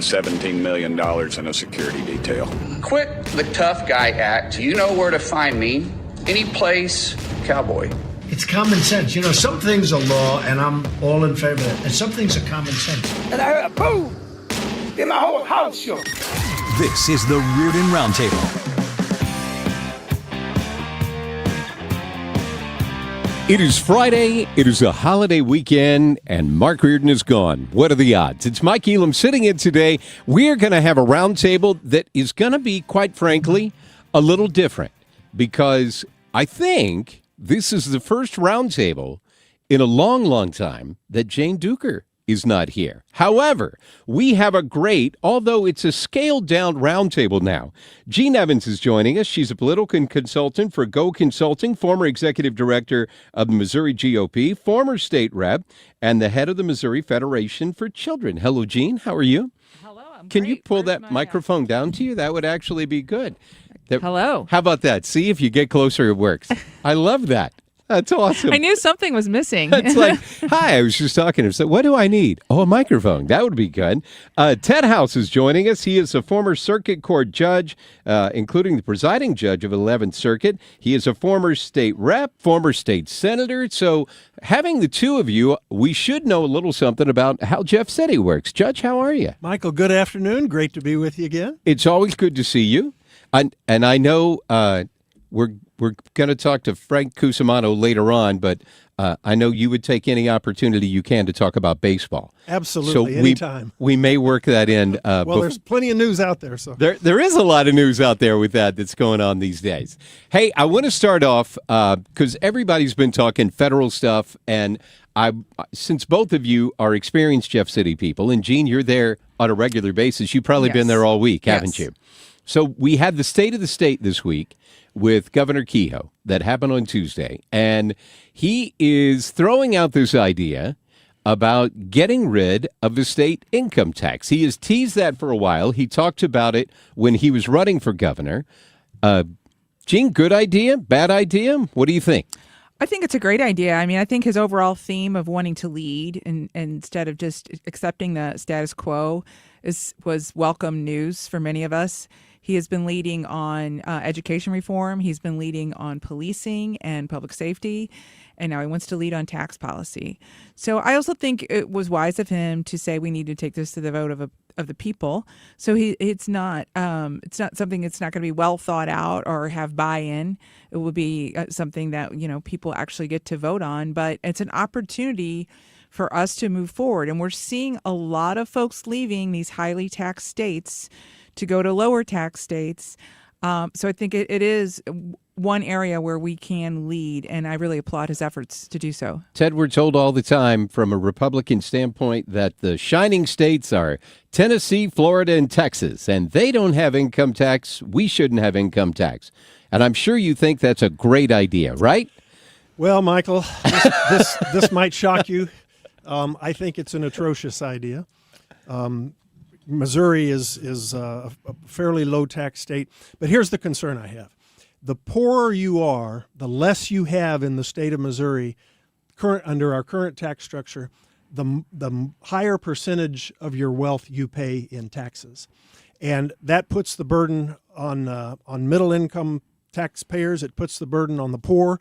$17 million in a security detail. Quit the tough guy act. You know where to find me. Any place, cowboy. It's common sense. You know, some things are law, and I'm all in favor of it. And some things are common sense. And I heard a boom. Then my whole house shook. This is the Reardon Roundtable. It is Friday, it is a holiday weekend, and Mark Reardon is gone. What are the odds? It's Mike Elam sitting in today. We are going to have a roundtable that is going to be, quite frankly, a little different, because I think this is the first roundtable in a long, long time that Jane Duker is not here. However, we have a great, although it's a scaled-down roundtable now. Jean Evans is joining us. She's a political consultant for Go Consulting, former executive director of the Missouri GOP, former state rep, and the head of the Missouri Federation for Children. Hello, Jean. How are you? Hello, I'm Can great. you pull Where's that microphone down to you? That would actually be good. Hello. How about that? See, if you get closer, it works. I love that. That's awesome. I knew something was missing. It's like, hi, I was just talking to him. So what do I need? Oh, a microphone. That would be good. Ted House is joining us. He is a former circuit court judge, including the presiding judge of 11th Circuit. He is a former state rep, former state senator. So having the two of you, we should know a little something about how Jeff City works. Judge, how are you? Michael, good afternoon. Great to be with you again. It's always good to see you. And I know we're going to talk to Frank Cusumano later on, but I know you would take any opportunity you can to talk about baseball. Absolutely, so anytime. We may work that in. Well, there's plenty of news out there. So there is a lot of news out there with that's going on these days. Hey, I want to start off because everybody's been talking federal stuff, and since both of you are experienced Jeff City people, and Jean, you're there on a regular basis. You've probably been there all week, haven't you? So we had the State of the State this week with Governor Kehoe that happened on Tuesday, and he is throwing out this idea about getting rid of the state income tax. He has teased that for a while. He talked about it when he was running for governor. Gene, good idea? Bad idea? What do you think? I think it's a great idea. I mean, I think his overall theme of wanting to lead and instead of just accepting the status quo was welcome news for many of us. He has been leading on education reform. He's been leading on policing and public safety. And now he wants to lead on tax policy. So I also think it was wise of him to say we need to take this to the vote of the people. So it's not something that's not going to be well thought out or have buy-in. It will be something that people actually get to vote on. But it's an opportunity for us to move forward. And we're seeing a lot of folks leaving these highly taxed states to go to lower tax states. So I think it is one area where we can lead, and I really applaud his efforts to do so. Ted, we're told all the time from a Republican standpoint that the shining states are Tennessee, Florida, and Texas, and they don't have income tax. We shouldn't have income tax. And I'm sure you think that's a great idea, right? Well, Michael, this might shock you. I think it's an atrocious idea. Missouri is a fairly low-tax state. But here's the concern I have. The poorer you are, the less you have in the state of Missouri under our current tax structure, the higher percentage of your wealth you pay in taxes. And that puts the burden on middle-income taxpayers. It puts the burden on the poor.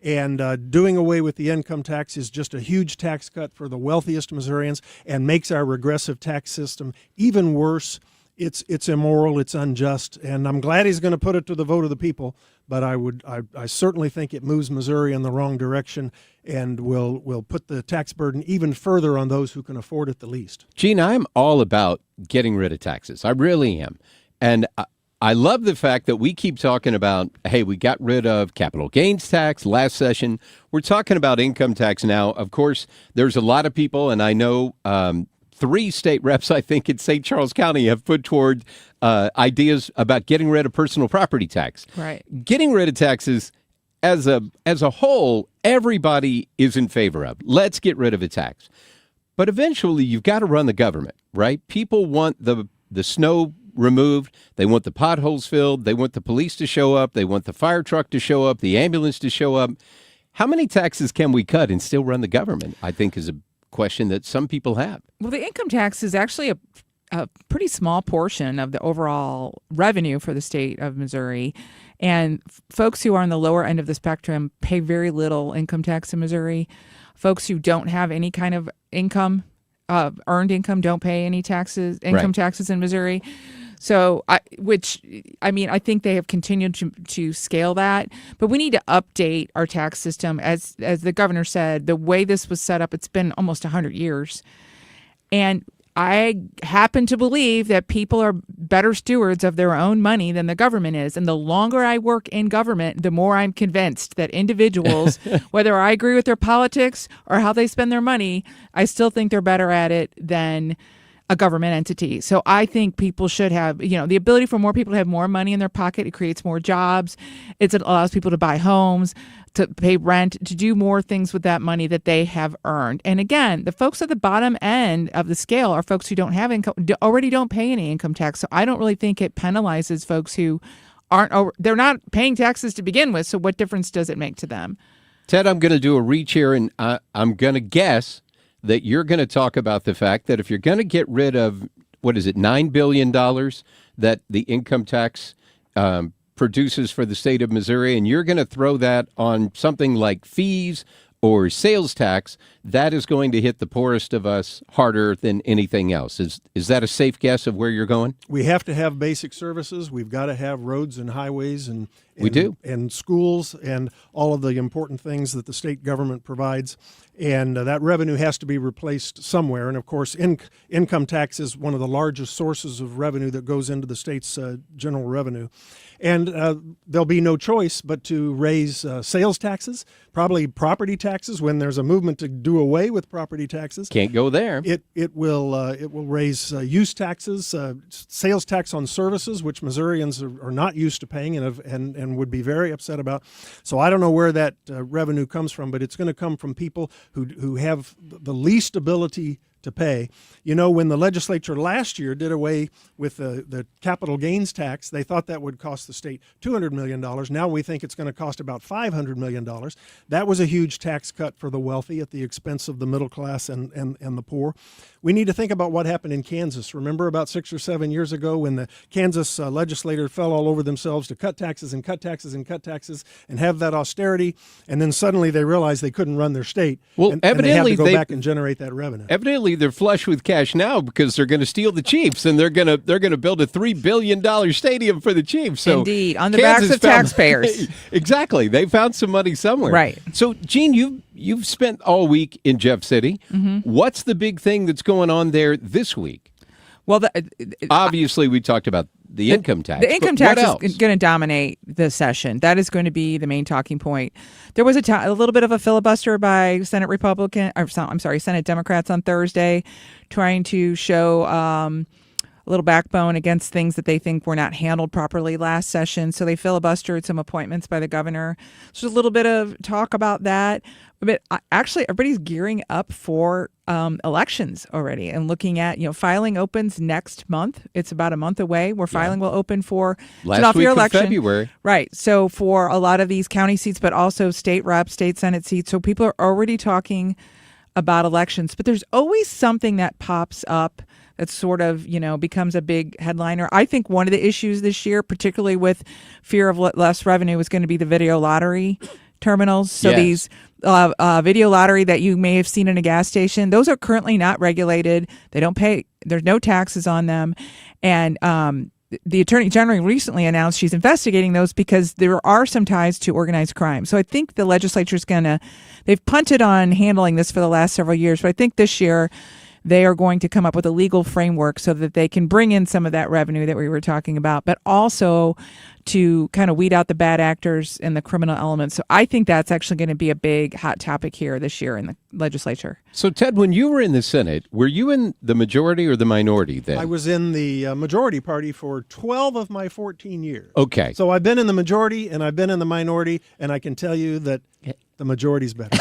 And doing away with the income tax is just a huge tax cut for the wealthiest Missourians and makes our regressive tax system even worse. It's immoral, it's unjust, and I'm glad he's going to put it to the vote of the people, but I certainly think it moves Missouri in the wrong direction and will put the tax burden even further on those who can afford it the least. Gene, I'm all about getting rid of taxes. I really am. And I love the fact that we keep talking about, hey, we got rid of capital gains tax last session. We're talking about income tax now. Of course, there's a lot of people, and I know 3 state reps, I think, in St. Charles County have put toward ideas about getting rid of personal property tax. Right. Getting rid of taxes as a whole, everybody is in favor of. Let's get rid of a tax. But eventually, you've got to run the government, right? People want the snow removed. They want the potholes filled. They want the police to show up. They want the fire truck to show up, the ambulance to show up. How many taxes can we cut and still run the government, I think, is a question that some people have. Well, the income tax is actually a pretty small portion of the overall revenue for the state of Missouri. And folks who are on the lower end of the spectrum pay very little income tax in Missouri. Folks who don't have any kind of income, earned income, don't pay any taxes, income taxes in Missouri. So, I think they have continued to scale that, but we need to update our tax system. As the governor said, the way this was set up, it's been almost 100 years. And I happen to believe that people are better stewards of their own money than the government is. And the longer I work in government, the more I'm convinced that individuals, whether I agree with their politics or how they spend their money, I still think they're better at it than a government entity. So I think people should have, the ability for more people to have more money in their pocket. It creates more jobs. It allows people to buy homes, to pay rent, to do more things with that money that they have earned. And again, the folks at the bottom end of the scale are folks who don't have income, already don't pay any income tax. So I don't really think it penalizes folks who they're not paying taxes to begin with. So what difference does it make to them? Ted, I'm going to do a reach here, and I'm going to guess that you're going to talk about the fact that if you're going to get rid of, $9 billion that the income tax produces for the state of Missouri, and you're going to throw that on something like fees or sales tax, that is going to hit the poorest of us harder than anything else. Is that a safe guess of where you're going? We have to have basic services. We've got to have roads and highways and we do. And schools and all of the important things that the state government provides. And that revenue has to be replaced somewhere. And, of course, income tax is one of the largest sources of revenue that goes into the state's general revenue. And there'll be no choice but to raise sales taxes, probably property taxes when there's a movement to do away with property taxes. Can't go there. It will raise use taxes, sales tax on services, which Missourians are not used to paying and would be very upset about. So I don't know where that revenue comes from, but it's going to come from people who have the least ability to pay. When the legislature last year did away with the capital gains tax, they thought that would cost the state $200 million. Now we think it's going to cost about $500 million. That was a huge tax cut for the wealthy at the expense of the middle class and the poor. We need to think about what happened in Kansas. Remember about 6 or 7 years ago when the Kansas legislators fell all over themselves to cut taxes and cut taxes and cut taxes and have that austerity, and then suddenly they realized they couldn't run their state. Well, and evidently they have to go back and generate that revenue. Evidently, they're flush with cash now because they're going to steal the Chiefs, and they're going to build a $3 billion stadium for the Chiefs. So indeed, on the Kansas backs of taxpayers. Exactly, they found some money somewhere. Right. So, Gene, you've spent all week in Jeff City. Mm-hmm. What's the big thing that's going on there this week? Well, obviously, we talked about the income tax. The income tax is going to dominate the session. That is going to be the main talking point. There was a little bit of a filibuster by Senate Democrats on Thursday, trying to show a little backbone against things that they think were not handled properly last session. So they filibustered some appointments by the governor. So there's a little bit of talk about that. But actually, everybody's gearing up for elections already and looking at, filing opens next month. It's about a month away where filing will open for last week your of election. February. Right. So for a lot of these county seats, but also state reps, state Senate seats. So people are already talking about elections. But there's always something that pops up that sort of, becomes a big headliner. I think one of the issues this year, particularly with fear of less revenue, is going to be the video lottery terminals. So these video lottery that you may have seen in a gas station, those are currently not regulated. They don't pay. There's no taxes on them. And the Attorney General recently announced she's investigating those because there are some ties to organized crime. So I think the legislature's they've punted on handling this for the last several years, but I think this year they are going to come up with a legal framework so that they can bring in some of that revenue that we were talking about, but also to kind of weed out the bad actors and the criminal elements. So I think that's actually going to be a big hot topic here this year in the legislature. So, Ted, when you were in the Senate, were you in the majority or the minority then? I was in the majority party for 12 of my 14 years. Okay. So I've been in the majority and I've been in the minority, and I can tell you that the majority's better.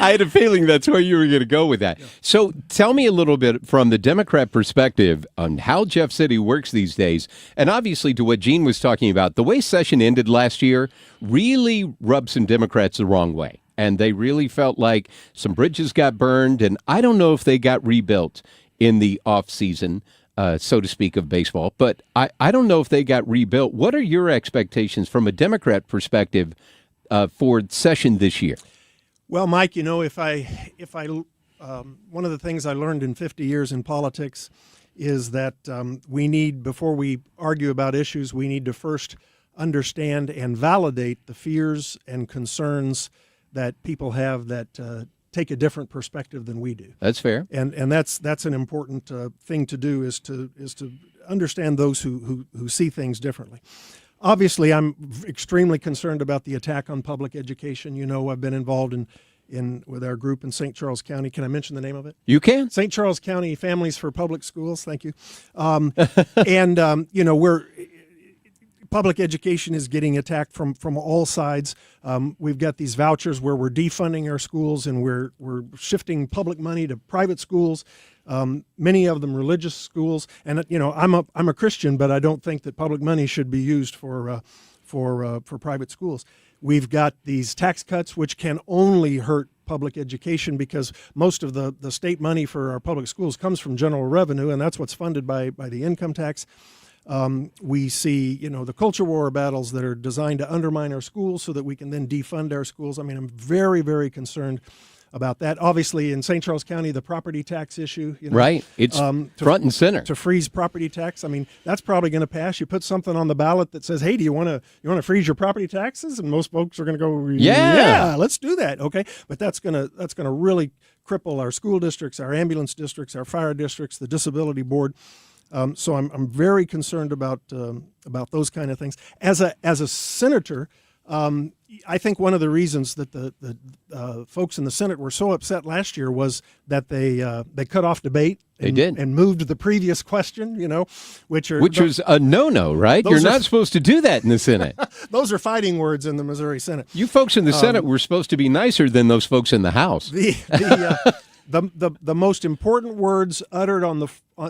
I had a feeling that's where you were going to go with that. Yeah. So tell me a little bit from the Democrat perspective on how Jeff City works these days. And obviously, to what Gene was talking about, the way session ended last year really rubbed some Democrats the wrong way. And they really felt like some bridges got burned, and I don't know if they got rebuilt in the off season, so to speak, of baseball. But I don't know if they got rebuilt. What are your expectations from a Democrat perspective for session this year? Well, Mike, if I one of the things I learned in 50 years in politics is that we need, before we argue about issues, we need to first understand and validate the fears and concerns that people have that take a different perspective than we do. That's fair. And that's an important thing to do, is to understand those who see things differently. Obviously, I'm extremely concerned about the attack on public education. I've been involved with our group in St. Charles County. Can I mention the name of it? You can. St. Charles County Families for Public Schools. Thank you. We're public education is getting attacked from all sides. We've got these vouchers where we're defunding our schools, and we're shifting public money to private schools. Many of them religious schools. And I'm a Christian, but I don't think that public money should be used for private schools. We've got these tax cuts, which can only hurt public education, because most of the state money for our public schools comes from general revenue, and that's what's funded by the income tax. We see, the culture war battles that are designed to undermine our schools so that we can then defund our schools. I mean, I'm very, very concerned about that. Obviously, in St. Charles County, the property tax issue. Right. It's front and center. To freeze property tax. I mean, that's probably going to pass. You put something on the ballot that says, hey, do you want to freeze your property taxes? And most folks are going to go, yeah, let's do that. Okay. But that's going to really cripple our school districts, our ambulance districts, our fire districts, the disability board. So I'm very concerned about those kind of things. As a senator, I think one of the reasons that the folks in the Senate were so upset last year was that they cut off debate. And moved to the previous question, which was a no-no, right? You're not supposed to do that in the Senate. Those are fighting words in the Missouri Senate. You folks in the Senate were supposed to be nicer than those folks in the House. The most important words uttered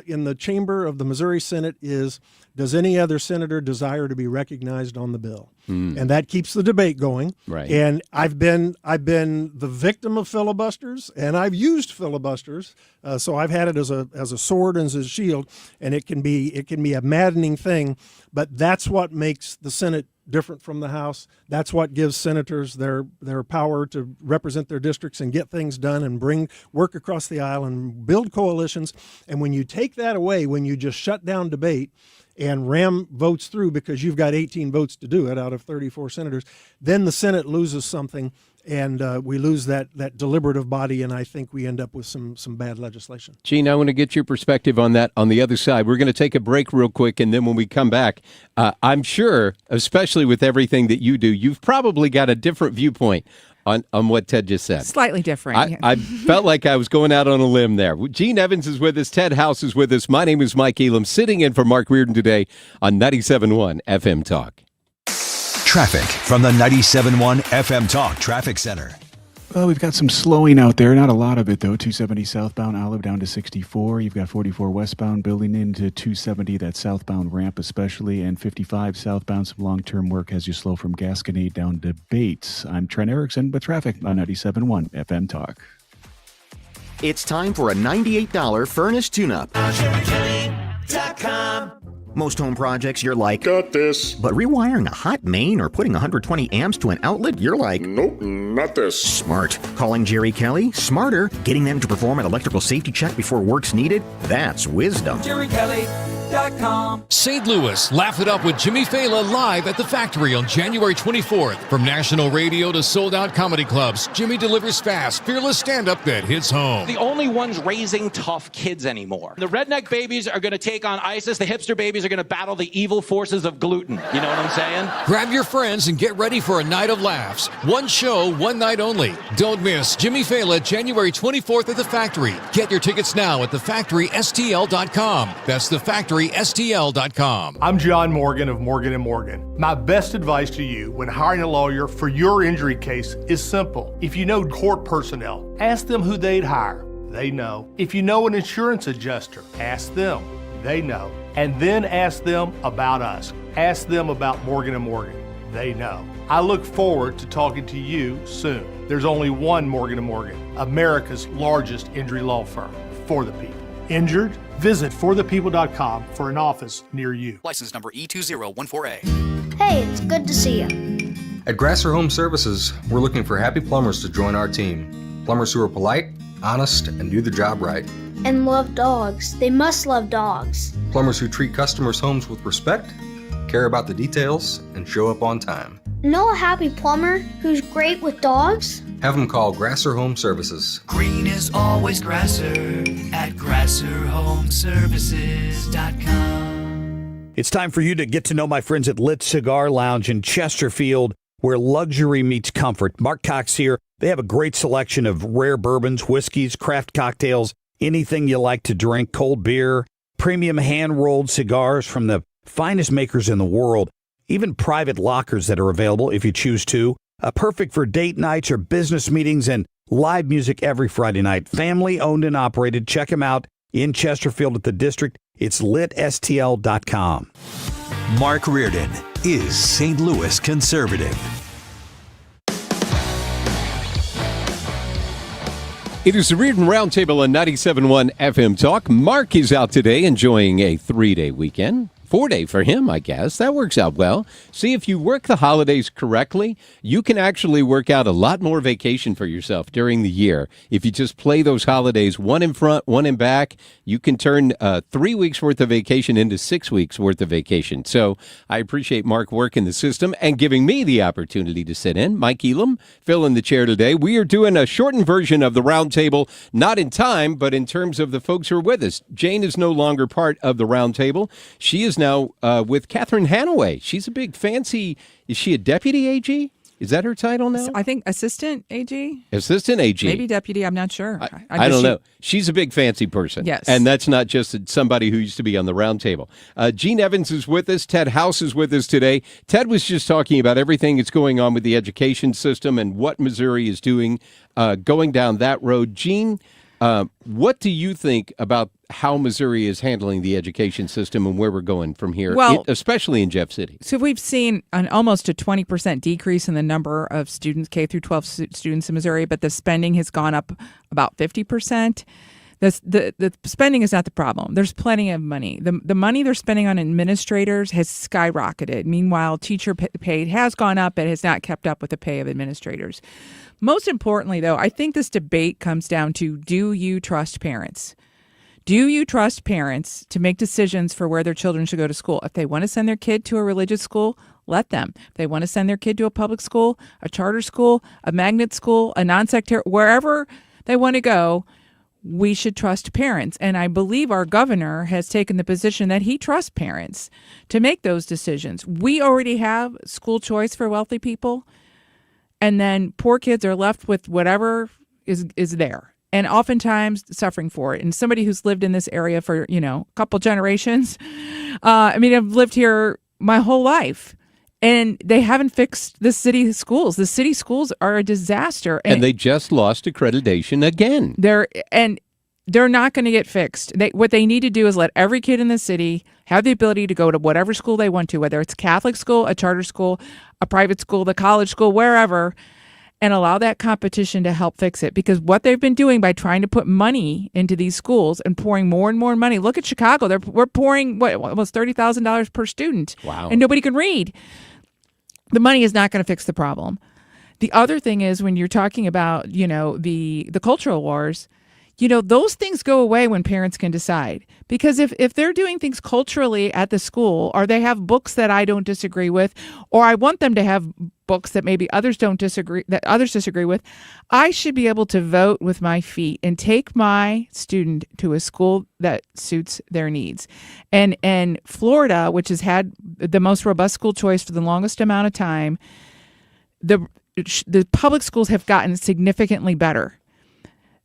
in the chamber of the Missouri Senate is, does any other senator desire to be recognized on the bill? And that keeps the debate going. Right. And I've been the victim of filibusters, and I've used filibusters. So I've had it as a sword and as a shield, and it can be a maddening thing. But that's what makes the Senate different from the House. That's what gives senators their power to represent their districts and get things done and bring work across the aisle and build coalitions. And when you take that away, when you just shut down debate and ram votes through because you've got 18 votes to do it out of 34 senators, then the Senate loses something, and we lose that deliberative body, and I think we end up with some bad legislation. Gene, I want to get your perspective on that on the other side. We're going to take a break real quick, and then when we come back, I'm sure, especially with everything that you do, you've probably got a different viewpoint on what Ted just said. Slightly different. I felt like I was going out on a limb there. Gene Evans is with us. Ted House is with us. My name is Mike Elam, sitting in for Mark Reardon today on 97.1 FM Talk. Traffic from the 97.1 FM Talk Traffic Center. Well, we've got some slowing out there. Not a lot of it, though. 270 southbound Olive down to 64. You've got 44 westbound building into 270, that southbound ramp especially, and 55 southbound. Some long-term work has you slow from Gasconade down to Bates. I'm Trent Erickson with traffic on 97.1 FM Talk. It's time for a $98 furnace tune-up. Most home projects, you're like, got this. But rewiring a hot main or putting 120 amps to an outlet, you're like, nope, not this. Smart. Calling Jerry Kelly? Smarter. Getting them to perform an electrical safety check before work's needed? That's wisdom. JerryKelly.com. St. Louis, laugh it up with Jimmy Fallon live at the Factory on January 24th. From national radio to sold-out comedy clubs, Jimmy delivers fast, fearless stand-up that hits home. The only ones raising tough kids anymore. The redneck babies are going to take on ISIS. The hipster babies are going to battle the evil forces of gluten. You know what I'm saying? Grab your friends and get ready for a night of laughs. One show, one night only. Don't miss Jimmy Fallon January 24th at the Factory. Get your tickets now at thefactorystl.com. That's thefactorystl.com. I'm John Morgan of Morgan & Morgan. My best advice to you when hiring a lawyer for your injury case is simple. If you know court personnel, ask them who they'd hire. They know. If you know an insurance adjuster, ask them. They know. And then ask them about us. Ask them about Morgan & Morgan. They know. I look forward to talking to you soon. There's only one Morgan & Morgan, America's largest injury law firm for the people. Injured? Visit forthepeople.com for an office near you. License number E2014A. Hey, it's good to see you. At Grasser Home Services, we're looking for happy plumbers to join our team. Plumbers who are polite, honest, and do the job right. And love dogs. They must love dogs. Plumbers who treat customers' homes with respect, care about the details, and show up on time. Know a happy plumber who's great with dogs? Have them call Grasser Home Services. Green is always Grasser at GrasserHomeservices.com. It's time for you to get to know my friends at Lit Cigar Lounge in Chesterfield, where luxury meets comfort. Mark Cox here. They have a great selection of rare bourbons, whiskeys, craft cocktails, anything you like to drink, cold beer, premium hand-rolled cigars from the finest makers in the world, even private lockers that are available if you choose to. Perfect for date nights or business meetings, and live music every Friday night. Family owned and operated. Check them out in Chesterfield at the District. It's litstl.com. Mark Reardon is St. Louis conservative. It is the Reardon Roundtable on 97.1 FM Talk. Mark is out today enjoying a 3-day weekend. 4-day for him, I guess. That works out well. See, if you work the holidays correctly, you can actually work out a lot more vacation for yourself during the year. If you just play those holidays, one in front, one in back, you can turn 3 weeks worth of vacation into 6 weeks worth of vacation. So I appreciate Mark working the system and giving me the opportunity to sit in. Mike Elam, filling the chair today. We are doing a shortened version of the Roundtable, not in time, but in terms of the folks who are with us. Jane is no longer part of the Roundtable. She is now with Catherine Hanaway. She's a big fancy, is she a deputy AG? Is that her title now? I think assistant AG. Assistant AG. Maybe deputy, I'm not sure. I don't know. She's a big fancy person. Yes. And that's not just somebody who used to be on the round table. Gene Evans is with us. Ted House is with us today. Ted was just talking about everything that's going on with the education system and what Missouri is doing going down that road. Gene, what do you think about how Missouri is handling the education system and where we're going from here, especially in Jeff City? So we've seen almost a 20% decrease in the number of students, K through 12 students in Missouri, but the spending has gone up about 50%. The spending is not the problem. There's plenty of money. The money they're spending on administrators has skyrocketed. Meanwhile, teacher pay has gone up, but has not kept up with the pay of administrators. Most importantly, though, I think this debate comes down to, do you trust parents? Do you trust parents to make decisions for where their children should go to school? If they want to send their kid to a religious school, let them. If they want to send their kid to a public school, a charter school, a magnet school, a non-sectarian, wherever they want to go, we should trust parents. And I believe our governor has taken the position that he trusts parents to make those decisions. We already have school choice for wealthy people, and then poor kids are left with whatever is there, and oftentimes suffering for it. And somebody who's lived in this area for, a couple generations, I've lived here my whole life, and they haven't fixed the city schools. The city schools are a disaster. And they just lost accreditation again. They're not going to get fixed. What they need to do is let every kid in the city have the ability to go to whatever school they want to, whether it's Catholic school, a charter school, a private school, the college school, wherever, and allow that competition to help fix it. Because what they've been doing by trying to put money into these schools and pouring more and more money. Look at Chicago. We're pouring, almost $30,000 per student. Wow. And nobody can read. The money is not going to fix the problem. The other thing is, when you're talking about, the cultural wars, those things go away when parents can decide. Because if they're doing things culturally at the school, or they have books that I don't disagree with, or I want them to have books that maybe others disagree with, I should be able to vote with my feet and take my student to a school that suits their needs. And Florida, which has had the most robust school choice for the longest amount of time, the public schools have gotten significantly better.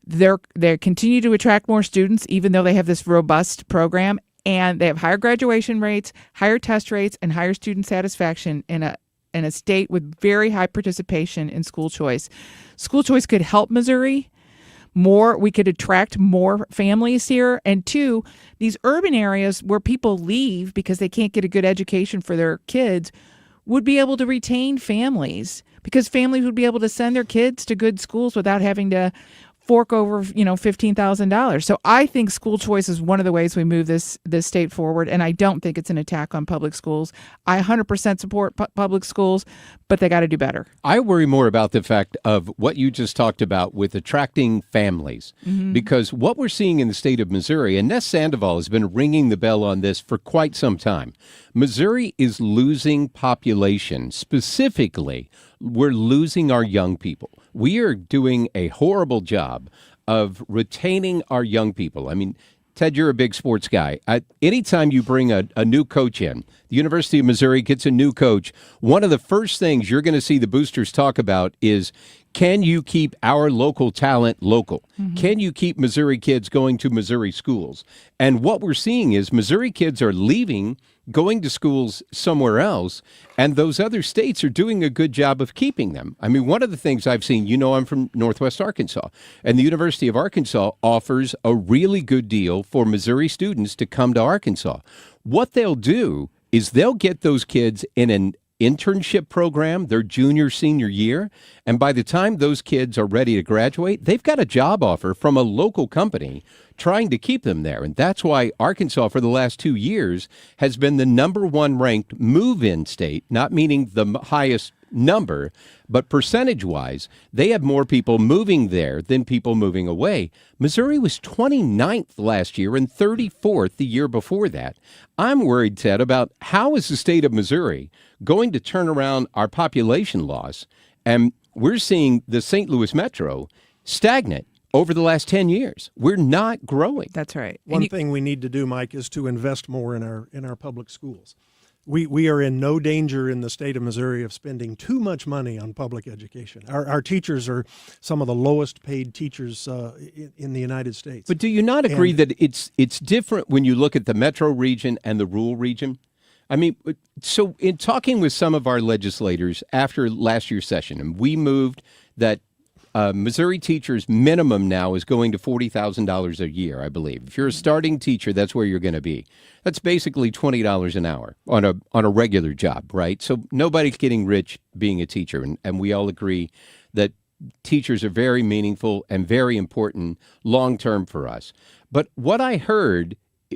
They continue to attract more students, even though they have this robust program, and they have higher graduation rates, higher test rates, and higher student satisfaction in a state with very high participation in school choice. School choice could help Missouri more. We could attract more families here. And two, these urban areas where people leave because they can't get a good education for their kids would be able to retain families, because families would be able to send their kids to good schools without having to fork over, $15,000. So I think school choice is one of the ways we move this state forward, and I don't think it's an attack on public schools. I 100% support public schools, but they got to do better. I worry more about the fact of what you just talked about with attracting families, because what we're seeing in the state of Missouri, and Ness Sandoval has been ringing the bell on this for quite some time. Missouri is losing population. Specifically, we're losing our young people. We are doing a horrible job of retaining our young people. I mean, Ted, you're a big sports guy. Anytime you bring a new coach in, the University of Missouri gets a new coach, one of the first things you're going to see the boosters talk about is, can you keep our local talent local? Can you keep Missouri kids going to Missouri schools? And what we're seeing is Missouri kids are leaving, going to schools somewhere else, and those other states are doing a good job of keeping them. I mean, one of the things I've seen, I'm from Northwest Arkansas, and the University of Arkansas offers a really good deal for Missouri students to come to Arkansas. What they'll do is they'll get those kids in an internship program their junior, senior year, and by the time those kids are ready to graduate, they've got a job offer from a local company trying to keep them there. And that's why Arkansas, for the last 2 years, has been the number one ranked move-in state, not meaning the highest number, but percentage-wise, they have more people moving there than people moving away. Missouri was 29th last year and 34th the year before that. I'm worried, Ted, about how is the state of Missouri going to turn around our population loss, and we're seeing the St. Louis Metro stagnant over the last 10 years. We're not growing. That's right. One thing we need to do, Mike, is to invest more in our public schools. We are in no danger in the state of Missouri of spending too much money on public education. Our teachers are some of the lowest paid teachers in the United States. But do you not agree that it's different when you look at the metro region and the rural region? I mean, so in talking with some of our legislators after last year's session, and we moved that Missouri teachers' minimum now is going to $40,000 a year, I believe. If you're a starting teacher, that's where you're going to be. That's basically $20 an hour on a regular job, right? So nobody's getting rich being a teacher, and we all agree that teachers are very meaningful and very important long-term for us. But what I heard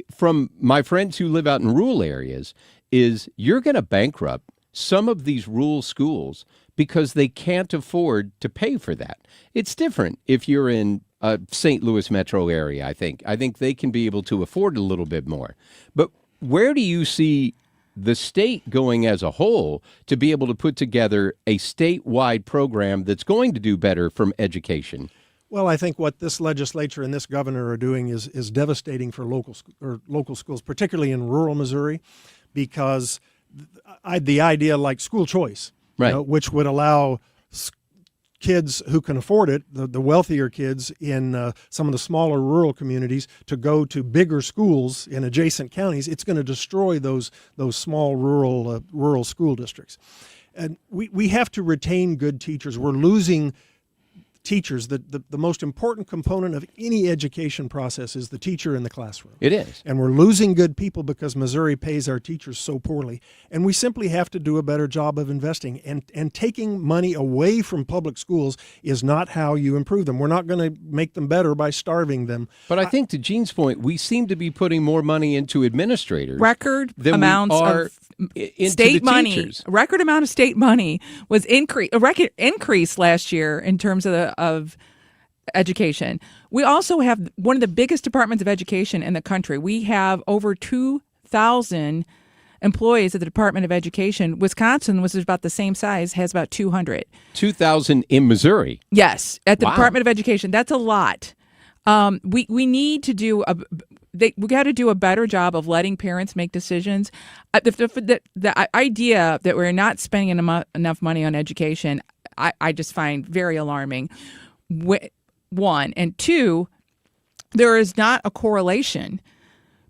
from my friends who live out in rural areas is you're going to bankrupt some of these rural schools because they can't afford to pay for that. It's different if you're in a St. Louis metro area, I think. I think they can be able to afford a little bit more. But where do you see the state going as a whole to be able to put together a statewide program that's going to do better from education? Well, I think what this legislature and this governor are doing is devastating for local schools, particularly in rural Missouri, because the idea like school choice, right, which would allow kids who can afford it, the wealthier kids in some of the smaller rural communities, to go to bigger schools in adjacent counties, it's going to destroy those small rural school districts. And we have to retain good teachers. We're losing teachers. The most important component of any education process is the teacher in the classroom. It is. And we're losing good people because Missouri pays our teachers so poorly. And we simply have to do a better job of investing. And taking money away from public schools is not how you improve them. We're not going to make them better by starving them. But I think to Gene's point, we seem to be putting more money into administrators. Record than amounts we are of state money. Teachers. A record amount of state money was a record increase last year in terms of education. We also have one of the biggest departments of education in the country. We have over 2,000 employees at the Department of Education. Wisconsin, which is about the same size, has about 200. 2,000 in Missouri? Yes, at the Wow. Department of Education. That's a lot. We need to do we got to do a better job of letting parents make decisions. The idea that we're not spending enough money on education, I just find very alarming. One, and two, there is not a correlation,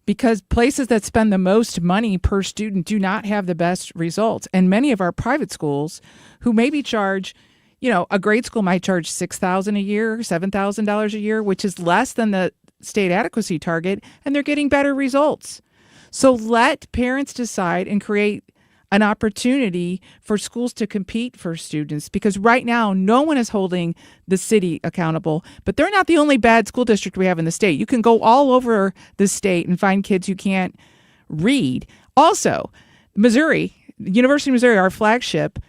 because places that spend the most money per student do not have the best results. And many of our private schools, who maybe charge, a grade school might charge $6,000 a year, $7,000 a year, which is less than the state adequacy target, and they're getting better results. So let parents decide and create an opportunity for schools to compete for students, because right now no one is holding the city accountable. But they're not the only bad school district we have in the state. You can go all over the state and find kids who can't read. Also, Missouri, University of Missouri, our flagship,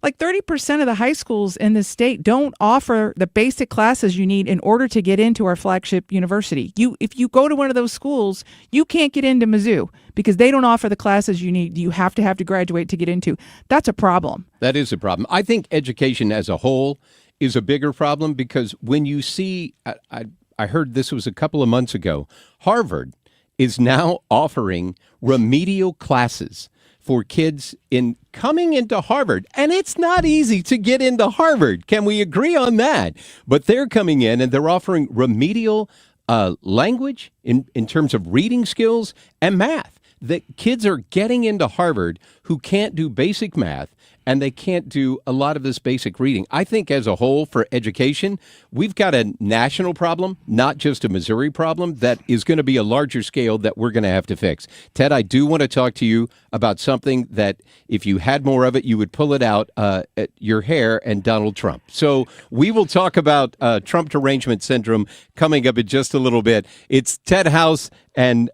like 30% of the high schools in the state don't offer the basic classes you need in order to get into our flagship university. If you go to one of those schools, you can't get into Mizzou because they don't offer the classes you need. You have to graduate to get into. That's a problem. That is a problem. I think education as a whole is a bigger problem because when you see, I heard this was a couple of months ago, Harvard is now offering remedial classes for kids in coming into Harvard. And it's not easy to get into Harvard. Can we agree on that? But they're coming in and they're offering remedial language in terms of reading skills and math. The kids are getting into Harvard who can't do basic math and they can't do a lot of this basic reading. I think as a whole for education, we've got a national problem, not just a Missouri problem, that is going to be a larger scale that we're going to have to fix. Ted, I do want to talk to you about something that if you had more of it, you would pull it out, at your hair and Donald Trump. So we will talk about Trump derangement syndrome coming up in just a little bit. It's Ted House and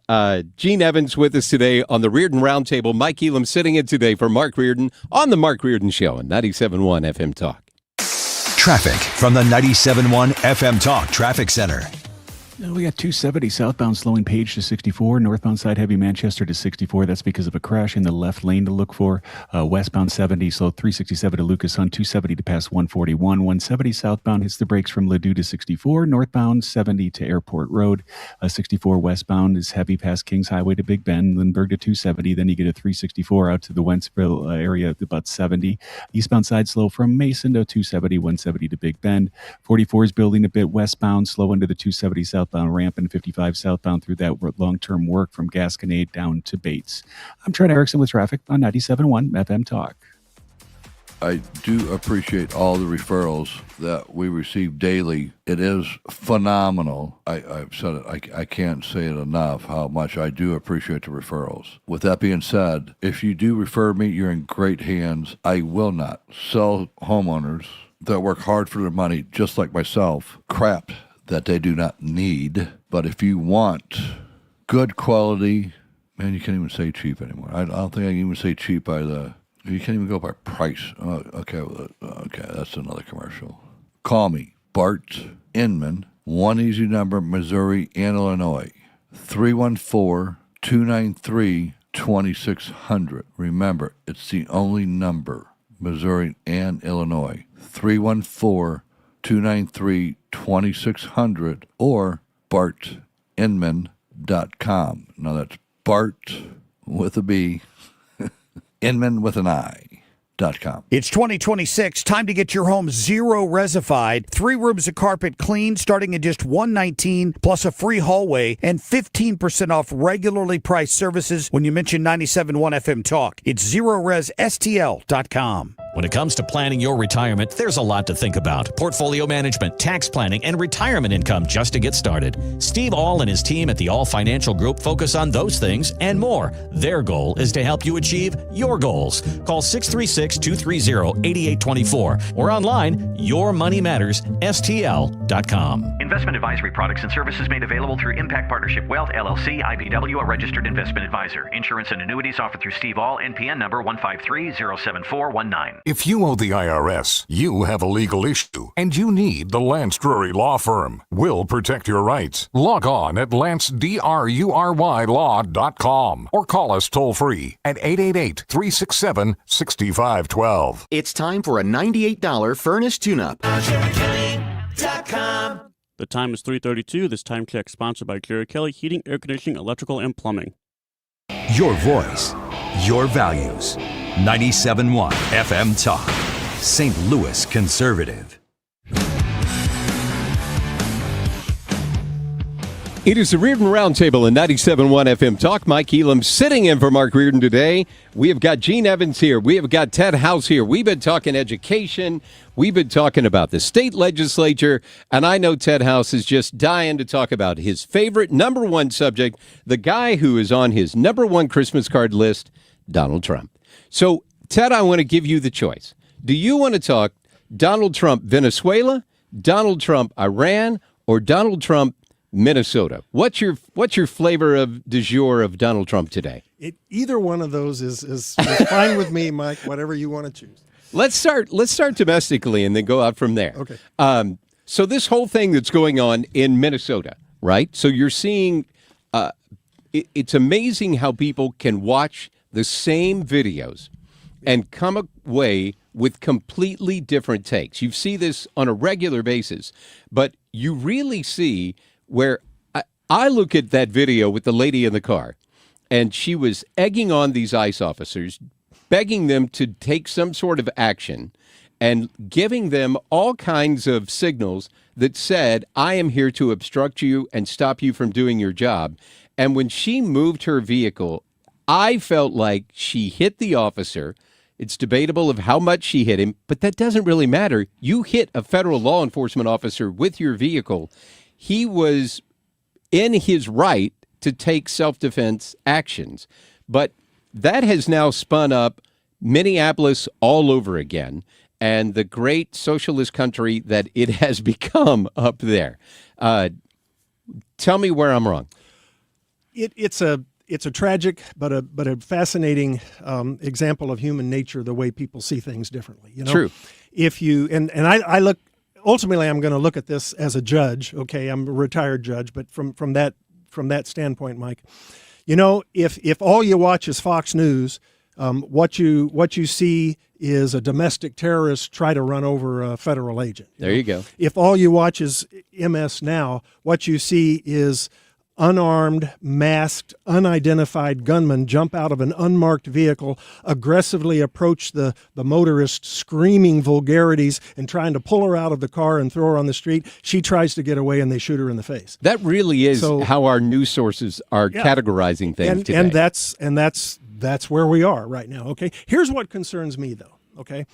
Gene Evans with us today on the Reardon Roundtable. Mike Elam sitting in today for Mark Reardon on the Mark Reardon Show on 97.1 FM Talk. Traffic from the 97.1 FM Talk Traffic Center. We got 270 southbound slowing Page to 64, northbound side heavy Manchester to 64. That's because of a crash in the left lane to look for. Westbound 70 slow 367 to Lucas Hunt, 270 to pass 141. 170 southbound hits the brakes from Ladue to 64. Northbound 70 to Airport Road. 64 westbound is heavy past Kings Highway to Big Bend, Lindbergh to 270. Then you get a 364 out to the Wentzville area at about 70. Eastbound side slow from Mason to 270, 170 to Big Bend. 44 is building a bit westbound, slow into the 270 southbound ramp and 55 southbound through that long-term work from Gasconade down to Bates. I'm Trent Erickson with traffic on 97.1 FM Talk. I do appreciate all the referrals that we receive daily. It is phenomenal. I've said it. I can't say it enough how much I do appreciate the referrals. With that being said, if you do refer me, you're in great hands. I will not sell homeowners that work hard for their money, just like myself, crap that they do not need. But if you want good quality, man, you can't even say cheap anymore. I don't think I can even say cheap you can't even go by price. Okay, that's another commercial. Call me, Bart Inman, one easy number, Missouri and Illinois, 314-293-2600. Remember, it's the only number, Missouri and Illinois, 314-293-2600 or bartinman.com. Now that's Bart with a B, Inman with an I.com. It's 2026. Time to get your home zero resified. 3 rooms of carpet clean starting at just $119 plus a free hallway and 15% off regularly priced services when you mention 97.1 FM Talk. It's ZeroResSTL.com. When it comes to planning your retirement, there's a lot to think about. Portfolio management, tax planning, and retirement income just to get started. Steve All and his team at the All Financial Group focus on those things and more. Their goal is to help you achieve your goals. Call 636-230-8824 or online, yourmoneymattersstl.com. Investment advisory products and services made available through Impact Partnership Wealth, LLC, IBW, a registered investment advisor. Insurance and annuities offered through Steve All, NPN number 153-07419. If you owe the IRS, you have a legal issue, and you need the Lance Drury Law Firm. We'll protect your rights. Log on at lancedrurylaw.com or call us toll-free at 888-367-6512. It's time for a $98 furnace tune-up. The time is 3:32. This time check sponsored by Jerry Kelly Heating, Air Conditioning, Electrical, and Plumbing. Your voice, your values. 97.1 FM Talk. St. Louis Conservative. It is the Reardon Roundtable in 97.1 FM Talk. Mike Elam sitting in for Mark Reardon today. We have got Gene Evans here. We have got Ted House here. We've been talking education. We've been talking about the state legislature. And I know Ted House is just dying to talk about his favorite number one subject, the guy who is on his number one Christmas card list, Donald Trump. So, Ted, I want to give you the choice. Do you want to talk Donald Trump Venezuela, Donald Trump Iran, or Donald Trump Minnesota? What's your flavor of du jour of Donald Trump today? Either one of those is fine with me, Mike. Whatever you want to choose. Let's start domestically and then go out from there. Okay. So this whole thing that's going on in Minnesota, right? So you're seeing, it's amazing how people can watch the same videos and come away with completely different takes. You see this on a regular basis, but you really see where I look at that video with the lady in the car, and she was egging on these ICE officers, begging them to take some sort of action and giving them all kinds of signals that said, I am here to obstruct you and stop you from doing your job. And when she moved her vehicle, I felt like she hit the officer. It's debatable of how much she hit him, but that doesn't really matter. You hit a federal law enforcement officer with your vehicle. He was in his right to take self-defense actions. But that has now spun up Minneapolis all over again and the great socialist country that it has become up there. Tell me where I'm wrong. It's a tragic but a fascinating example of human nature, the way people see things differently. You know? True. If you and I look ultimately, I'm going to look at this as a judge. Okay, I'm a retired judge, but from that standpoint, Mike, you know, if all you watch is Fox News, what you see is a domestic terrorist try to run over a federal agent. There you go. If all you watch is MS Now, what you see is unarmed, masked, unidentified gunmen jump out of an unmarked vehicle, aggressively approach the motorist, screaming vulgarities and trying to pull her out of the car and throw her on the street. She tries to get away and they shoot her in the face. That really is how our news sources are categorizing things today. And that's where we are right now. Okay. Here's what concerns me, though. Okay.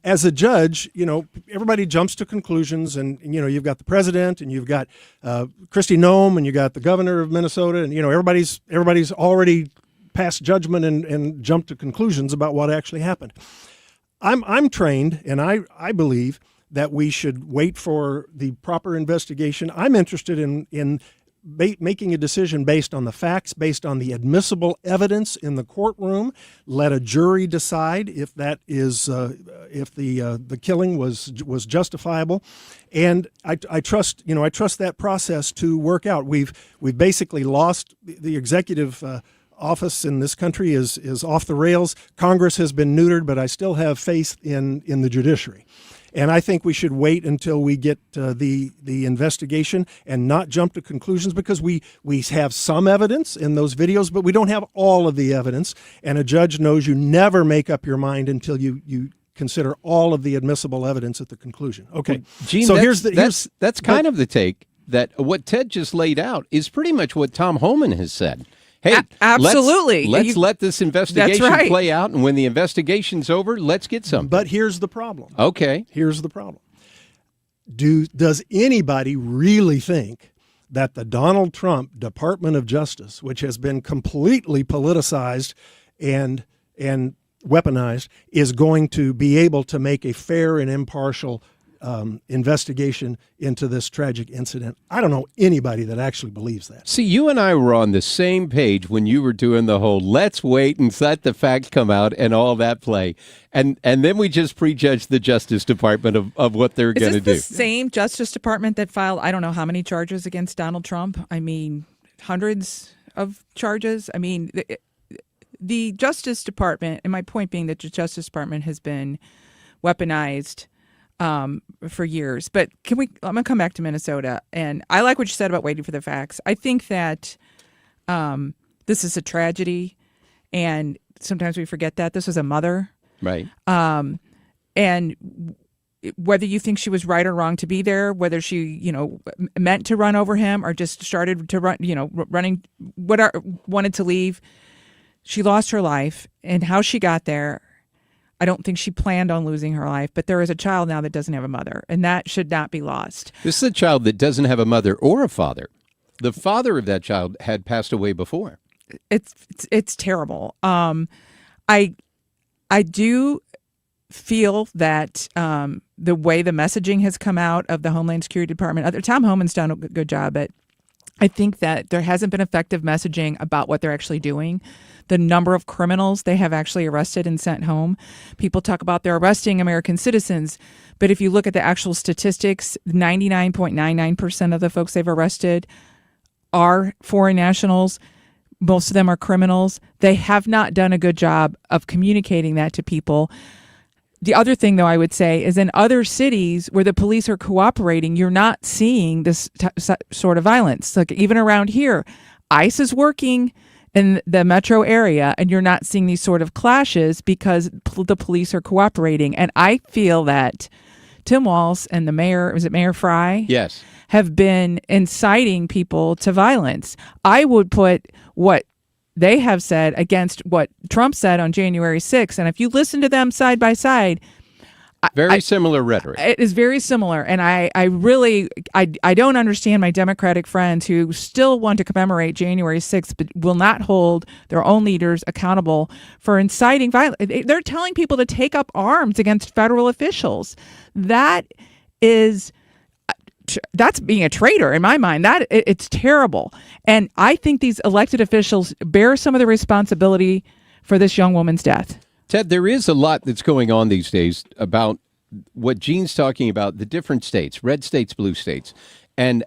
As a judge, you know, everybody jumps to conclusions, and you know, you've got the president, and you've got Kristi Noem, and you got the governor of Minnesota, and you know, everybody's already passed judgment and jumped to conclusions about what actually happened. I'm trained, and I believe that we should wait for the proper investigation. I'm interested in making a decision based on the facts, based on the admissible evidence in the courtroom. Let a jury decide if that is if the killing was justifiable, and I trust that process to work out. We've basically lost the executive office in this country is off the rails. Congress has been neutered, but I still have faith in the judiciary. And I think we should wait until we get the investigation and not jump to conclusions, because we have some evidence in those videos, but we don't have all of the evidence. And a judge knows you never make up your mind until you consider all of the admissible evidence at the conclusion. Okay, Gene, so that's kind of the take that what Ted just laid out is pretty much what Tom Homan has said. Hey, absolutely. Let's let this investigation play out, and when the investigation's over, let's get something. But here's the problem. Okay. Here's the problem. Does anybody really think that the Donald Trump Department of Justice, which has been completely politicized and weaponized, is going to be able to make a fair and impartial investigation into this tragic incident? I don't know anybody that actually believes that. See, you and I were on the same page when you were doing the whole let's wait and let the facts come out and all that play. And then we just prejudged the Justice Department of what they're going to do. Is this the same Justice Department that filed, I don't know how many charges against Donald Trump? I mean, hundreds of charges? I mean, the Justice Department, and my point being that the Justice Department has been weaponized for years. But I'm going to come back to Minnesota, and I like what you said about waiting for the facts. I think that this is a tragedy, and sometimes we forget that this was a mother. Right. And whether you think she was right or wrong to be there, whether she, meant to run over him or just started to run, wanted to leave, she lost her life, and how she got there, I don't think she planned on losing her life, but there is a child now that doesn't have a mother, and that should not be lost. This is a child that doesn't have a mother or a father. The father of that child had passed away before. It's terrible. I I do feel that the way the messaging has come out of the Homeland Security Department, Tom Homan's done a good job, but I think that there hasn't been effective messaging about what they're actually doing. The number of criminals they have actually arrested and sent home. People talk about they're arresting American citizens, but if you look at the actual statistics, 99.99% of the folks they've arrested are foreign nationals. Most of them are criminals. They have not done a good job of communicating that to people. The other thing, though, I would say is in other cities where the police are cooperating, you're not seeing this sort of violence. Like even around here, ICE is working in the metro area, and you're not seeing these sort of clashes because the police are cooperating. And I feel that Tim Walz and the mayor, was it Mayor Fry? Yes. Have been inciting people to violence. I would put what they have said against what Trump said on January 6th. And if you listen to them side by side, Very similar rhetoric. It is very similar. And I don't understand my Democratic friends who still want to commemorate January 6th, but will not hold their own leaders accountable for inciting violence. They're telling people to take up arms against federal officials. That's being a traitor in my mind. It's terrible. And I think these elected officials bear some of the responsibility for this young woman's death. Ted, there is a lot that's going on these days about what Gene's talking about, the different states, red states, blue states. And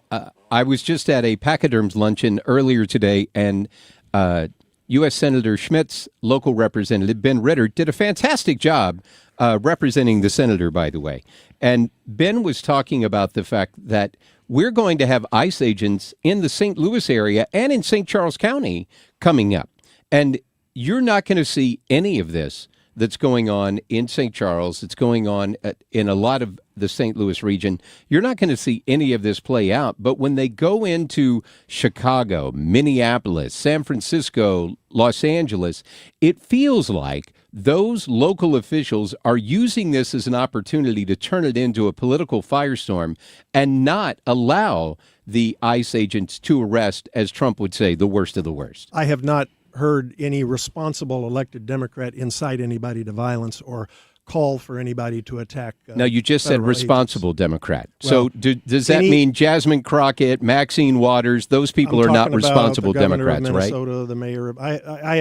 I was just at a pachyderms luncheon earlier today, and U.S. Senator Schmidt's local representative, Ben Ritter, did a fantastic job representing the senator, by the way. And Ben was talking about the fact that we're going to have ICE agents in the St. Louis area and in St. Charles County coming up. And you're not going to see any of this that's going on in St. Charles. It's going on in a lot of the St. Louis region. You're not going to see any of this play out. But when they go into Chicago, Minneapolis, San Francisco, Los Angeles, it feels like those local officials are using this as an opportunity to turn it into a political firestorm and not allow the ICE agents to arrest, as Trump would say, the worst of the worst. I have not heard any responsible elected Democrat incite anybody to violence or call for anybody to attack. Now, you just said responsible Democrat. Well, so does that mean Jasmine Crockett, Maxine Waters, those people are not responsible Democrats, of Minnesota, right? The mayor. I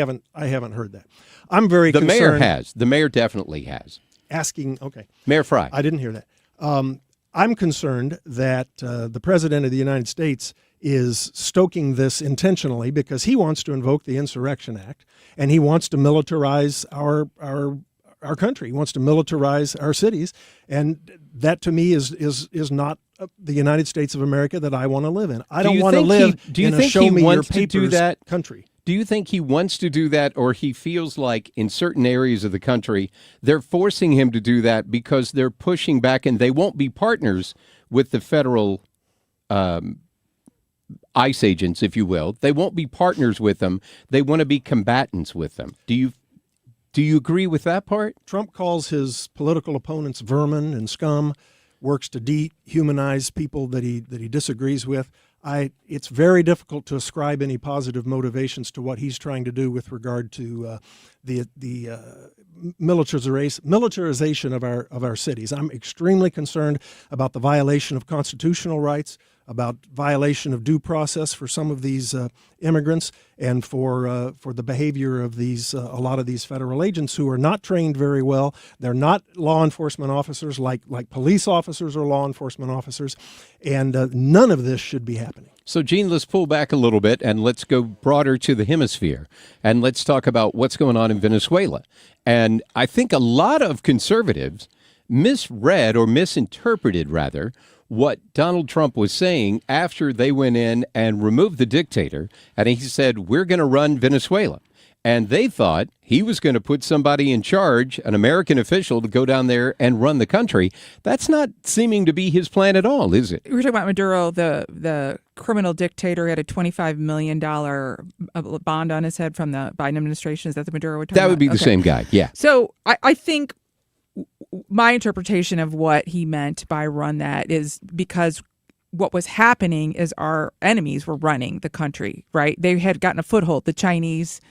haven't heard that. I'm very concerned. The mayor has. The mayor definitely has. Okay. Mayor Fry. I didn't hear that. I'm concerned that the president of the United States is stoking this intentionally because he wants to invoke the Insurrection Act and he wants to militarize our country. He wants to militarize our cities, and that to me is not the United States of America that I want to live in. I don't want to live in a show me your papers country. Do you think he wants to do that, or he feels like in certain areas of the country they're forcing him to do that because they're pushing back and they won't be partners with the federal ICE agents, if you will? They won't be partners with them. They want to be combatants with them. Do you agree with that part? Trump calls his political opponents vermin and scum, works to dehumanize people that he disagrees with. It's very difficult to ascribe any positive motivations to what he's trying to do with regard to the militarization of our cities. I'm extremely concerned about the violation of constitutional rights, about violation of due process for some of these immigrants, and for the behavior of a lot of these federal agents who are not trained very well. They're not law enforcement officers like police officers or law enforcement officers, and none of this should be happening. So, Gene, let's pull back a little bit and let's go broader to the hemisphere, and let's talk about what's going on in Venezuela. And I think a lot of conservatives misread or misinterpreted, rather, what Donald Trump was saying after they went in and removed the dictator, and he said, we're going to run Venezuela. And they thought he was going to put somebody in charge, an American official, to go down there and run the country. That's not seeming to be his plan at all, is it? We're talking about Maduro, the criminal dictator. He had a $25 million bond on his head from the Biden administration. Is that the Maduro we're talking about? That would be the same guy, yeah. So I think my interpretation of what he meant by run that is because what was happening is our enemies were running the country, right? They had gotten a foothold, the Chinese,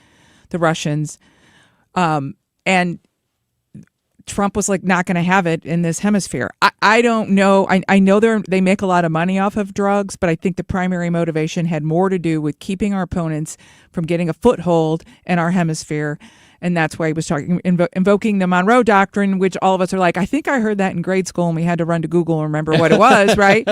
the Russians, and Trump was like not going to have it in this hemisphere. I don't know. I know they make a lot of money off of drugs, but I think the primary motivation had more to do with keeping our opponents from getting a foothold in our hemisphere. And that's why he was talking, invoking the Monroe Doctrine, which all of us are like, I think I heard that in grade school, and we had to run to Google and remember what it was, right?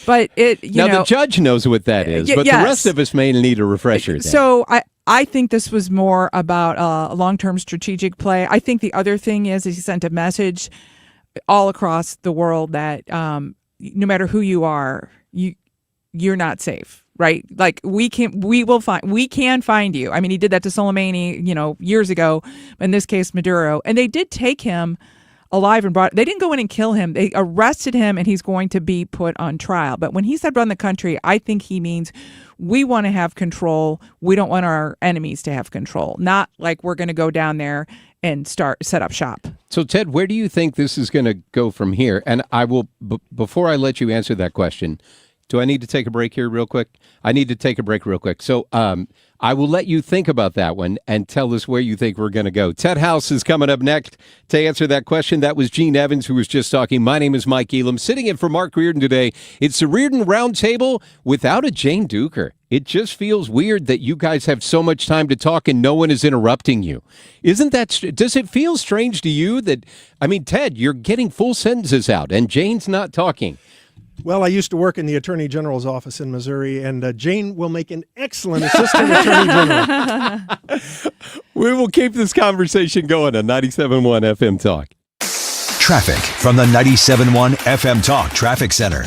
But the judge knows what that is, but yes. The rest of us may need a refresher. Then. So I think this was more about a long-term strategic play. I think the other thing is he sent a message all across the world that no matter who you are, you're not safe. Right, like we can find you. I mean, he did that to Soleimani, years ago. In this case, Maduro, and they did take him alive and they didn't go in and kill him. They arrested him, and he's going to be put on trial. But when he said run the country, I think he means we want to have control. We don't want our enemies to have control. Not like we're going to go down there and set up shop. So, Ted, where do you think this is going to go from here? And I will, before I let you answer that question. Do I need to take a break here real quick? I need to take a break real quick. So I will let you think about that one and tell us where you think we're going to go. Ted House is coming up next to answer that question. That was Gene Evans who was just talking. My name is Mike Elam. Sitting in for Mark Reardon today. It's the Reardon Roundtable without a Jane Duker. It just feels weird that you guys have so much time to talk and no one is interrupting you. Isn't that, does it feel strange to you that, Ted, you're getting full sentences out and Jane's not talking? Well, I used to work in the Attorney General's office in Missouri, and Jane will make an excellent Assistant Attorney General. We will keep this conversation going on 97.1 FM Talk. Traffic from the 97.1 FM Talk Traffic Center.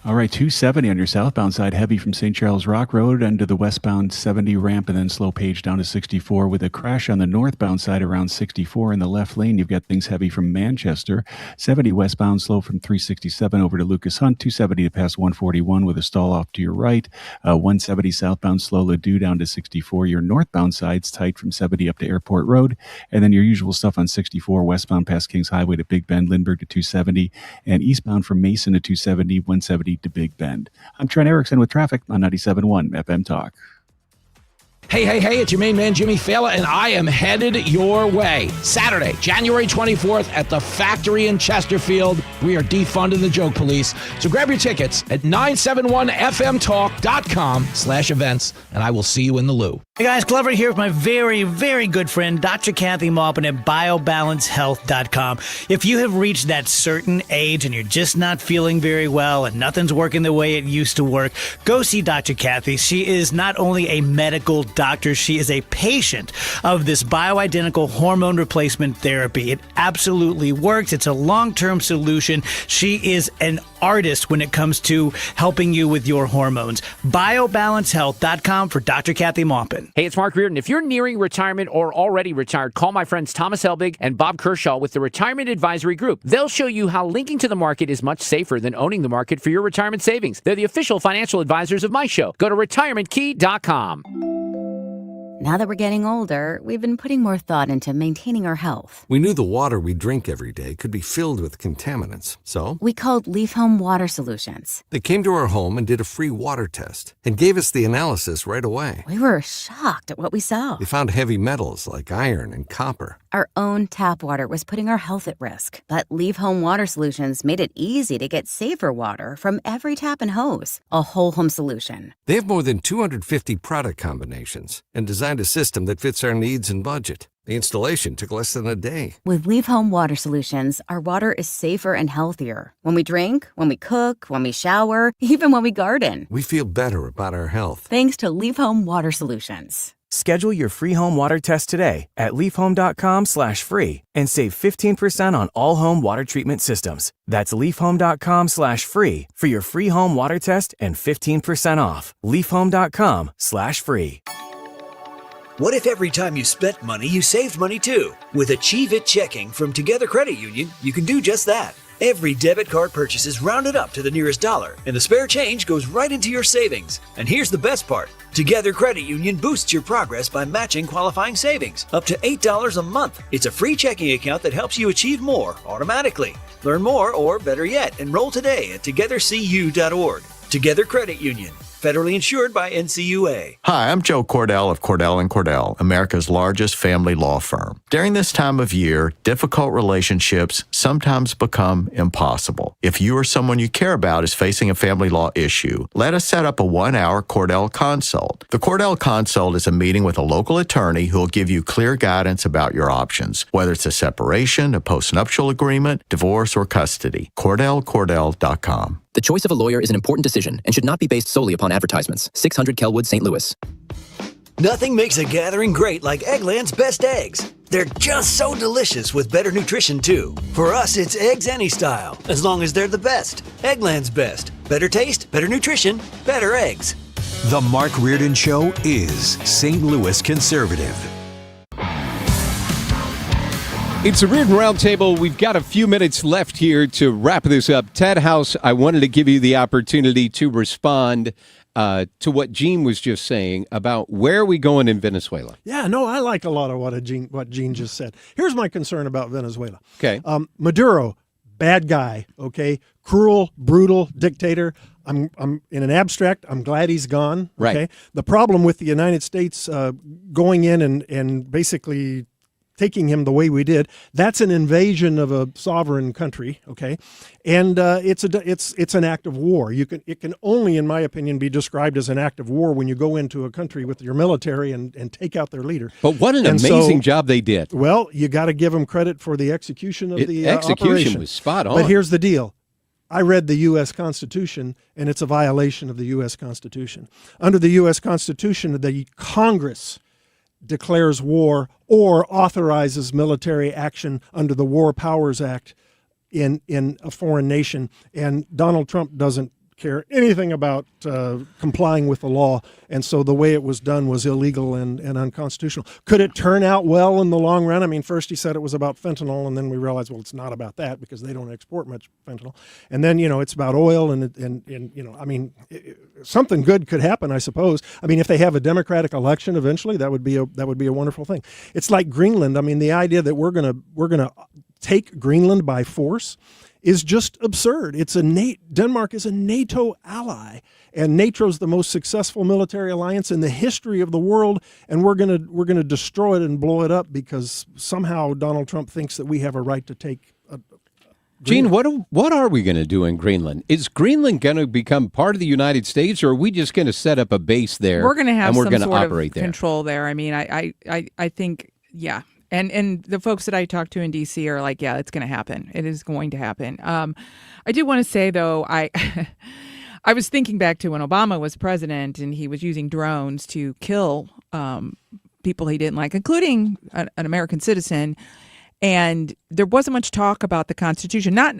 All right, 270 on your southbound side, heavy from St. Charles Rock Road into the westbound 70 ramp, and then slow page down to 64 with a crash on the northbound side around 64 in the left lane. You've got things heavy from Manchester, 70 westbound slow from 367 over to Lucas Hunt, 270 to pass 141 with a stall off to your right, 170 southbound slow Ladue down to 64. Your northbound side's tight from 70 up to Airport Road, and then your usual stuff on 64 westbound past Kings Highway to Big Bend, Lindbergh to 270, and eastbound from Mason to 270, 170 to Big Bend. I'm Trent Erickson with traffic on 97.1 FM Talk. Hey, it's your main man, Jimmy Fallon, and I am headed your way. Saturday, January 24th at the Factory in Chesterfield. We are defunding the joke police. So grab your tickets at 971fmtalk.com/events, and I will see you in the loo. Hey guys, Glover here with my very, very good friend, Dr. Kathy Maupin at BioBalanceHealth.com. If you have reached that certain age and you're just not feeling very well and nothing's working the way it used to work, go see Dr. Kathy. She is not only a medical doctor, she is a patient of this bioidentical hormone replacement therapy. It absolutely works. It's a long-term solution. She is an artist when it comes to helping you with your hormones. BioBalanceHealth.com for Dr. Kathy Maupin. Hey, it's Mark Reardon. If you're nearing retirement or already retired, call my friends Thomas Helbig and Bob Kershaw with the Retirement Advisory Group. They'll show you how linking to the market is much safer than owning the market for your retirement savings. They're the official financial advisors of my show. Go to retirementkey.com. Now that we're getting older, we've been putting more thought into maintaining our health. We knew the water we drink every day could be filled with contaminants, so we called Leaf Home Water Solutions. They came to our home and did a free water test and gave us the analysis right away. We were shocked at what we saw. They found heavy metals like iron and copper. Our own tap water was putting our health at risk, but Leaf Home Water Solutions made it easy to get safer water from every tap and hose. A whole home solution. They have more than 250 product combinations and designed a system that fits our needs and budget. The installation took less than a day. With Leaf Home Water Solutions, our water is safer and healthier. When we drink, when we cook, when we shower, even when we garden. We feel better about our health. Thanks to Leaf Home Water Solutions. Schedule your free home water test today at leafhome.com/free and save 15% on all home water treatment systems. That's leafhome.com/free for your free home water test and 15% off. leafhome.com/free. What if every time you spent money, you saved money too? With Achieve It Checking from Together Credit Union, you can do just that. Every debit card purchase is rounded up to the nearest dollar, and the spare change goes right into your savings. And here's the best part. Together Credit Union boosts your progress by matching qualifying savings, up to $8 a month. It's a free checking account that helps you achieve more automatically. Learn more, or better yet, enroll today at togethercu.org. Together Credit Union. Federally insured by NCUA. Hi, I'm Joe Cordell of Cordell & Cordell, America's largest family law firm. During this time of year, difficult relationships sometimes become impossible. If you or someone you care about is facing a family law issue, let us set up a 1-hour Cordell Consult. The Cordell Consult is a meeting with a local attorney who will give you clear guidance about your options, whether it's a separation, a postnuptial agreement, divorce, or custody. CordellCordell.com. The choice of a lawyer is an important decision and should not be based solely upon advertisements. 600 Kelwood, St. Louis. Nothing makes a gathering great like Eggland's best eggs. They're just so delicious with better nutrition, too. For us, it's eggs any style, as long as they're the best. Eggland's best. Better taste, better nutrition, better eggs. The Mark Reardon Show is St. Louis conservative. It's a Reardon Roundtable. We've got a few minutes left here to wrap this up. Ted House, I wanted to give you the opportunity to respond to what Gene was just saying about where are we going in Venezuela. Yeah, no, I like a lot of what Gene just said. Here's my concern about Venezuela. Okay. Maduro, bad guy, okay? Cruel, brutal dictator. I'm in an abstract, I'm glad he's gone. Okay? Right. The problem with the United States going in and basically taking him the way we did, that's an invasion of a sovereign country, okay? And it's an act of war. It can only, in my opinion, be described as an act of war when you go into a country with your military and take out their leader. But what an amazing job they did. Well, you got to give them credit for the execution of the execution operation. was spot on. But here's the deal. I read the U.S. Constitution, and it's a violation of the U.S. Constitution. Under the U.S. Constitution, the Congress declares war or authorizes military action under the War Powers Act in a foreign nation. And Donald Trump doesn't care anything about complying with the law. And so the way it was done was illegal and unconstitutional. Could it turn out well in the long run? I mean, first he said it was about fentanyl, and then we realized, well, it's not about that because they don't export much fentanyl. And then, it's about oil something good could happen, I suppose. I mean, if they have a democratic election eventually, that would be a wonderful thing. It's like Greenland. I mean, the idea that we're gonna take Greenland by force is just absurd. Denmark is a NATO ally, and NATO's the most successful military alliance in the history of the world, and we're gonna destroy it and blow it up because somehow Donald Trump thinks that we have a right to take. Gene, what are we going to do in Greenland? Is Greenland going to become part of the United States, or are we just going to set up a base there? We're going to have some sort of there? Control there. I mean, I think, yeah. And the folks that I talk to in D.C. are like, yeah, it's going to happen. It is going to happen. I do want to say, though, I was thinking back to when Obama was president and he was using drones to kill people he didn't like, including an American citizen. And there wasn't much talk about the Constitution. I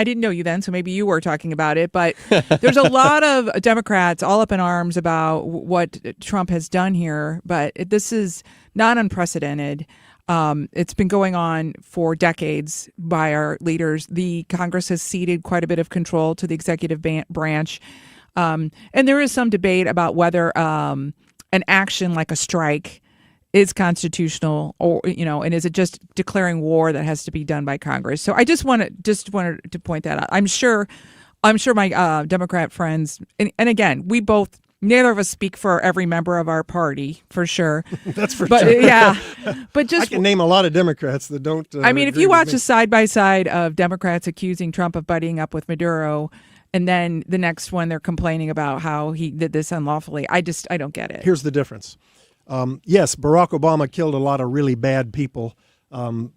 didn't know you then, so maybe you were talking about it. But there's a lot of Democrats all up in arms about what Trump has done here. But this is not unprecedented. It's been going on for decades by our leaders. The Congress has ceded quite a bit of control to the executive branch. And there is some debate about whether an action like a strike is constitutional, or and is it just declaring war that has to be done by Congress? So I just wanted to point that out. I'm sure my Democrat friends, and again, neither of us speak for every member of our party, for sure. That's for sure. Yeah. But just I can name a lot of Democrats that don't. If you watch a side-by-side of Democrats accusing Trump of buddying up with Maduro, and then the next one they're complaining about how he did this unlawfully, I don't get it. Here's the difference. Yes, Barack Obama killed a lot of really bad people in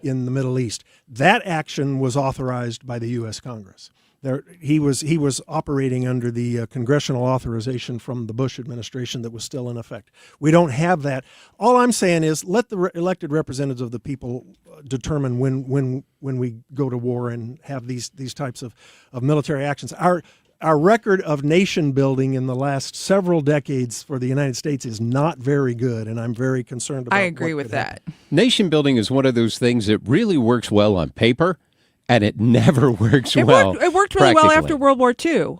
the Middle East. That action was authorized by the U.S. Congress. He was operating under the congressional authorization from the Bush administration that was still in effect. We don't have that. All I'm saying is let the elected representatives of the people determine when we go to war and have these types of military actions. Our record of nation building in the last several decades for the United States is not very good, and I'm very concerned about. I agree with that. Nation building is one of those things that really works well on paper, and it never works well. It worked really well after World War II,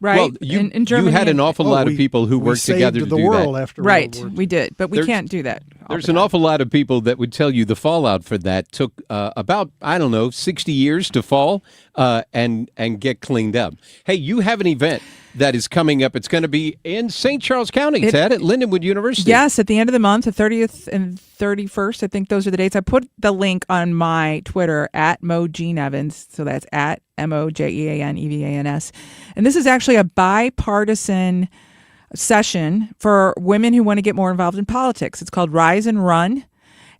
right? Well, in Germany, you had an awful lot of people who worked together to the do world that. After right, World War II. We did, but we can't do that. There's an awful lot of people that would tell you the fallout for that took about 60 years to fall and get cleaned up. Hey, you have an event that is coming up. It's going to be in St. Charles County, Ted, at Lindenwood University. Yes, at the end of the month, the 30th and 31st. I think those are the dates. I put the link on my Twitter at MoJeanEvans. So that's at MoJeanEvans. And this is actually a bipartisan session for women who want to get more involved in politics. It's called Rise and Run.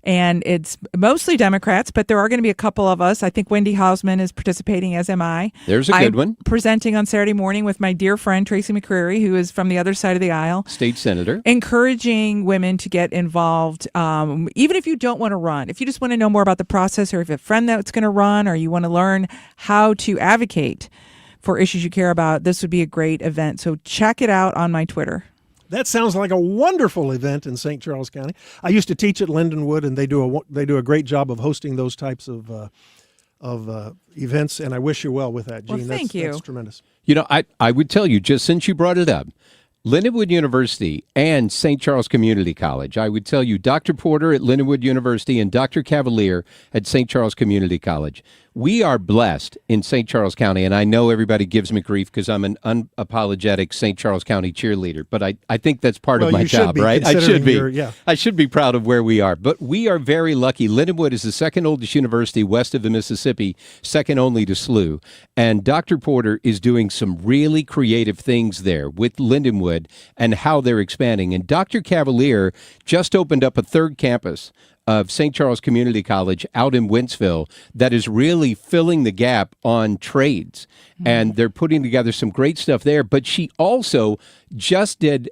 And it's mostly Democrats, but there are going to be a couple of us. I think Wendy Hausman is participating, as am I. There's a good one. Presenting on Saturday morning with my dear friend Tracy McCreary, who is from the other side of the aisle. State senator. Encouraging women to get involved, even if you don't want to run. If you just want to know more about the process, or if you have a friend that's going to run, or you want to learn how to advocate for issues you care about, this would be a great event. So check it out on my Twitter. That sounds like a wonderful event in St. Charles County. I used to teach at Lindenwood, and they do a great job of hosting those types of events. And I wish you well with that, Gene. Well, thank you. That's tremendous. You know, I would tell you, just since you brought it up, Lindenwood University and St. Charles Community College. I would tell you, Dr. Porter at Lindenwood University and Dr. Cavalier at St. Charles Community College. We are blessed in St. Charles County, and I know everybody gives me grief because I'm an unapologetic St. Charles County cheerleader, but I think that's part of my job, right? I should be. I should be proud of where we are, but we are very lucky. Lindenwood is the second oldest university west of the Mississippi, second only to SLU, and Dr. Porter is doing some really creative things there with Lindenwood and how they're expanding. And Dr. Cavalier just opened up a third campus of St. Charles Community College out in Wentzville that is really filling the gap on trades. And they're putting together some great stuff there. But she also just did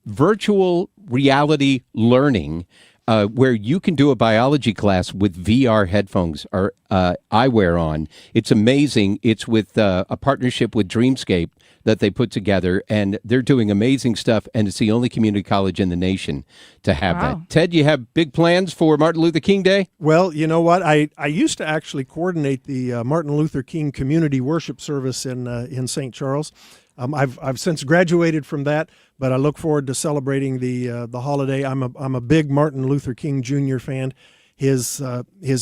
virtual reality learning where you can do a biology class with VR headphones or eyewear on. It's amazing. It's with a partnership with Dreamscape that they put together, and they're doing amazing stuff, and it's the only community college in the nation to have that. Ted, you have big plans for Martin Luther King Day? Well, you know what? I used to actually coordinate the Martin Luther King Community Worship Service in St. Charles. I've since graduated from that, but I look forward to celebrating the holiday. I'm a big Martin Luther King Jr. fan. His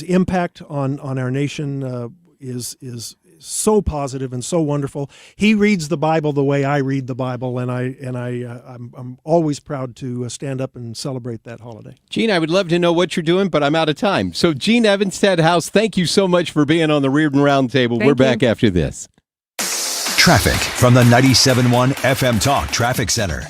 impact on our nation is so positive and so wonderful. He reads the Bible the way I read the Bible, and I'm always proud to stand up and celebrate that holiday. Gene, I would love to know what you're doing, but I'm out of time. So Gene Evans, Ted House, thank you so much for being on the Reardon Roundtable. We're back after this. Traffic from the 97.1 FM Talk Traffic Center.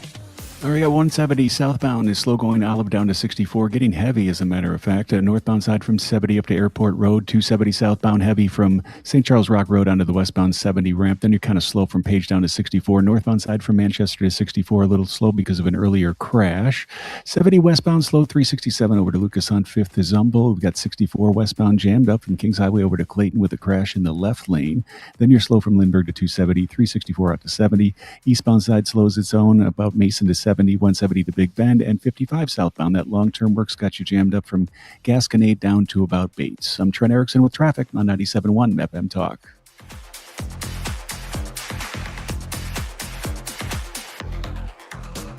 All right, 170 southbound is slow going Olive down to 64, getting heavy as a matter of fact. Northbound side from 70 up to Airport Road, 270 southbound heavy from St. Charles Rock Road onto the westbound 70 ramp. Then you're kind of slow from Page down to 64. Northbound side from Manchester to 64, a little slow because of an earlier crash. 70 westbound slow, 367 over to Lucas on 5th to Zumble. We've got 64 westbound jammed up from Kings Highway over to Clayton with a crash in the left lane. Then you're slow from Lindbergh to 270, 364 out to 70. Eastbound side slows its own about Mason to 70, 170 to Big Bend, and 55 southbound. That long-term work's got you jammed up from Gasconade down to about Bates. I'm Trent Erickson with traffic on 97.1 FM Talk.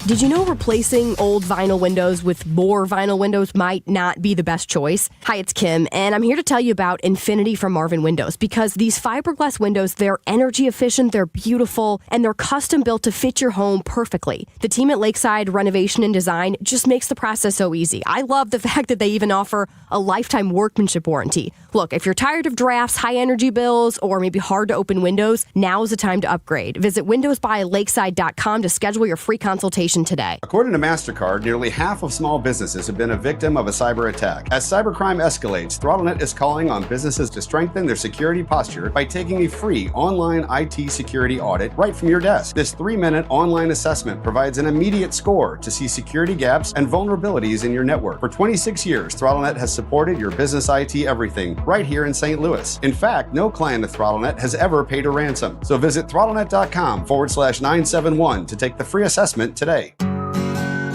Did you know replacing old vinyl windows with more vinyl windows might not be the best choice? Hi, it's Kim, and I'm here to tell you about Infinity from Marvin Windows, because these fiberglass windows, they're energy efficient, they're beautiful, and they're custom built to fit your home perfectly. The team at Lakeside Renovation and Design just makes the process so easy. I love the fact that they even offer a lifetime workmanship warranty. Look, if you're tired of drafts, high energy bills, or maybe hard to open windows, now's the time to upgrade. Visit windowsbylakeside.com to schedule your free consultation today. According to MasterCard, nearly half of small businesses have been a victim of a cyber attack. As cybercrime escalates, ThrottleNet is calling on businesses to strengthen their security posture by taking a free online IT security audit right from your desk. This 3-minute online assessment provides an immediate score to see security gaps and vulnerabilities in your network. For 26 years, ThrottleNet has supported your business IT everything right here in St. Louis. In fact, no client of ThrottleNet has ever paid a ransom. So visit throttlenet.com/971 to take the free assessment today.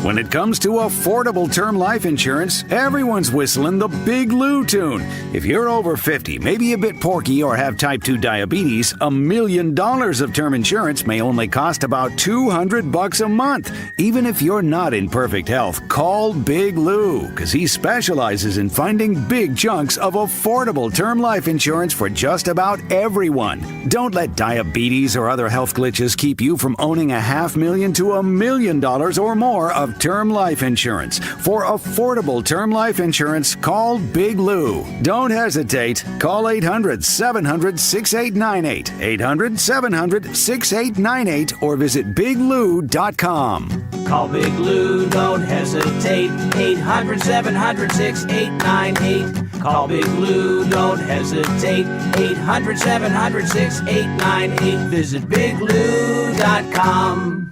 When it comes to affordable term life insurance, everyone's whistling the Big Lou tune. If you're over 50, maybe a bit porky, or have type 2 diabetes, $1 million of term insurance may only cost about $200 a month. Even if you're not in perfect health, call Big Lou, because he specializes in finding big chunks of affordable term life insurance for just about everyone. Don't let diabetes or other health glitches keep you from owning $500,000 to $1 million or more of term life insurance. For affordable term life insurance, call Big Lou. Don't hesitate. Call 800-700-6898, 800-700-6898, or visit biglou.com. Call Big Lou, don't hesitate. 800-700-6898. Call Big Lou, don't hesitate. 800-700-6898. Visit biglou.com.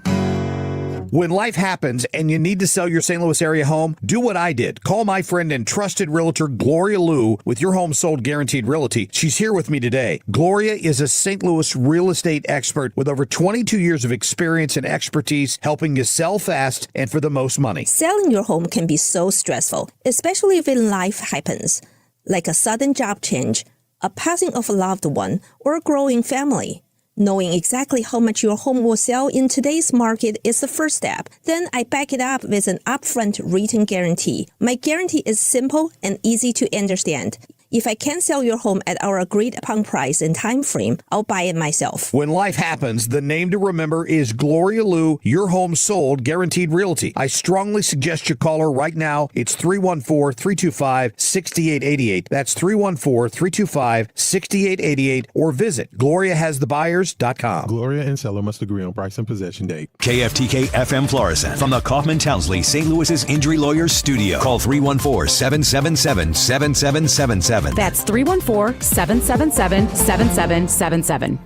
When life happens and you need to sell your St. Louis area home, do what I did. Call my friend and trusted realtor, Gloria Liu, with Your Home Sold Guaranteed Realty. She's here with me today. Gloria is a St. Louis real estate expert with over 22 years of experience and expertise helping you sell fast and for the most money. Selling your home can be so stressful, especially when life happens, like a sudden job change, a passing of a loved one, or a growing family. Knowing exactly how much your home will sell in today's market is the first step. Then I back it up with an upfront written guarantee. My guarantee is simple and easy to understand. If I can't sell your home at our agreed upon price and time frame, I'll buy it myself. When life happens, the name to remember is Gloria Liu, Your Home Sold Guaranteed Realty. I strongly suggest you call her right now. It's 314-325-6888. That's 314-325-6888, or visit GloriaHasTheBuyers.com. Gloria and seller must agree on price and possession date. KFTK FM Florissant from the Kaufman Townsley St. Louis's Injury Lawyers Studio. Call 314-777-7777. That's 314-777-7777.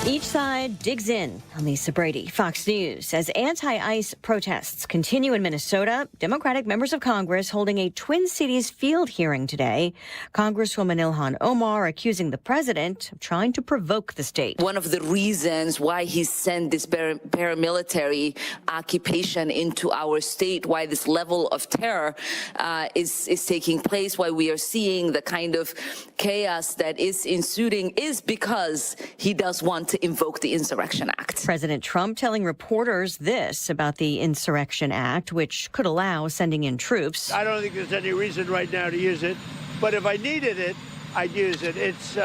Each side digs in. I'm Lisa Brady, Fox News. As anti-ICE protests continue in Minnesota, Democratic members of Congress holding a Twin Cities field hearing today. Congresswoman Ilhan Omar accusing the president of trying to provoke the state. One of the reasons why he sent this paramilitary occupation into our state, why this level of terror is taking place, why we are seeing the kind of chaos that is ensuing, is because he does want to invoke the Insurrection Act. President Trump telling reporters this about the Insurrection Act, which could allow sending in troops. I don't think there's any reason right now to use it, but if I needed it, I'd use it. It's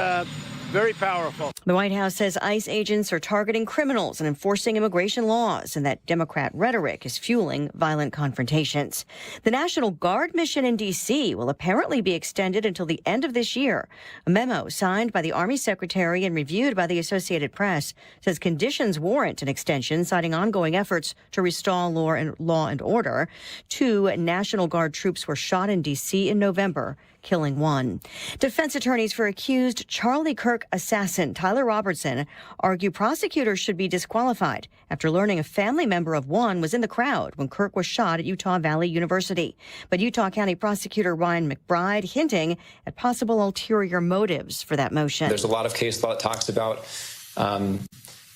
very powerful. The White House says ICE agents are targeting criminals and enforcing immigration laws, and that Democrat rhetoric is fueling violent confrontations. The National Guard mission in D.C. will apparently be extended until the end of this year. A memo signed by the Army Secretary and reviewed by the Associated Press says conditions warrant an extension, citing ongoing efforts to restore law and order. 2 National Guard troops were shot in D.C. in November, killing 1. Defense attorneys for accused Charlie Kirk assassin Tyler Robertson argue prosecutors should be disqualified after learning a family member of one was in the crowd when Kirk was shot at Utah Valley University. But Utah County Prosecutor Ryan McBride hinting at possible ulterior motives for that motion. There's a lot of case law that talks about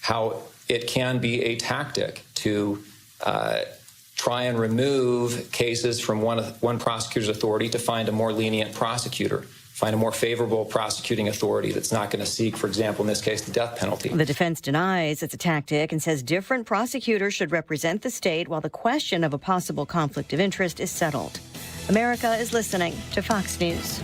how it can be a tactic to try and remove cases from one prosecutor's authority to find a more lenient prosecutor, find a more favorable prosecuting authority that's not going to seek, for example, in this case, the death penalty. The defense denies it's a tactic and says different prosecutors should represent the state while the question of a possible conflict of interest is settled. America is listening to Fox News.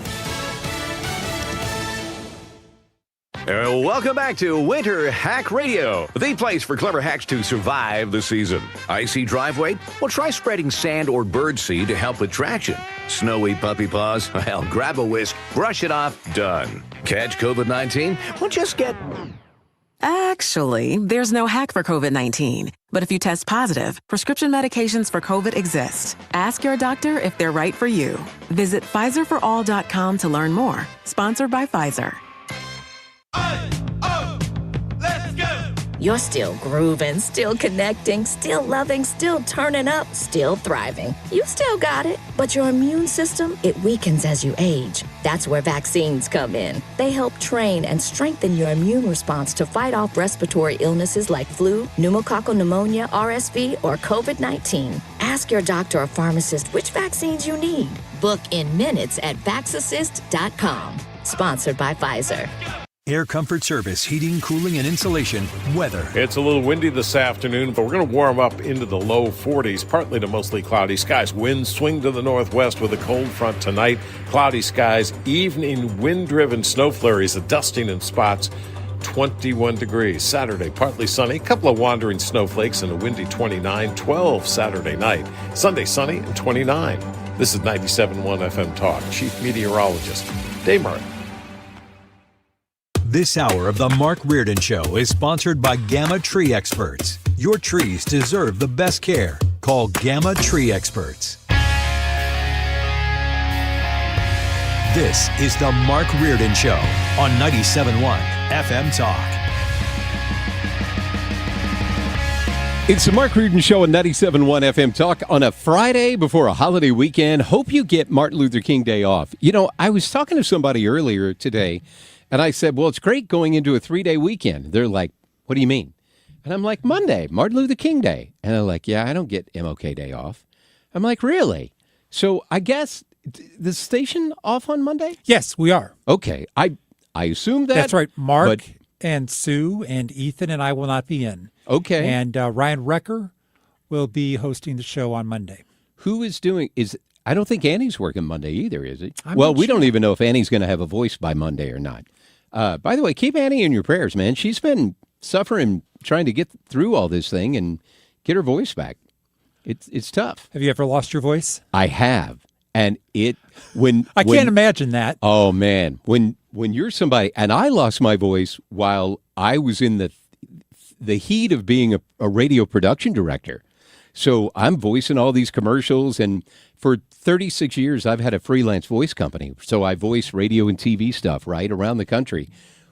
Welcome back to Winter Hack Radio, the place for clever hacks to survive the season. Icy driveway? Well, try spreading sand or birdseed to help with traction. Snowy puppy paws? Well, grab a whisk, brush it off, done. Catch COVID-19? Well, just get... Actually, there's no hack for COVID-19. But if you test positive, prescription medications for COVID exist. Ask your doctor if they're right for you. Visit PfizerForAll.com to learn more. Sponsored by Pfizer. You're still grooving, still connecting, still loving, still turning up, still thriving. You still got it, but your immune system, it weakens as you age. That's where vaccines come in. They help train and strengthen your immune response to fight off respiratory illnesses like flu, pneumococcal pneumonia, RSV, or COVID-19. Ask your doctor or pharmacist which vaccines you need. Book in minutes at vaxassist.com. Sponsored by Pfizer. Air Comfort Service, heating, cooling, and insulation, weather. It's a little windy this afternoon, but we're going to warm up into the low 40s, partly to mostly cloudy skies. Winds swing to the northwest with a cold front tonight. Cloudy skies, evening wind-driven snow flurries, a dusting in spots. 21 degrees. Saturday, partly sunny, a couple of wandering snowflakes and a windy 29. 12 Saturday night. Sunday, sunny and 29. This is 97.1 FM Talk. Chief Meteorologist Dave Martin. This hour of the Mark Reardon Show is sponsored by Gamma Tree Experts. Your trees deserve the best care. Call Gamma Tree Experts. This is the Mark Reardon Show on 97.1 FM Talk. It's the Mark Reardon Show on 97.1 FM Talk on a Friday before a holiday weekend. Hope you get Martin Luther King Day off. You know, I was talking to somebody earlier today, and I said, well, it's great going into a 3-day weekend. They're like, what do you mean? And I'm like, Monday, Martin Luther King Day. And they're like, yeah, I don't get MLK Day off. I'm like, really? So I guess the station off on Monday? Yes, we are. Okay. I assume that. That's right. Mark and Sue and Ethan and I will not be in. Okay. And Ryan Recker will be hosting the show on Monday. Who is doing I don't think Annie's working Monday either, is he? Well, we don't even know if Annie's going to have a voice by Monday or not. By the way, keep Annie in your prayers, man. She's been suffering trying to get through all this thing and get her voice back. It's tough. Have you ever lost your voice? I have. And I can't imagine that. Oh, man. When you're somebody, and I lost my voice while I was in the heat of being a radio production director. So I'm voicing all these commercials, and for 36 years, I've had a freelance voice company. So I voice radio and TV stuff, right, around the country.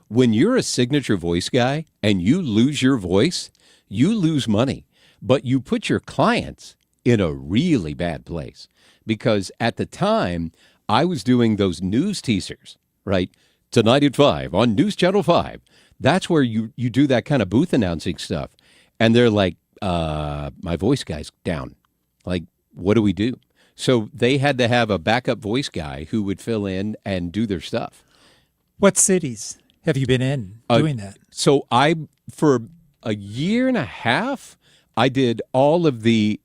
When you're a signature voice guy and you lose your voice, you lose money. But you put your clients in a really bad place. Because at the time, I was doing those news teasers, right? Tonight at 5 on News Channel 5. That's where you do that kind of booth announcing stuff. And they're like, my voice guy's down. Like, what do we do? So they had to have a backup voice guy who would fill in and do their stuff. What cities have you been in doing that? So for a year and a half, I did all of the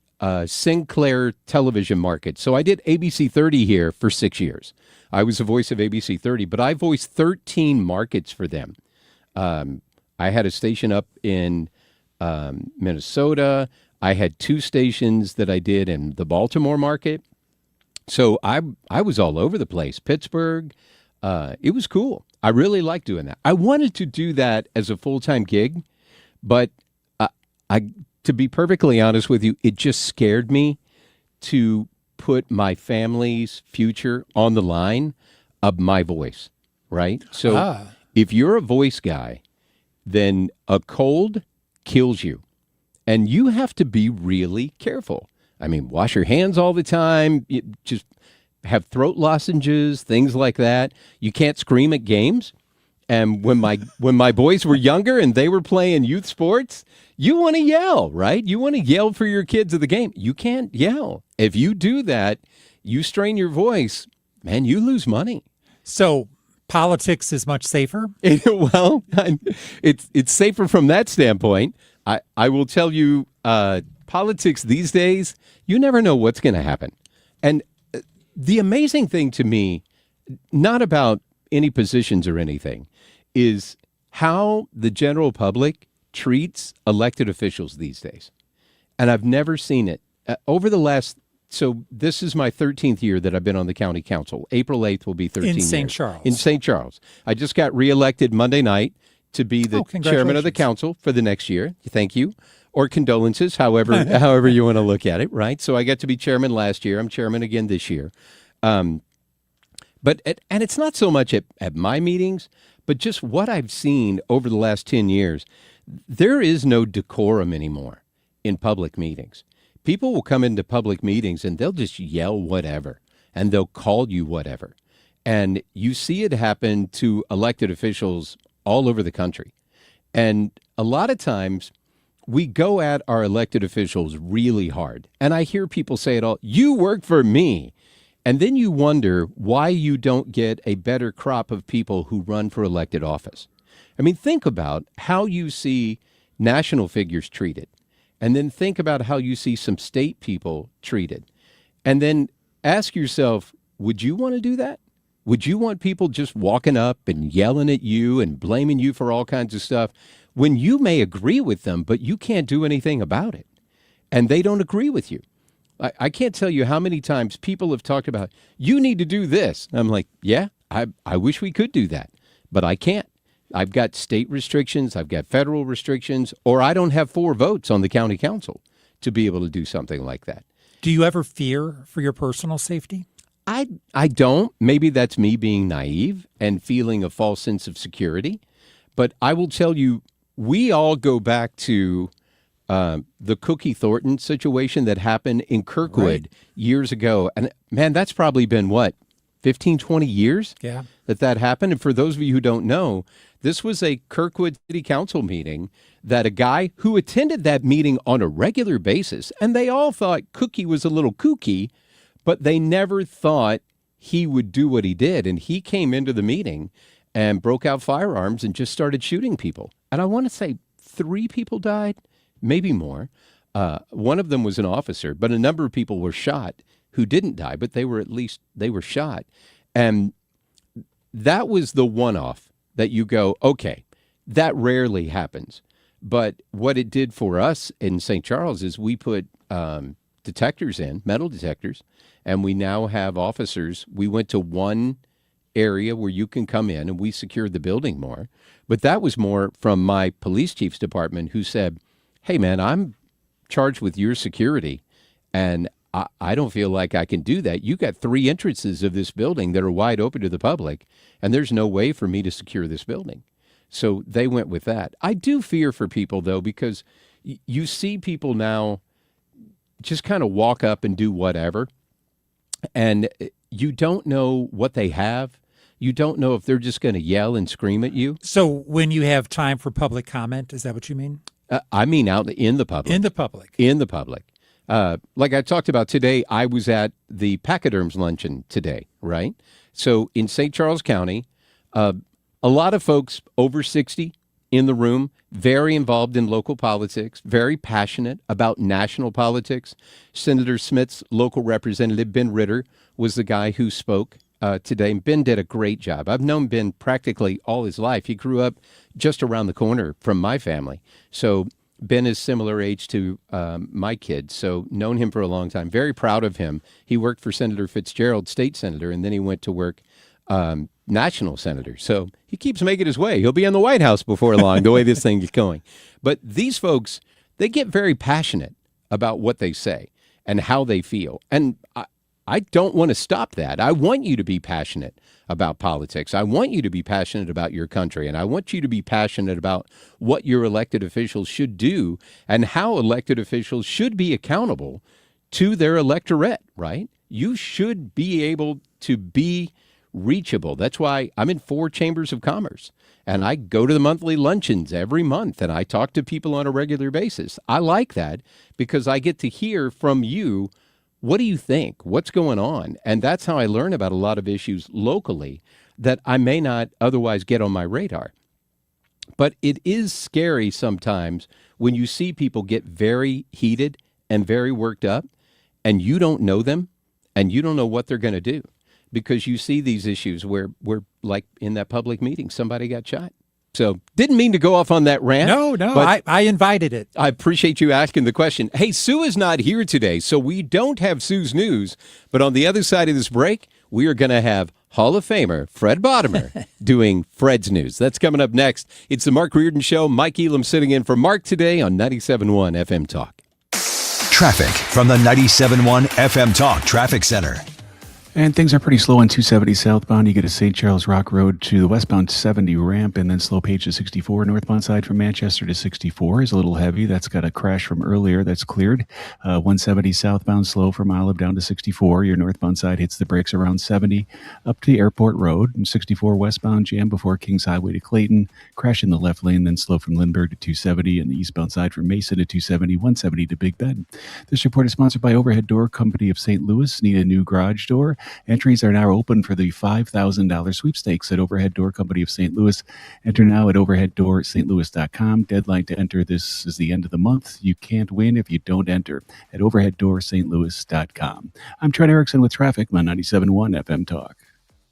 Sinclair television market. So I did ABC 30 here for 6 years. I was the voice of ABC 30, but I voiced 13 markets for them. I had a station up in Minnesota. I had 2 stations that I did in the Baltimore market. So I was all over the place. Pittsburgh. It was cool. I really liked doing that. I wanted to do that as a full-time gig, but to be perfectly honest with you, it just scared me to put my family's future on the line of my voice, right? So if you're a voice guy, then a cold kills you. And you have to be really careful. I mean, wash your hands all the time. You just have throat lozenges, things like that. You can't scream at games. And when my boys were younger and they were playing youth sports, you want to yell, right? You want to yell for your kids at the game. You can't yell. If you do that, you strain your voice, man, you lose money. So politics is much safer? Well, it's safer from that standpoint. I will tell you, politics these days, you never know what's going to happen. And the amazing thing to me, not about any positions or anything, is how the general public treats elected officials these days. And I've never seen it. Over the last, so this is my 13th year that I've been on the county council. April 8th will be 13 years. In St. Charles. In St. Charles. I just got reelected Monday night to be the chairman of the council for the next year. Thank you. Or condolences, however you want to look at it, right? So I got to be chairman last year. I'm chairman again this year. And it's not so much at my meetings, but just what I've seen over the last 10 years. there is no decorum anymore in public meetings. People will come into public meetings and they'll just yell whatever, and they'll call you whatever. And you see it happen to elected officials all over the country. And a lot of times we go at our elected officials really hard. And I hear people say it all, you work for me. And then you wonder why you don't get a better crop of people who run for elected office. I mean, think about how you see national figures treated, and then think about how you see some state people treated. And then ask yourself, would you want to do that? Would you want people just walking up and yelling at you and blaming you for all kinds of stuff when you may agree with them, but you can't do anything about it? And they don't agree with you. I can't tell you how many times people have talked about, you need to do this. I'm like, yeah, I wish we could do that, but I can't. I've got state restrictions, I've got federal restrictions, or I don't have 4 votes on the county council to be able to do something like that. Do you ever fear for your personal safety? I don't. Maybe that's me being naive and feeling a false sense of security. But I will tell you, we all go back to the Cookie Thornton situation that happened in Kirkwood years ago. And man, that's probably been, 15, 20 years that happened. And for those of you who don't know, this was a Kirkwood City Council meeting that a guy who attended that meeting on a regular basis, and they all thought Cookie was a little kooky, but they never thought he would do what he did. And he came into the meeting and broke out firearms and just started shooting people. And I want to say 3 people died, maybe more. One of them was an officer, but a number of people were shot who didn't die, but they were shot. And that was the one-off that you go, okay, that rarely happens. But what it did for us in St. Charles is we put detectors in, metal detectors, and we now have officers. We went to one area where you can come in, and we secured the building more. But that was more from my police chief's department, who said, hey, man, I'm charged with your security, and I don't feel like I can do that. You got 3 entrances of this building that are wide open to the public, and there's no way for me to secure this building. So they went with that. I do fear for people, though, because you see people now just kind of walk up and do whatever, and you don't know what they have. You don't know if they're just going to yell and scream at you. So when you have time for public comment, is that what you mean? I mean out in the public. In the public. In the public. Like I talked about today, I was at the Pachyderms luncheon today, right? So in St. Charles County, a lot of folks over 60 in the room, very involved in local politics, very passionate about national politics. Senator Smith's local representative, Ben Ritter, was the guy who spoke today. And Ben did a great job. I've known Ben practically all his life. He grew up just around the corner from my family. So Ben is similar age to my kids, so known him for a long time. Very proud of him. He worked for Senator Fitzgerald, state senator, and then he went to work national senator. So he keeps making his way. He'll be in the White House before long, the way this thing is going. But these folks, they get very passionate about what they say and how they feel. And I don't want to stop that. I want you to be passionate about politics. I want you to be passionate about your country, and I want you to be passionate about what your elected officials should do and how elected officials should be accountable to their electorate, right? You should be able to be reachable. That's why I'm in 4 chambers of commerce, and I go to the monthly luncheons every month, and I talk to people on a regular basis. I like that because I get to hear from you, what do you think? What's going on? And that's how I learn about a lot of issues locally that I may not otherwise get on my radar. But it is scary sometimes when you see people get very heated and very worked up, and you don't know them, and you don't know what they're going to do, because you see these issues where like in that public meeting, somebody got shot. So didn't mean to go off on that rant. No, I invited it. I appreciate you asking the question. Hey, Sue is not here today, so we don't have Sue's news. But on the other side of this break, we are going to have Hall of Famer Fred Bottomer doing Fred's News. That's coming up next. It's the Mark Reardon Show. Mike Elam sitting in for Mark today on 97.1 FM Talk. Traffic from the 97.1 FM Talk Traffic Center. And things are pretty slow on 270 southbound. You get a St. Charles Rock Road to the westbound 70 ramp, and then slow page to 64 northbound side from Manchester to 64 is a little heavy. That's got a crash from earlier that's cleared. 170 southbound slow from Olive down to 64. Your northbound side hits the brakes around 70 up to Airport Road, and 64 westbound jam before Kings Highway to Clayton. Crash in the left lane, then slow from Lindbergh to 270, and the eastbound side from Mesa to 270, 170 to Big Bend. This report is sponsored by Overhead Door Company of St. Louis. Need a new garage door? Entries are now open for the $5,000 sweepstakes at Overhead Door Company of St. Louis. Enter now at overheaddoorstlouis.com. Deadline to enter this is the end of the month. You can't win if you don't enter at overheaddoorstllouis.com. I'm Trent Erickson with traffic on 97.1 FM Talk.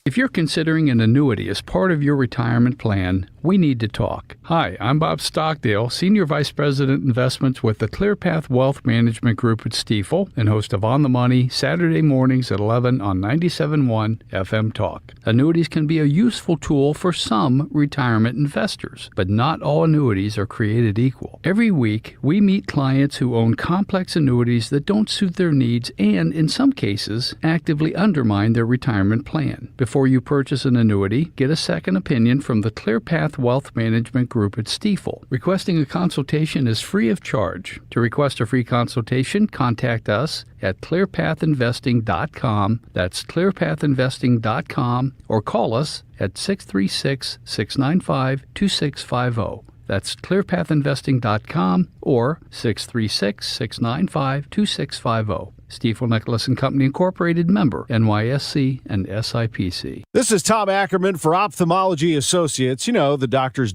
If you're considering an annuity as part of your retirement plan, we need to talk. Hi, I'm Bob Stockdale, Senior Vice President Investments with the ClearPath Wealth Management Group at Stifel and host of On the Money, Saturday mornings at 11 on 97.1 FM Talk. Annuities can be a useful tool for some retirement investors, but not all annuities are created equal. Every week, we meet clients who own complex annuities that don't suit their needs and, in some cases, actively undermine their retirement plan. Before you purchase an annuity, get a second opinion from the ClearPath Wealth Management Group at Stifel. Requesting a consultation is free of charge. To request a free consultation, contact us at clearpathinvesting.com. That's clearpathinvesting.com, or call us at 636-695-2650. That's clearpathinvesting.com or 636-695-2650. Stifel Nicholas and Company Incorporated, member NYSE and SIPC. This is Tom Ackerman for Ophthalmology Associates. You know, the doctors,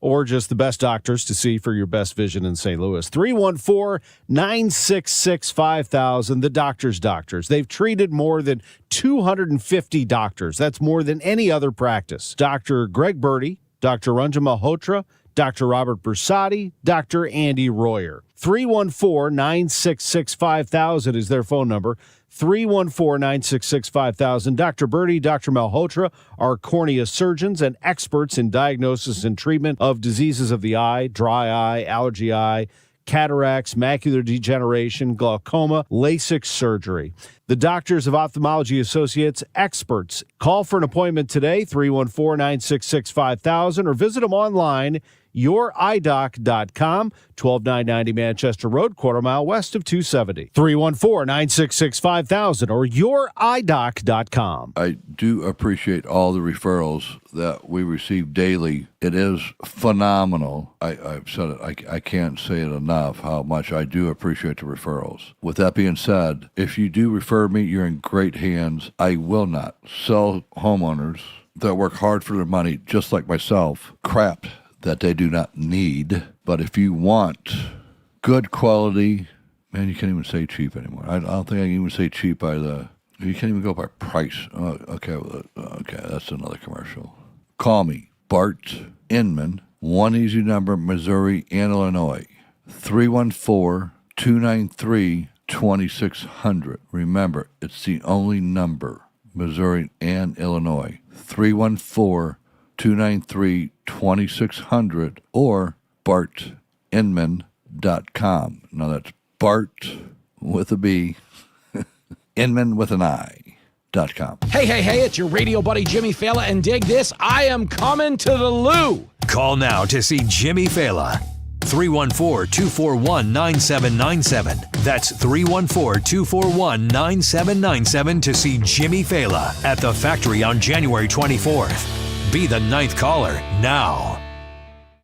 or just the best doctors to see for your best vision in St. Louis. 314-966-5000, the doctors. They've treated more than 250 doctors. That's more than any other practice. Dr. Greg Birdie, Dr. Ranjan Malhotra, Dr. Robert Bersati, Dr. Andy Royer. 314-966-5000 is their phone number. 314-966-5000. Dr. Birdie, Dr. Malhotra are cornea surgeons and experts in diagnosis and treatment of diseases of the eye, dry eye, allergy eye, cataracts, macular degeneration, glaucoma, LASIK surgery. The Doctors of Ophthalmology Associates, experts. Call for an appointment today, 314-966-5000, or visit them online, youridoc.com, 12990 Manchester Road, quarter mile west of 270. 314-966-5000 or youridoc.com. I do appreciate all the referrals that we receive daily. It is phenomenal. I've said it. I can't say it enough how much I do appreciate the referrals. With that being said, if you do refer me, you're in great hands. I will not sell homeowners that work hard for their money, just like myself, crap that they do not need. But if you want good quality, man, you can't even say cheap anymore. I don't think I can even say cheap by the, you can't even go by price. Okay, that's another commercial. Call me, Bart Inman, one easy number, Missouri and Illinois, 314-293-2600. Remember, it's the only number, Missouri and Illinois, 314-293-2600 or bartinman.com. Now that's Bart with a B, Inman with an I.com. Hey, it's your radio buddy Jimmy Fallon, and dig this, I am coming to the loo. Call now to see Jimmy Fallon. 314-241-9797. That's 314-241-9797 to see Jimmy Fallon at the factory on January 24th. Be the 9th caller now.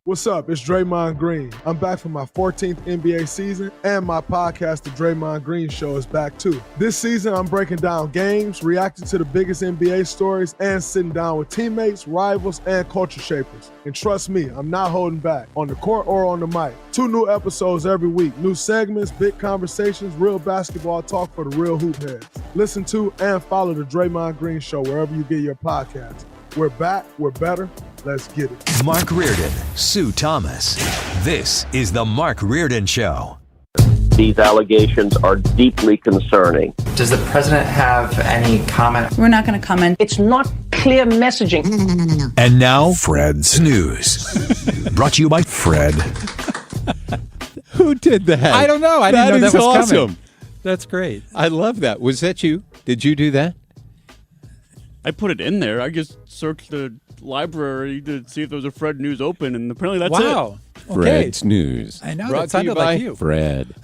What's up? It's Draymond Green. I'm back for my 14th NBA season, and my podcast, The Draymond Green Show, is back too. This season, I'm breaking down games, reacting to the biggest NBA stories, and sitting down with teammates, rivals, and culture shapers. And trust me, I'm not holding back, on the court or on the mic. 2 new episodes every week, new segments, big conversations, real basketball talk for the real hoop heads. Listen to and follow The Draymond Green Show wherever you get your podcasts. We're back, we're better, let's get it. Mark Reardon, Sue Thomas. This is The Mark Reardon Show. These allegations are deeply concerning. Does the president have any comment? We're not going to comment. It's not clear messaging. No. And now, Fred's News. Brought to you by Fred. Who did that? I don't know. I didn't know that was awesome. coming. That's great. I love that. Was that you? Did you do that? I put it in there. I just searched the library to see if there was a Fred News open, and apparently that's it. Wow. Okay. Fred's News. I know, Brought that sounded to you by like you. Fred.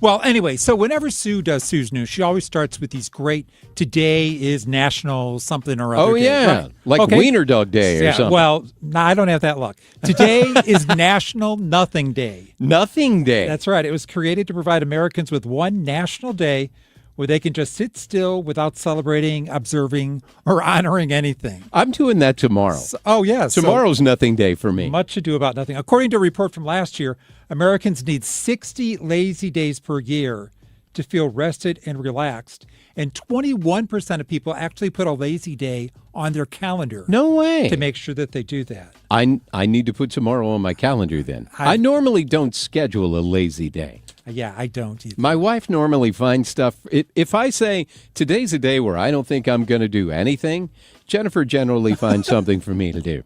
Well, anyway, so whenever Sue does Sue's News, she always starts with these great, today is National something or other Oh, day. yeah. Right. Like Okay. Wiener Dog Day or something. Well, no, I don't have that luck. Today is National Nothing Day. Nothing Day. That's right. It was created to provide Americans with one national day where they can just sit still without celebrating, observing, or honoring anything. I'm doing that tomorrow. Yeah. Tomorrow's Nothing Day for me. Much ado about nothing. According to a report from last year, Americans need 60 lazy days per year to feel rested and relaxed. And 21% of people actually put a lazy day on their calendar. No way. To make sure that they do that. I need to put tomorrow on my calendar then. I normally don't schedule a lazy day. Yeah, I don't either. My wife normally finds stuff. If I say today's a day where I don't think I'm going to do anything, Jennifer generally finds something for me to do.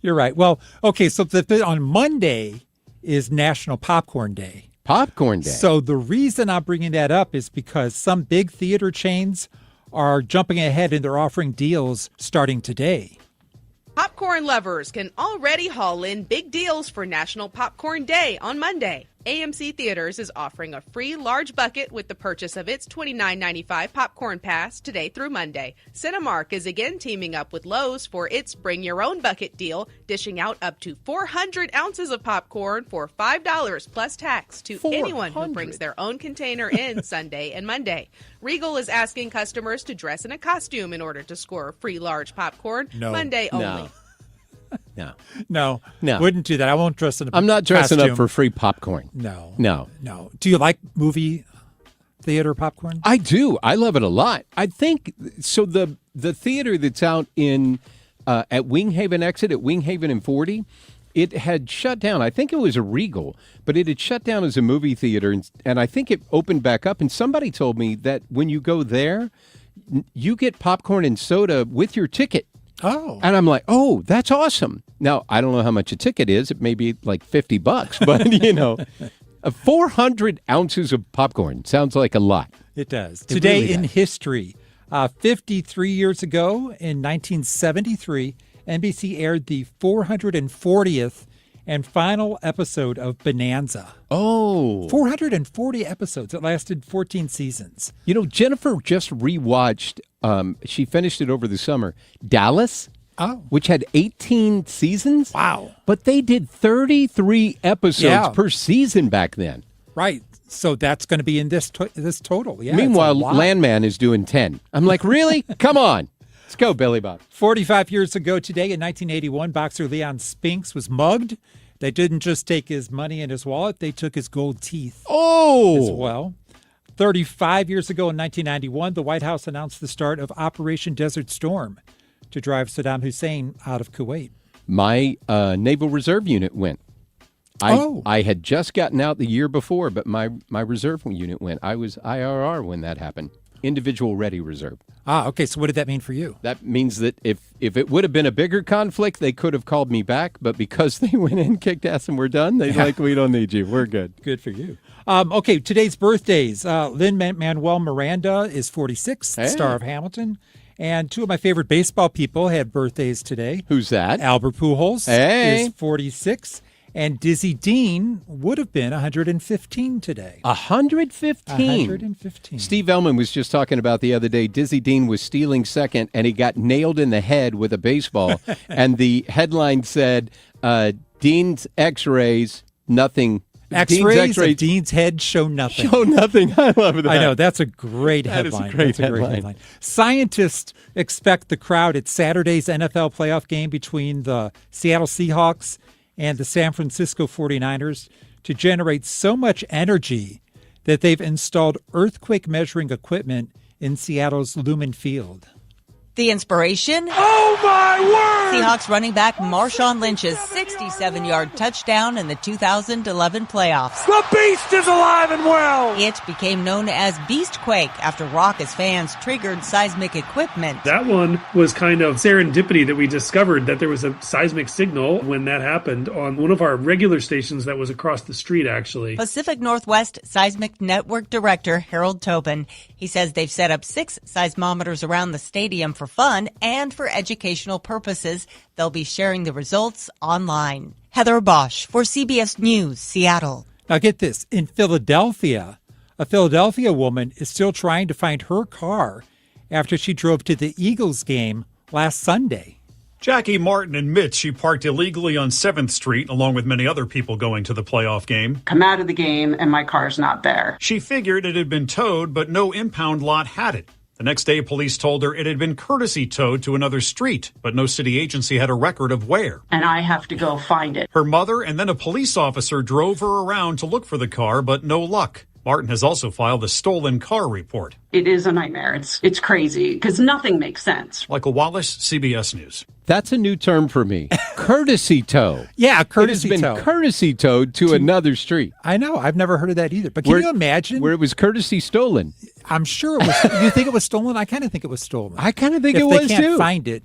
You're right. Well, okay, so on Monday is National Popcorn Day. Popcorn Day. So the reason I'm bringing that up is because some big theater chains are jumping ahead and they're offering deals starting today. Popcorn lovers can already haul in big deals for National Popcorn Day on Monday. AMC Theaters is offering a free large bucket with the purchase of its $29.95 popcorn pass today through Monday. Cinemark is again teaming up with Lowe's for its Bring Your Own Bucket deal, dishing out up to 400 ounces of popcorn for $5 plus tax to anyone who brings their own container in Sunday and Monday. Regal is asking customers to dress in a costume in order to score free large popcorn. No. Monday only. No. Wouldn't do that. I won't dress in a I'm not dressing costume. up for free popcorn. No. Do you like movie theater popcorn? I do. I love it a lot. I think so. The theater that's out in at Winghaven exit at Winghaven and 40, it had shut down. I think it was a Regal, but it had shut down as a movie theater, and I think it opened back up. And somebody told me that when you go there, you get popcorn and soda with your ticket. Oh. And I'm like, oh, that's awesome. Now, I don't know how much a ticket is. It may be like $50, but, 400 ounces of popcorn sounds like a lot. It does. It Today really in does. history, 53 years ago in 1973, NBC aired the 440th and final episode of Bonanza. Oh. 440 episodes. It lasted 14 seasons. Jennifer just rewatched, she finished it over the summer, Dallas, which had 18 seasons. Wow. But they did 33 episodes per season back then. Right. So that's going to be in this total. Yeah. Meanwhile, it's a lot. Landman is doing 10. I'm like, really? Come on. Let's go, Billy Bob. 45 years ago today, in 1981, boxer Leon Spinks was mugged. They didn't just take his money and his wallet, they took his gold teeth as well. 35 years ago in 1991, the White House announced the start of Operation Desert Storm to drive Saddam Hussein out of Kuwait. My Naval Reserve unit went. I had just gotten out the year before, but my reserve unit went. I was IRR when that happened. Individual Ready Reserve. Okay. So what did that mean for you? That means that if it would have been a bigger conflict, they could have called me back. But because they went in, kicked ass, and we're done, they're like, we don't need you. We're good. Good for you. Okay, today's birthdays. Lin-Manuel Miranda is 46, star of Hamilton. And two of my favorite baseball people had birthdays today. Who's that? Albert Pujols Hey. is 46. And Dizzy Dean would have been 115 today. 115? 115. Steve Ellman was just talking about the other day, Dizzy Dean was stealing second, and he got nailed in the head with a baseball. And the headline said, Dean's x-rays, nothing. X-rays of Dean's head show nothing. Show nothing. I love that. I know. That's a great That is headline. a great That's a great headline. Scientists expect the crowd at Saturday's NFL playoff game between the Seattle Seahawks and the San Francisco 49ers to generate so much energy that they've installed earthquake measuring equipment in Seattle's Lumen Field. The inspiration? Oh, my word! Seahawks running back Marshawn Lynch's 67-yard touchdown in the 2011 playoffs. The Beast is alive and well! It became known as Beastquake after raucous fans triggered seismic equipment. That one was kind of serendipity that we discovered that there was a seismic signal when that happened on one of our regular stations that was across the street, actually. Pacific Northwest Seismic Network Director Harold Tobin. He says they've set up 6 seismometers around the stadium for fun and for educational purposes. They'll be sharing the results online. Heather Bosch for CBS News, Seattle. Now get this. In Philadelphia, a Philadelphia woman is still trying to find her car after she drove to the Eagles game last Sunday. Jackie Martin admits she parked illegally on 7th Street, along with many other people going to the playoff game. Come out of the game, and my car's not there. She figured it had been towed, but no impound lot had it. The next day, police told her it had been courtesy towed to another street, but no city agency had a record of where. And I have to go find it. Her mother and then a police officer drove her around to look for the car, but no luck. Martin has also filed a stolen car report. It is a nightmare. It's crazy because nothing makes sense. Michael Wallace, CBS News. That's a new term for me. Courtesy tow. Yeah, courtesy tow. It has been courtesy towed to another street. I know. I've never heard of that either. But can you imagine? Where it was courtesy stolen. I'm sure it was. You think it was stolen? I kind of think it was stolen. I kind of think if it was, they can't too. Find it.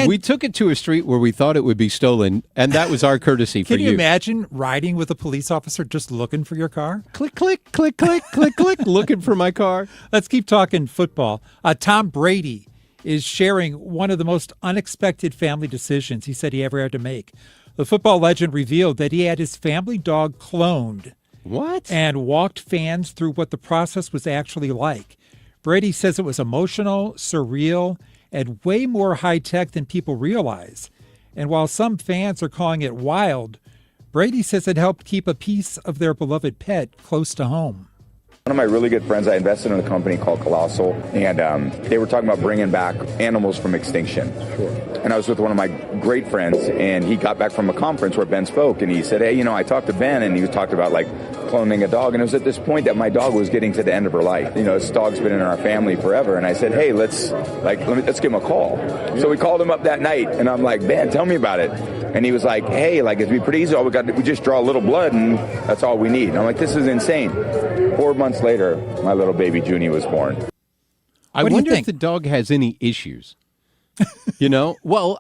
We took it to a street where we thought it would be stolen, and that was our courtesy for you. Can you imagine riding with a police officer just looking for your car? Click, click, click, click, click, click, looking for my car. Let's keep talking football. Tom Brady is sharing one of the most unexpected family decisions he said he ever had to make. The football legend revealed that he had his family dog cloned. What? And walked fans through what the process was actually like. Brady says it was emotional, surreal, and way more high-tech than people realize. And while some fans are calling it wild, Brady says it helped keep a piece of their beloved pet close to home. One of my really good friends, I invested in a company called Colossal, and they were talking about bringing back animals from extinction. Sure. And I was with one of my great friends, and he got back from a conference where Ben spoke, and he said, hey, I talked to Ben, and he talked about, cloning a dog, and it was at this point that my dog was getting to the end of her life. This dog's been in our family forever, and I said, hey, let's give him a call. Yeah. So we called him up that night, and I'm like, Ben, tell me about it. And he was like, hey, it'd be pretty easy. We just draw a little blood, and that's all we need. And I'm like, this is insane. 4 months later, my little baby Junie was born. I wonder if the dog has any issues. Well,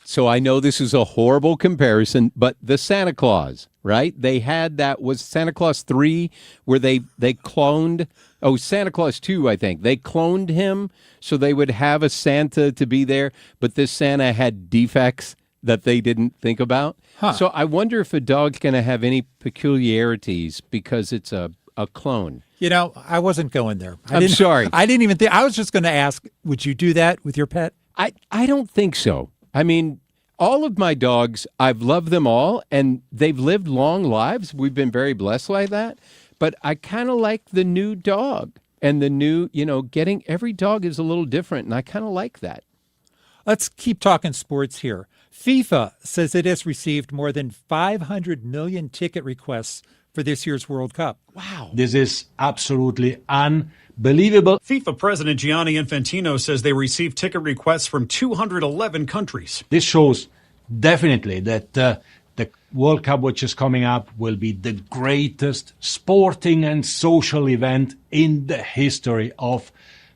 so I know this is a horrible comparison, but the Santa Claus, right? They had that, was Santa Claus 3, where they cloned, Santa Claus 2, I think. They cloned him so they would have a Santa to be there, but this Santa had defects that they didn't think about. Huh. So I wonder if a dog's going to have any peculiarities because it's a clone. I wasn't going there. I'm sorry. I didn't even think. I was just going to ask, would you do that with your pet? I don't think so. All of my dogs, I've loved them all, and they've lived long lives. We've been very blessed like that. But I kind of like the new dog. And the new, getting every dog is a little different, and I kind of like that. Let's keep talking sports here. FIFA says it has received more than 500 million ticket requests for this year's World Cup. Wow. This is absolutely unbelievable. FIFA President Gianni Infantino says they received ticket requests from 211 countries. This shows definitely that the World Cup, which is coming up, will be the greatest sporting and social event in the history of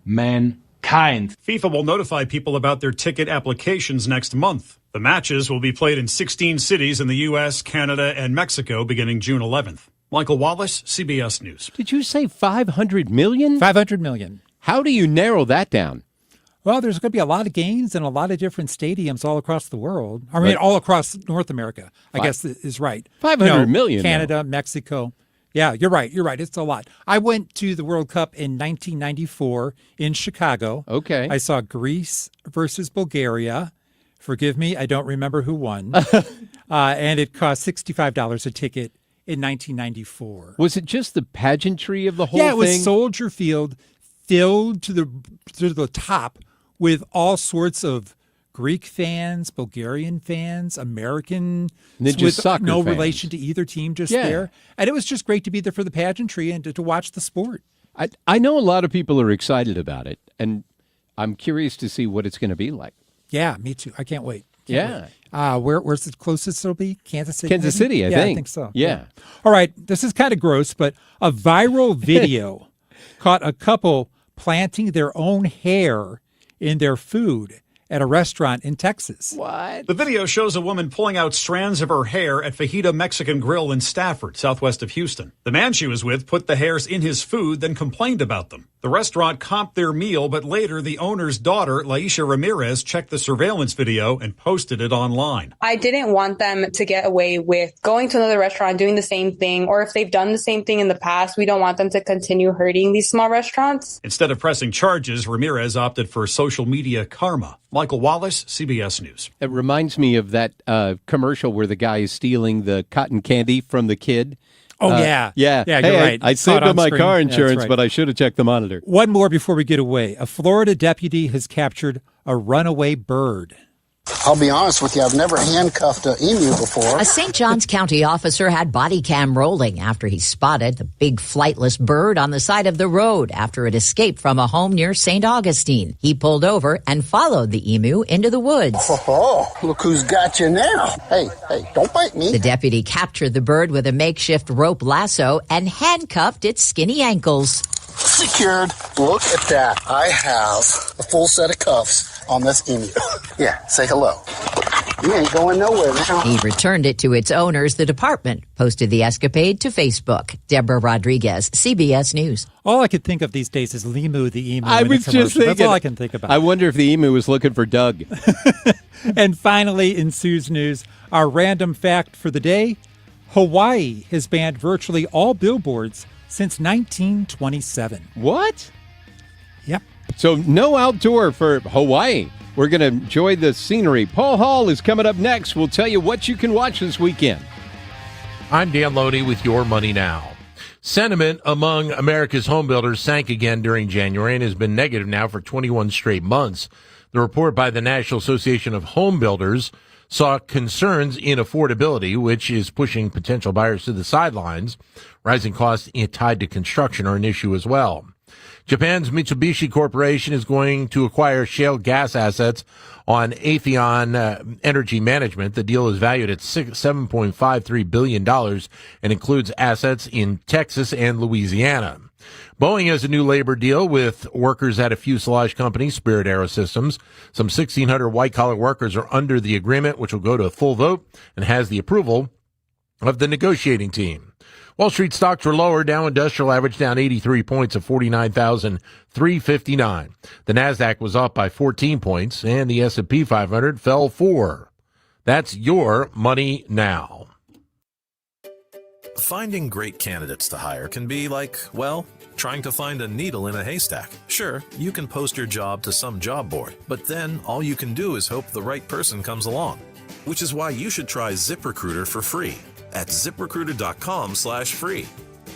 mankind. FIFA will notify people about their ticket applications next month. The matches will be played in 16 cities in the U.S., Canada, and Mexico beginning June 11th. Michael Wallace, CBS News. Did you say 500 million? 500 million. How do you narrow that down? Well, there's going to be a lot of games in a lot of different stadiums all across the world. All across North America, I guess is right. 500 million. Canada, Mexico. Yeah, you're right. It's a lot. I went to the World Cup in 1994 in Chicago. Okay. I saw Greece versus Bulgaria. Forgive me, I don't remember who won. And it cost $65 a ticket in 1994. Was it just the pageantry of the whole thing? Yeah, it was Soldier Field filled to the top with all sorts of Greek fans, Bulgarian fans, American, with soccer no fans. relation to either team, just there. And it was just great to be there for the pageantry and to watch the sport. I know a lot of people are excited about it, and I'm curious to see what it's going to be like. Yeah, me too. I can't wait. Yeah. Where's the closest it'll be? Kansas City? Kansas City, I think. I think so. Yeah. All right. This is kind of gross, but a viral video caught a couple planting their own hair in their food at a restaurant in Texas. What? The video shows a woman pulling out strands of her hair at Fajita Mexican Grill in Stafford, southwest of Houston. The man she was with put the hairs in his food, then complained about them. The restaurant comped their meal, but later the owner's daughter, Laisha Ramirez, checked the surveillance video and posted it online. I didn't want them to get away with going to another restaurant, doing the same thing, or if they've done the same thing in the past, we don't want them to continue hurting these small restaurants. Instead of pressing charges, Ramirez opted for social media karma. Michael Wallace, CBS News. It reminds me of that commercial where the guy is stealing the cotton candy from the kid. Oh, yeah. Yeah, you're hey, right. I saved on my screen. car Yeah, that's insurance, right. but I should have checked the monitor. One more before we get away. A Florida deputy has captured a runaway bird. I'll be honest with you, I've never handcuffed an emu before. A St. Johns County officer had body cam rolling after he spotted the big flightless bird on the side of the road after it escaped from a home near St. Augustine. He pulled over and followed the emu into the woods. Oh, look who's got you now. Hey, don't bite me. The deputy captured the bird with a makeshift rope lasso and handcuffed its skinny ankles. Secured. Look at that. I have a full set of cuffs on this emu. Yeah, say hello. You ain't going nowhere now. He returned it to its owners. The department posted the escapade to Facebook. Deborah Rodriguez, CBS News. All I could think of these days is Limu the emu. I in the was just commercial. thinking. That's all I can think about. I wonder if the emu was looking for Doug. And finally, in Sue's news, our random fact for the day, Hawaii has banned virtually all billboards since 1927. What? Yep. So no outdoor for Hawaii. We're going to enjoy the scenery. Paul Hall is coming up next. We'll tell you what you can watch this weekend. I'm Dan Loney with Your Money Now. Sentiment among America's home builders sank again during January and has been negative now for 21 straight months. The report by the National Association of Home Builders saw concerns in affordability, which is pushing potential buyers to the sidelines. Rising costs tied to construction are an issue as well. Japan's Mitsubishi Corporation is going to acquire shale gas assets on Aethon Energy Management. The deal is valued at $7.53 billion and includes assets in Texas and Louisiana. Boeing has a new labor deal with workers at a fuselage company, Spirit Aerosystems. Some 1,600 white-collar workers are under the agreement, which will go to a full vote and has the approval of the negotiating team. Wall Street stocks were lower. Dow Industrial averaged down 83 points at 49,359. The Nasdaq was up by 14 points, and the S&P 500 fell 4. That's Your Money Now. Finding great candidates to hire can be like, well, trying to find a needle in a haystack. Sure, you can post your job to some job board, but then all you can do is hope the right person comes along. Which is why you should try ZipRecruiter for free at ZipRecruiter.com/free.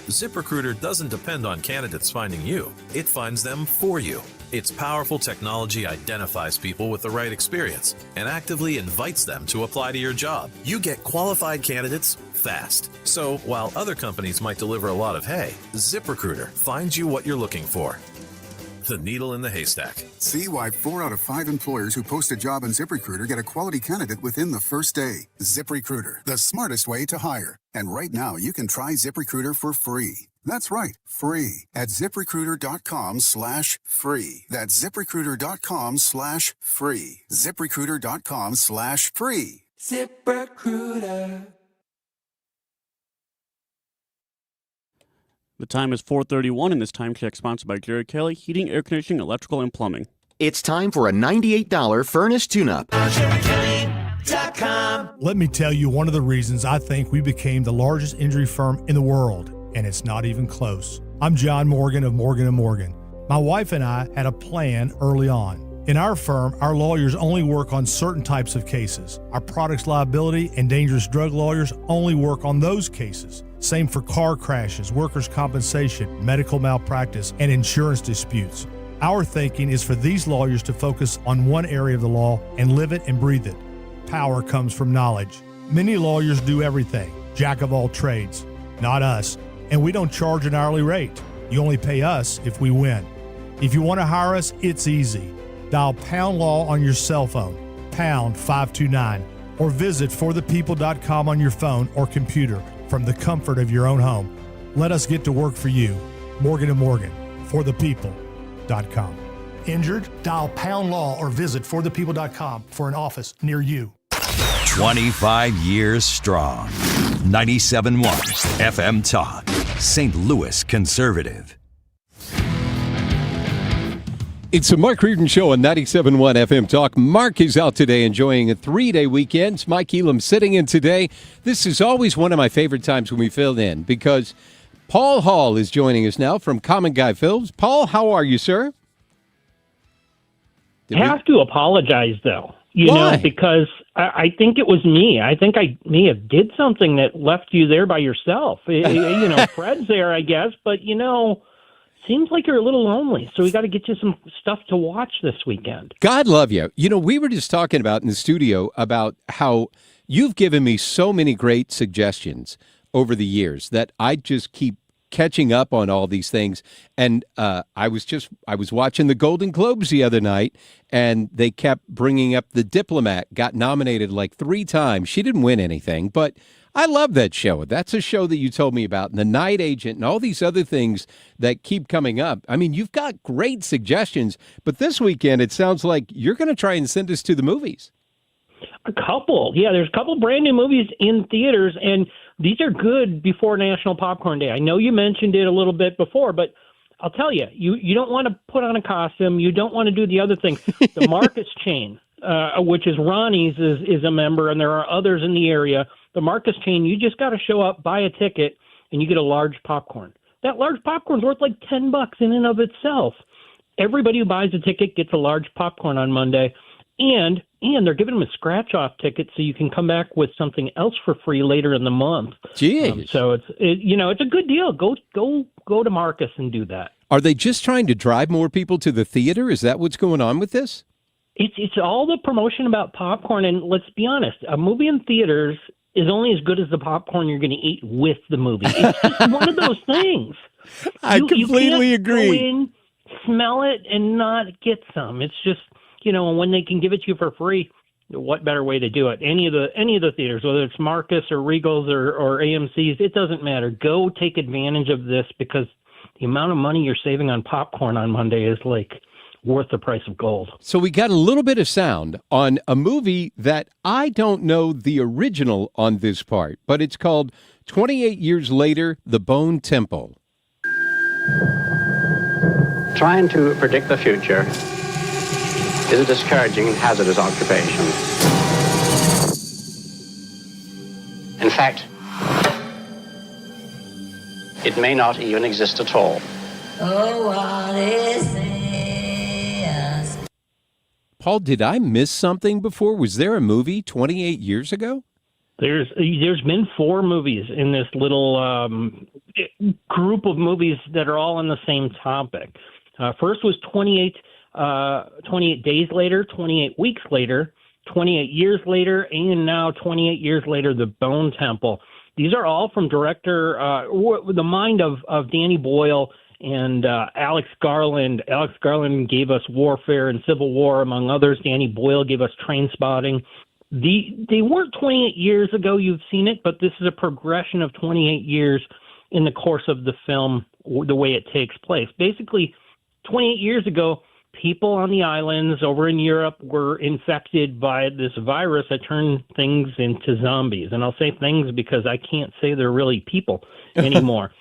ZipRecruiter doesn't depend on candidates finding you. It finds them for you. Its powerful technology identifies people with the right experience and actively invites them to apply to your job. You get qualified candidates fast. So while other companies might deliver a lot of hay, ZipRecruiter finds you what you're looking for. The needle in the haystack. See why 4 out of 5 employers who post a job on ZipRecruiter get a quality candidate within the first day. ZipRecruiter, the smartest way to hire. And right now, you can try ZipRecruiter for free. That's right, free at ZipRecruiter.com/free. That's ZipRecruiter.com/free. ZipRecruiter.com/free. ZipRecruiter. The time is 4:31, and this time check sponsored by Jerry Kelly, Heating, Air Conditioning, Electrical, and Plumbing. It's time for a $98 furnace tune-up. Let me tell you one of the reasons I think we became the largest injury firm in the world, and it's not even close. I'm John Morgan of Morgan & Morgan. My wife and I had a plan early on. In our firm, our lawyers only work on certain types of cases. Our products liability and dangerous drug lawyers only work on those cases. Same for car crashes, workers' compensation, medical malpractice, and insurance disputes. Our thinking is for these lawyers to focus on one area of the law and live it and breathe it. Power comes from knowledge. Many lawyers do everything, jack of all trades. Not us, and we don't charge an hourly rate. You only pay us if we win. If you want to hire us, it's easy. Dial pound law on your cell phone, pound 529, or visit forthepeople.com on your phone or computer from the comfort of your own home. Let us get to work for you. Morgan & Morgan, forthepeople.com. Injured? Dial pound law or visit forthepeople.com for an office near you. 25 years strong. 97.1 FM Talk. St. Louis Conservative. It's a Mark Reardon Show on 97.1 FM Talk. Mark is out today enjoying a 3-day weekend. It's Mike Elam sitting in today. This is always one of my favorite times when we fill in because Paul Hall is joining us now from Common Guy Films. Paul, how are you, sir? I have to apologize, though. Why? Because I think it was me. I think I may have did something that left you there by yourself. Fred's there, I guess, but, seems like you're a little lonely. So we got to get you some stuff to watch this weekend. God love you. We were just talking about in the studio about how you've given me so many great suggestions over the years that I just keep catching up on all these things. And I was watching the Golden Globes the other night, and they kept bringing up The Diplomat, got nominated like 3 times. She didn't win anything, but I love that show. That's a show that you told me about, and The Night Agent and all these other things that keep coming up. I mean, you've got great suggestions, but this weekend it sounds like you're going to try and send us to the movies. A couple. Yeah, there's a couple brand new movies in theaters, and these are good before National Popcorn Day. I know you mentioned it a little bit before, but I'll tell you, you don't want to put on a costume. You don't want to do the other things. The Marcus chain, which is Ronnie's, is a member, and there are others in the area. The Marcus chain, you just got to show up, buy a ticket, and you get a large popcorn. That large popcorn's worth like $10 in and of itself. Everybody who buys a ticket gets a large popcorn on Monday. And they're giving them a scratch-off ticket so you can come back with something else for free later in the month. Jeez. So it's a good deal. Go to Marcus and do that. Are they just trying to drive more people to the theater? Is that what's going on with this? It's all the promotion about popcorn. And let's be honest, a movie in theaters is only as good as the popcorn you're going to eat with the movie. It's just one of those things. I completely agree. Go in, smell it, and not get some. It's just... when they can give it to you for free, what better way to do it? Any of the theaters, whether it's Marcus or Regals or AMC's, it doesn't matter. Go take advantage of this because the amount of money you're saving on popcorn on Monday is like worth the price of gold. So we got a little bit of sound on a movie that I don't know the original on this part, but it's called 28 Years Later, The Bone Temple. Trying to predict the future is a discouraging and hazardous occupation. In fact, it may not even exist at all. Oh, what is this? Paul, did I miss something before? Was there a movie 28 years ago? There's been 4 movies in this little group of movies that are all on the same topic. First was 28 days later, 28 weeks later, 28 years later, and now 28 years later, The Bone Temple. These are all from director, the mind of Danny Boyle and Alex Garland. Alex Garland gave us Warfare and Civil War, among others. Danny Boyle gave us Trainspotting. They weren't 28 years ago, you've seen it, but this is a progression of 28 years in the course of the film, the way it takes place. Basically, 28 years ago, people on the islands over in Europe were infected by this virus that turned things into zombies. And I'll say things because I can't say they're really people anymore.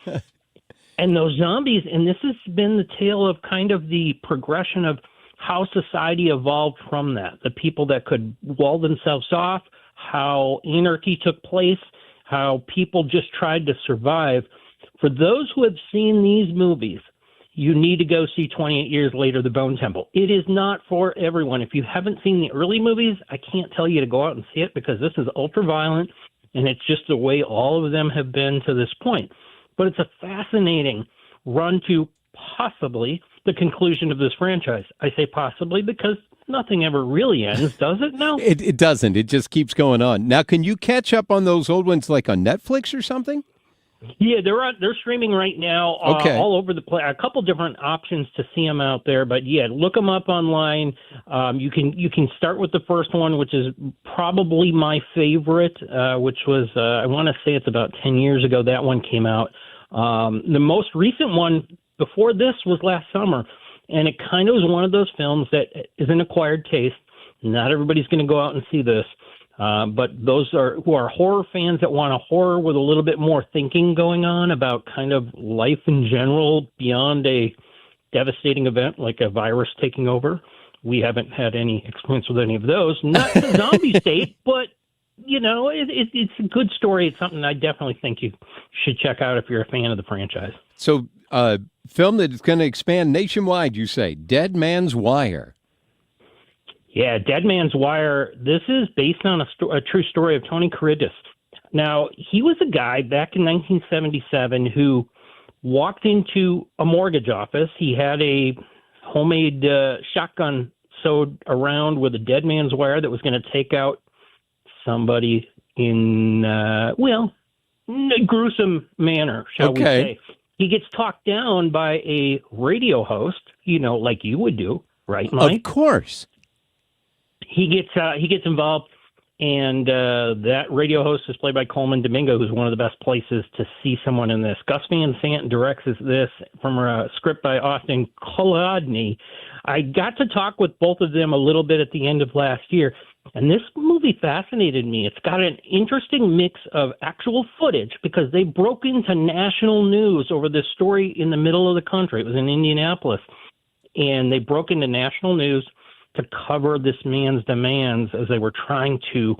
And those zombies, and this has been the tale of kind of the progression of how society evolved from that. The people that could wall themselves off, how anarchy took place, how people just tried to survive. For those who have seen these movies, you need to go see 28 Years Later, The Bone Temple. It is not for everyone. If you haven't seen the early movies, I can't tell you to go out and see it because this is ultra-violent, and it's just the way all of them have been to this point. But it's a fascinating run to possibly the conclusion of this franchise. I say possibly because nothing ever really ends, does it? No. It doesn't. It just keeps going on. Now, can you catch up on those old ones like on Netflix or something? Yeah, they're streaming right now all over the place. A couple different options to see them out there, but yeah, look them up online. You can start with the first one, which is probably my favorite, which was I want to say it's about 10 years ago that one came out. The most recent one before this was last summer, and it kind of was one of those films that is an acquired taste. Not everybody's going to go out and see this. But those who are horror fans that want a horror with a little bit more thinking going on about kind of life in general beyond a devastating event like a virus taking over. We haven't had any experience with any of those. Not the zombie state, but, it's a good story. It's something I definitely think you should check out if you're a fan of the franchise. So, film that's going to expand nationwide, you say, Dead Man's Wire. Yeah, Dead Man's Wire. This is based on a true story of Tony Caridis. Now, he was a guy back in 1977 who walked into a mortgage office. He had a homemade shotgun sewed around with a dead man's wire that was going to take out somebody in, a gruesome manner, shall we say. He gets talked down by a radio host, like you would do, right, Mike? Of course. He gets involved, and that radio host is played by Coleman Domingo, who's one of the best places to see someone in this. Gus Van Sant directs this from a script by Austin Kolodny. I got to talk with both of them a little bit at the end of last year, and this movie fascinated me. It's got an interesting mix of actual footage because they broke into national news over this story in the middle of the country. It was in Indianapolis, and they broke into national news to cover this man's demands as they were trying to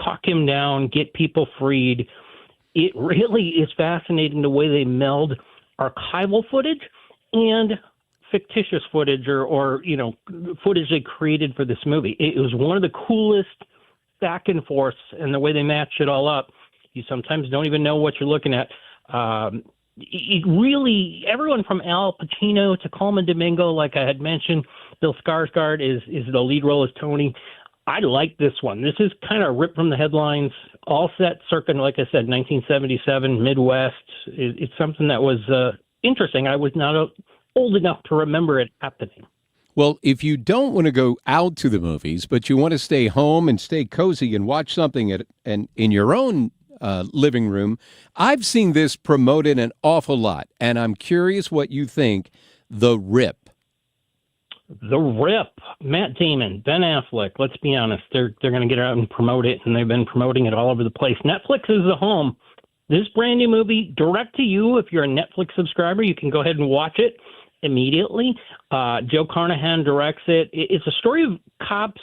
talk him down, get people freed. It really is fascinating the way they meld archival footage and fictitious footage or footage they created for this movie. It was one of the coolest back and forths, and the way they match it all up, you sometimes don't even know what you're looking at. It really, everyone from Al Pacino to Coleman Domingo, like I had mentioned, Bill Skarsgård is the lead role as Tony. I like this one. This is kind of ripped from the headlines, all set circa, like I said, 1977, Midwest. It's something that was interesting. I was not old enough to remember it happening. Well, if you don't want to go out to the movies, but you want to stay home and stay cozy and watch something in your own living room, I've seen this promoted an awful lot, and I'm curious what you think. The Rip. The Rip. Matt Damon, Ben Affleck. Let's be honest, they're going to get out and promote it, and they've been promoting it all over the place. Netflix is the home. This brand new movie, direct to you. If you're a Netflix subscriber, you can go ahead and watch it immediately. Joe Carnahan directs it. It's a story of cops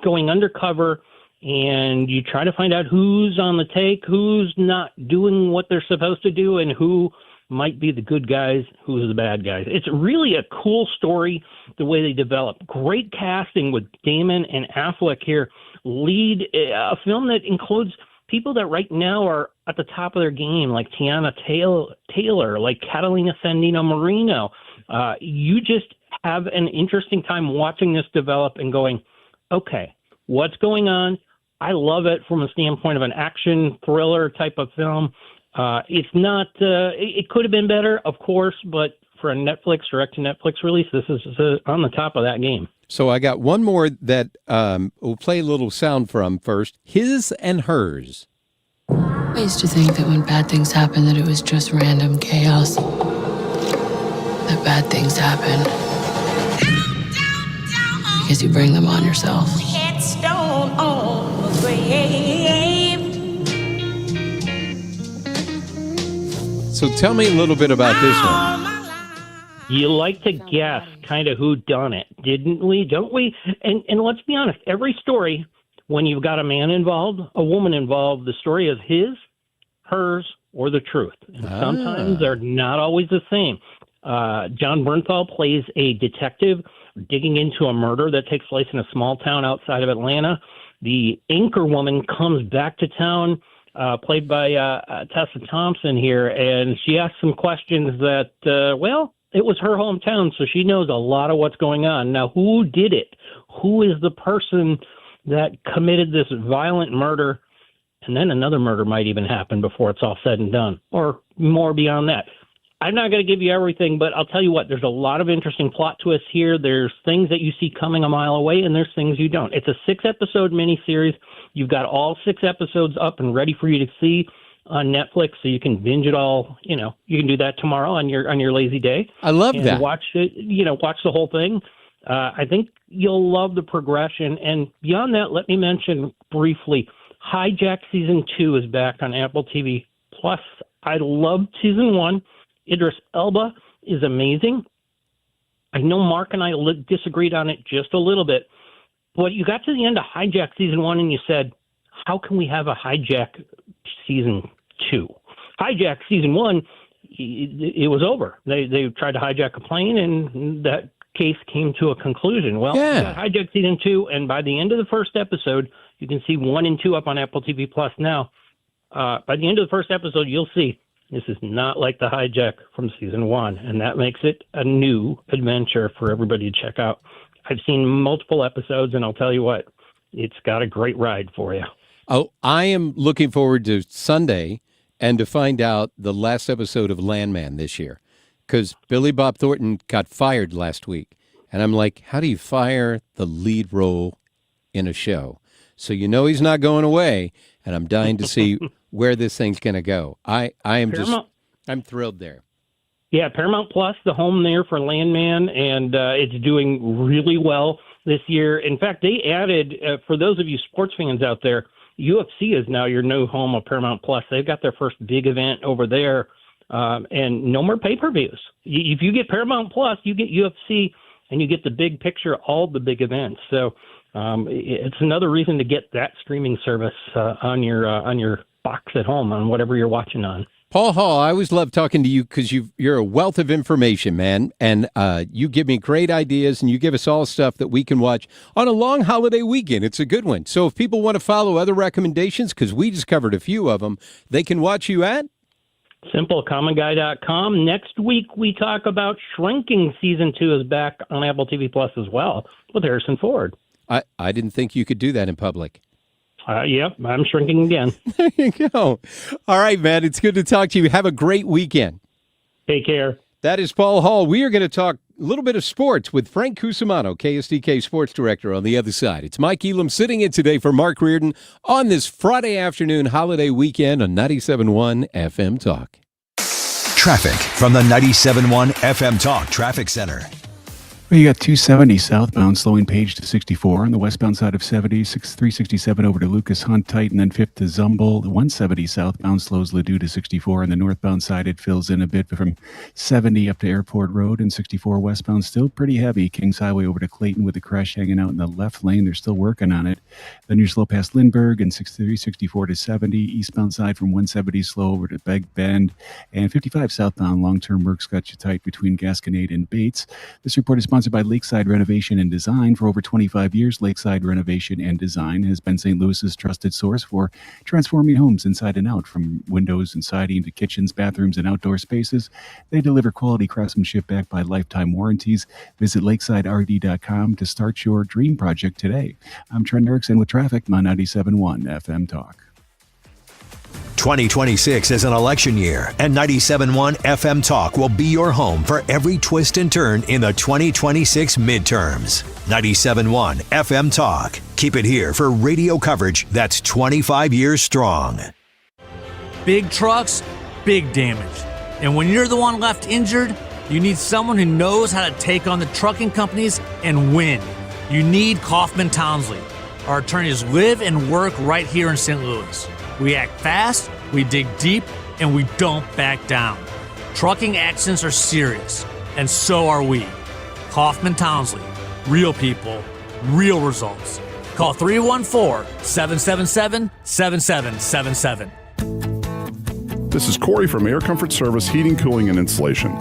going undercover, and you try to find out who's on the take, who's not doing what they're supposed to do, and who might be the good guys, who's the bad guys. It's really a cool story, the way they develop. Great casting with Damon and Affleck here. Lead a film that includes people that right now are at the top of their game, like Tiana Taylor, like Catalina Sandino Marino. You just have an interesting time watching this develop and going, okay, what's going on? I love it from a standpoint of an action thriller type of film. It's not, it could have been better, of course, but for a Netflix, direct-to-Netflix release, this is on the top of that game. So I got one more that we'll play a little sound from first. His and Hers. I used to think that when bad things happen, that it was just random chaos. That bad things happen because you bring them on yourself. Headstone on the grave. So tell me a little bit about this one. You like to guess kind of who done it, didn't we? Don't we? And let's be honest, every story, when you've got a man involved, a woman involved, the story is his, hers, or the truth. And sometimes they're not always the same. John Bernthal plays a detective digging into a murder that takes place in a small town outside of Atlanta. The anchor woman comes back to town, played by Tessa Thompson here, and she asks some questions that, it was her hometown, so she knows a lot of what's going on. Now, who did it? Who is the person that committed this violent murder? and then another murder might even happen before it's all said and done, or more beyond that. I'm not going to give you everything, but I'll tell you what, there's a lot of interesting plot twists here. There's things that you see coming a mile away, and there's things you don't. It's a 6-episode miniseries. You've got all 6 episodes up and ready for you to see on Netflix, so you can binge it all. You can do that tomorrow on your lazy day. I love that. Watch it. Watch the whole thing. I think you'll love the progression. And beyond that, let me mention briefly, Hijack Season 2 is back on Apple TV+. I loved Season 1. Idris Elba is amazing. I know Mark and I disagreed on it just a little bit, but you got to the end of Hijack Season 1 and you said, how can we have a Hijack Season 2? Hijack Season 1, it was over. They tried to hijack a plane, and that case came to a conclusion. Well, you got Hijack Season 2, and by the end of the first episode, you can see 1 and 2 up on Apple TV+ now. By the end of the first episode, you'll see this is not like the Hijack from Season 1, and that makes it a new adventure for everybody to check out. I've seen multiple episodes, and I'll tell you what, it's got a great ride for you. Oh, I am looking forward to Sunday and to find out the last episode of Landman this year, because Billy Bob Thornton got fired last week, and I'm like, how do you fire the lead role in a show? So he's not going away, and I'm dying to see where this thing's going to go. I'm thrilled there. Yeah, Paramount Plus, the home there for Landman, and it's doing really well this year. In fact, they added, for those of you sports fans out there, UFC is now your new home of Paramount Plus. They've got their first big event over there, and no more pay-per-views. If you get Paramount Plus, you get UFC, and you get the big picture, all the big events. So it's another reason to get that streaming service on your box at home, on whatever you're watching on. Paul Hall, I always love talking to you because you're a wealth of information, man, and you give me great ideas, and you give us all stuff that we can watch on a long holiday weekend. It's a good one. So if people want to follow other recommendations, because we just covered a few of them, they can watch you at? SimpleCommonGuy.com. Next week, we talk about Shrinking. Season 2 is back on Apple TV Plus as well with Harrison Ford. I didn't think you could do that in public. Yep, I'm shrinking again. There you go. All right, man. It's good to talk to you. Have a great weekend. Take care. That is Paul Hall. We are going to talk a little bit of sports with Frank Cusumano, KSDK sports director, on the other side. It's Mike Elam sitting in today for Mark Reardon on this Friday afternoon holiday weekend on 97.1 FM Talk. Traffic from the 97.1 FM Talk Traffic Center. Well, you got 270 southbound slowing Page to 64 on the westbound side of 70, 367 over to Lucas Hunt, Tight, and then 5th to Zumble. 170 southbound slows Ladue to 64. On the northbound side, it fills in a bit from 70 up to Airport Road, and 64 westbound still pretty heavy. Kings Highway over to Clayton with the crash hanging out in the left lane. They're still working on it. Then you're slow past Lindbergh and 64 to 70. Eastbound side from 170 slow over to Beg Bend. And 55 southbound long-term work's got you tight between Gasconade and Bates. This report is sponsored by Lakeside Renovation and Design. For over 25 years, Lakeside Renovation and Design has been St. Louis's trusted source for transforming homes inside and out, from windows and siding to kitchens, bathrooms, and outdoor spaces. They deliver quality craftsmanship backed by lifetime warranties. Visit lakesiderd.com to start your dream project today. I'm Trent Erickson with traffic on 97.1 FM Talk. 2026 is an election year, and 97.1 FM Talk will be your home for every twist and turn in the 2026 midterms. 97.1 FM Talk. Keep it here for radio coverage that's 25 years strong. Big trucks, big damage. And when you're the one left injured, you need someone who knows how to take on the trucking companies and win. You need Kaufman Townsley. Our attorneys live and work right here in St. Louis. We act fast, we dig deep, and we don't back down. Trucking accidents are serious, and so are we. Kaufman Townsley. Real people, real results. Call 314-777-7777. This is Corey from Air Comfort Service Heating, Cooling, and Insulation.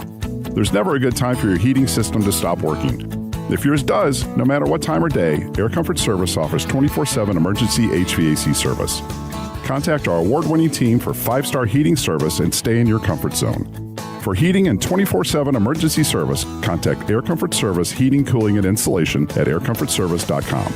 There's never a good time for your heating system to stop working. If yours does, no matter what time or day, Air Comfort Service offers 24/7 emergency HVAC service. Contact our award-winning team for 5-star heating service and stay in your comfort zone. For heating and 24/7 emergency service, contact Air Comfort Service Heating, Cooling, and Insulation at aircomfortservice.com.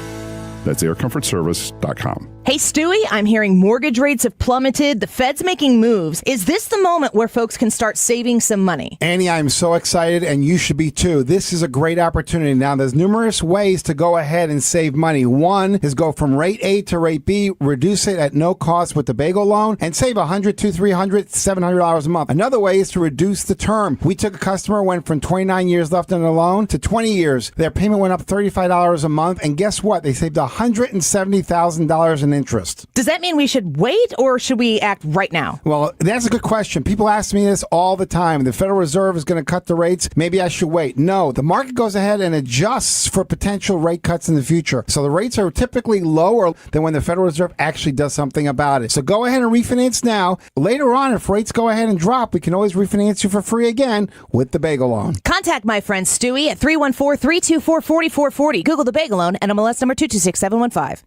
That's aircomfortservice.com. Hey, Stewie, I'm hearing mortgage rates have plummeted. The Fed's making moves. Is this the moment where folks can start saving some money? Annie, I'm so excited, and you should be too. This is a great opportunity. Now, there's numerous ways to go ahead and save money. One is go from rate A to rate B, reduce it at no cost with the bagel loan, and save $100, $200, $300, $700 a month. Another way is to reduce the term. We took a customer, went from 29 years left on the loan to 20 years. Their payment went up $35 a month, and guess what? They saved $170,000 in interest. Does that mean we should wait, or should we act right now? Well, that's a good question. People ask me this all the time. The Federal Reserve is going to cut the rates. Maybe I should wait. No, the market goes ahead and adjusts for potential rate cuts in the future. So the rates are typically lower than when the Federal Reserve actually does something about it. So go ahead and refinance now. Later on, if rates go ahead and drop, we can always refinance you for free again with the bagel loan. Contact my friend Stewie at 314-324-4440. Google the bagel loan and MLS number 226715.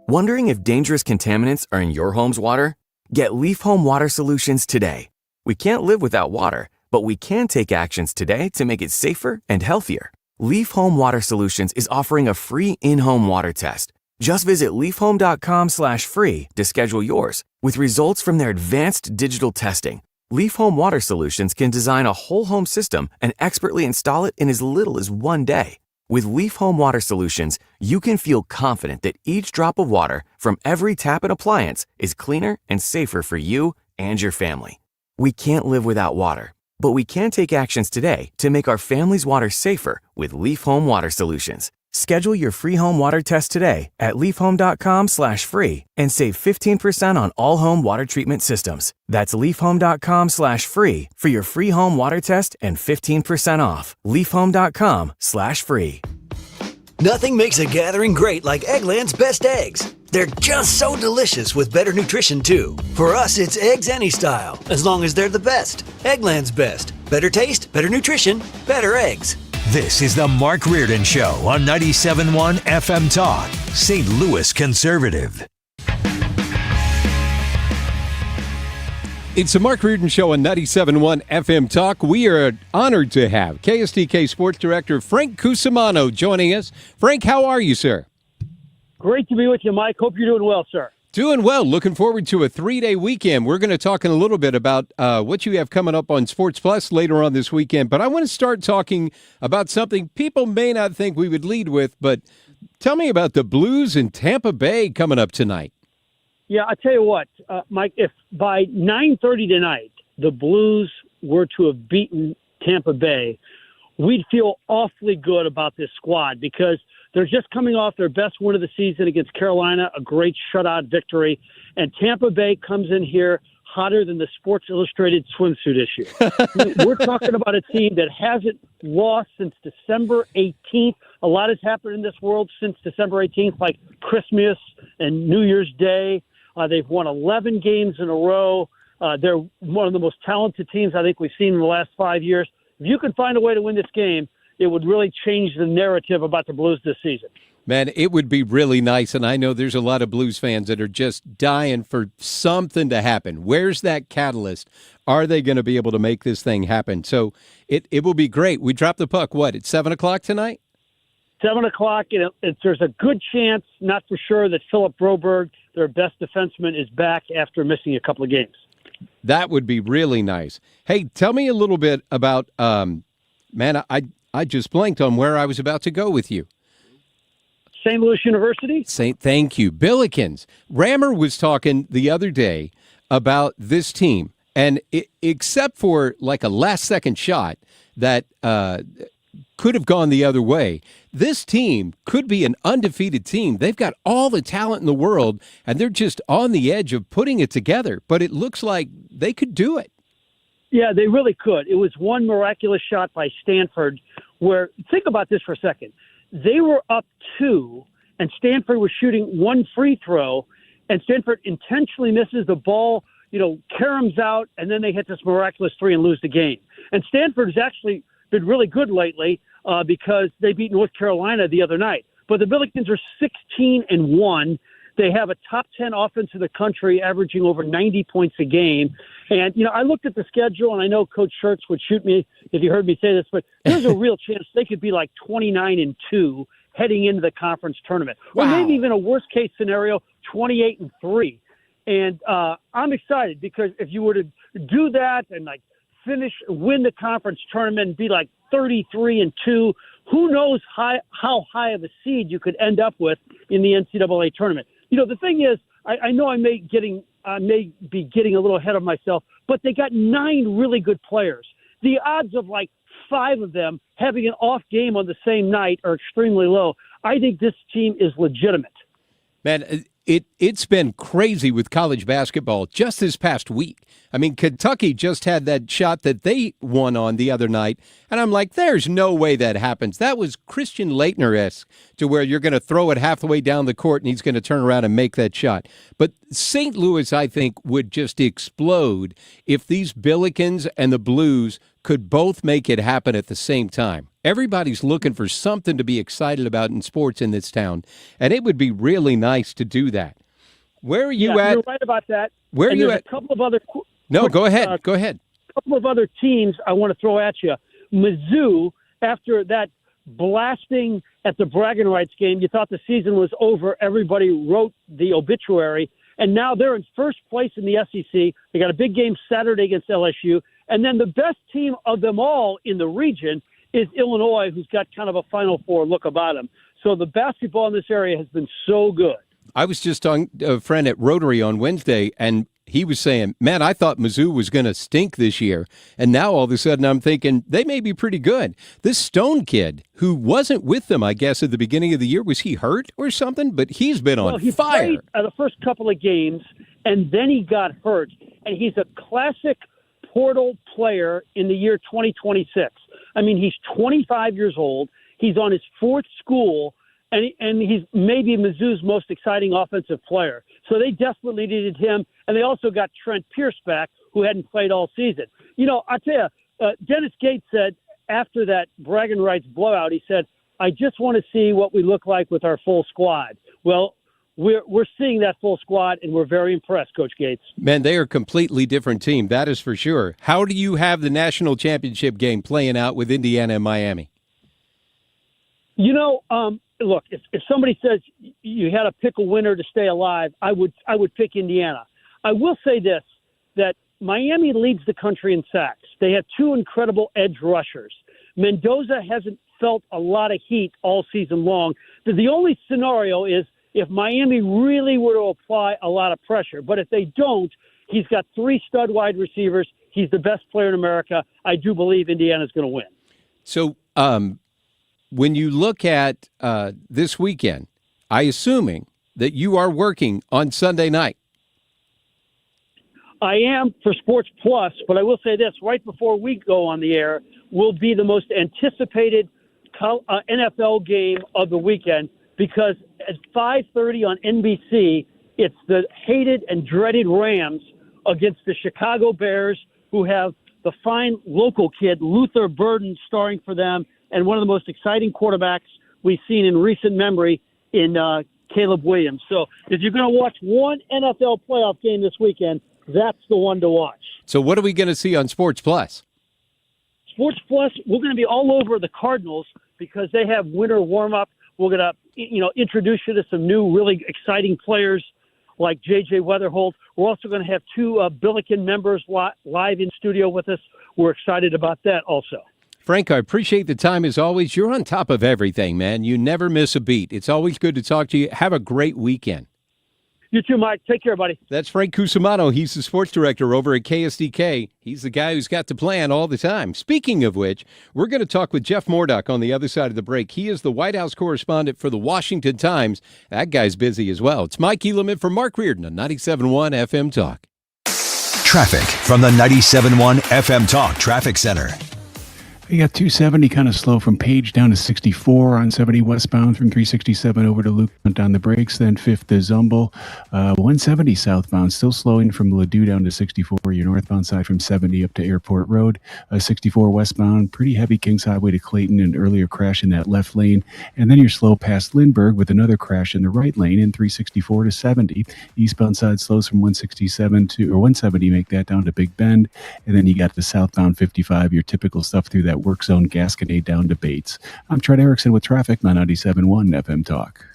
Wondering if dangerous contaminants are in your home's water? Get Leaf Home Water Solutions today. We can't live without water, but we can take actions today to make it safer and healthier. Leaf Home Water Solutions is offering a free in-home water test. Just visit leafhome.com/free to schedule yours. With results from their advanced digital testing, Leaf Home Water Solutions can design a whole home system and expertly install it in as little as 1 day. With Leaf Home Water Solutions, you can feel confident that each drop of water from every tap and appliance is cleaner and safer for you and your family. We can't live without water, but we can take actions today to make our family's water safer with Leaf Home Water Solutions. Schedule your free home water test today at leafhome.com/free and save 15% on all home water treatment systems. That's leafhome.com/free for your free home water test and 15% off. leafhome.com/free. Nothing makes a gathering great like Eggland's Best Eggs. They're just so delicious with better nutrition, too. For us, it's eggs any style, as long as they're the best. Eggland's Best. Better taste, better nutrition, better eggs. This is the Mark Reardon Show on 97.1 FM Talk, St. Louis Conservative. It's the Mark Reardon Show on 97.1 FM Talk. We are honored to have KSTK Sports Director Frank Cusumano joining us. Frank, how are you, sir? Great to be with you, Mike. Hope you're doing well, sir. Doing well. Looking forward to a 3-day weekend. We're going to talk in a little bit about what you have coming up on Sports Plus later on this weekend. But I want to start talking about something people may not think we would lead with. But tell me about the Blues in Tampa Bay coming up tonight. Yeah, I tell you what, Mike, if by 9:30 tonight the Blues were to have beaten Tampa Bay, we'd feel awfully good about this squad because they're just coming off their best win of the season against Carolina, a great shutout victory. And Tampa Bay comes in here hotter than the Sports Illustrated swimsuit issue. We're talking about a team that hasn't lost since December 18th. A lot has happened in this world since December 18th, like Christmas and New Year's Day. They've won 11 games in a row. They're one of the most talented teams I think we've seen in the last 5 years. If you can find a way to win this game, it would really change the narrative about the Blues this season. Man, it would be really nice, and I know there's a lot of Blues fans that are just dying for something to happen. Where's that catalyst? Are they going to be able to make this thing happen? So it will be great. We drop the puck, what, at 7 o'clock tonight? 7 o'clock, there's a good chance, not for sure, that Philip Broberg, their best defenseman, is back after missing a couple of games. That would be really nice. Hey, tell me a little bit about, man, I just blanked on where I was about to go with you. St. Louis University? Thank you. Billikens. Rammer was talking the other day about this team, and except for like a last-second shot that could have gone the other way, this team could be an undefeated team. They've got all the talent in the world, and they're just on the edge of putting it together, but it looks like they could do it. Yeah, they really could. It was one miraculous shot by Stanford where, think about this for a second. They were up 2, and Stanford was shooting one free throw, and Stanford intentionally misses the ball, caroms out, and then they hit this miraculous 3 and lose the game. And Stanford has actually been really good lately because they beat North Carolina the other night. But the Billikens are 16-1. They have a top 10 offense in the country, averaging over 90 points a game. And, I looked at the schedule, and I know Coach Schertz would shoot me if you heard me say this, but there's a real chance they could be like 29-2 heading into the conference tournament. Or maybe even a worst-case scenario, 28-3. And I'm excited because if you were to do that and win the conference tournament and be 33-2, who knows how high of a seed you could end up with in the NCAA tournament. The thing is, I know I may be getting a little ahead of myself, but they got 9 really good players. The odds of 5 of them having an off game on the same night are extremely low. I think this team is legitimate. Man, it's been crazy with college basketball just this past week. I mean, Kentucky just had that shot that they won on the other night, and I'm like, there's no way that happens. That was Christian Laettner-esque, to where you're going to throw it halfway down the court and he's going to turn around and make that shot. But St. Louis, I think, would just explode if these Billikens and the Blues could both make it happen at the same time. Everybody's looking for something to be excited about in sports in this town, and it would be really nice to do that. Where are you at? You're right about that. Where are you at? A couple of other No, go ahead. Go ahead. A couple of other teams I want to throw at you. Mizzou, after that blasting at the bragging rights game, you thought the season was over. Everybody wrote the obituary, and now they're in first place in the SEC. They got a big game Saturday against LSU, and then the best team of them all in the region is Illinois, who's got kind of a Final Four look about them. So the basketball in this area has been so good. I was just on a friend at Rotary on Wednesday, and he was saying, man, I thought Mizzou was going to stink this year. And now all of a sudden I'm thinking they may be pretty good. This Stone kid, who wasn't with them, I guess, at the beginning of the year, was he hurt or something? But he's been on he fire. Played the first couple of games, and then he got hurt. And he's a classic portal player in the year 2026. I mean, he's 25 years old. He's on his 4th school, and he's maybe Mizzou's most exciting offensive player. So they desperately needed him, and they also got Trent Pierce back, who hadn't played all season. I tell you, Dennis Gates said after that bragging rights blowout, he said, I just want to see what we look like with our full squad. Well, we're seeing that full squad, and we're very impressed, Coach Gates. Man, they are a completely different team, that is for sure. How do you have the national championship game playing out with Indiana and Miami? Look, if somebody says you had to pick a winner to stay alive, I would pick Indiana. I will say this, that Miami leads the country in sacks. They have 2 incredible edge rushers. Mendoza hasn't felt a lot of heat all season long. The only scenario is if Miami really were to apply a lot of pressure. But if they don't, he's got 3 stud wide receivers. He's the best player in America. I do believe Indiana's going to win. So when you look at this weekend, I assuming that you are working on Sunday night. I am for Sports Plus, but I will say this, right before we go on the air, will be the most anticipated NFL game of the weekend, because at 5:30 on NBC, it's the hated and dreaded Rams against the Chicago Bears, who have the fine local kid, Luther Burden, starring for them, and one of the most exciting quarterbacks we've seen in recent memory in Caleb Williams. So if you're going to watch one NFL playoff game this weekend, that's the one to watch. So what are we going to see on Sports Plus? Sports Plus, we're going to be all over the Cardinals because they have winter warm-up. We're going to, introduce you to some new, really exciting players like J.J. Weatherholt. We're also going to have 2 Billiken members live in studio with us. We're excited about that also. Frank, I appreciate the time as always. You're on top of everything, man. You never miss a beat. It's always good to talk to you. Have a great weekend. You too, Mike. Take care, buddy. That's Frank Cusumano. He's the sports director over at KSDK. He's the guy who's got the plan all the time. Speaking of which, we're going to talk with Jeff Mordock on the other side of the break. He is the White House correspondent for the Washington Times. That guy's busy as well. It's Mike Elam for Mark Reardon on 97.1 FM Talk. Traffic from the 97.1 FM Talk Traffic Center. You got 270 kind of slow from Page down to 64 on 70 westbound from 367 over to Luke on the brakes, then 5th to Zumble. 170 southbound still slowing from Ladue down to 64. Your northbound side from 70 up to Airport Road. 64 westbound, pretty heavy Kings Highway to Clayton, an earlier crash in that left lane. And then you're slow past Lindbergh with another crash in the right lane in 364 to 70. Eastbound side slows from 167 to, or 170, make that down to Big Bend. And then you got the southbound 55, your typical stuff through that work zone Gasconade down to Bates. I'm Trent Erickson with traffic on 97.1 FM Talk.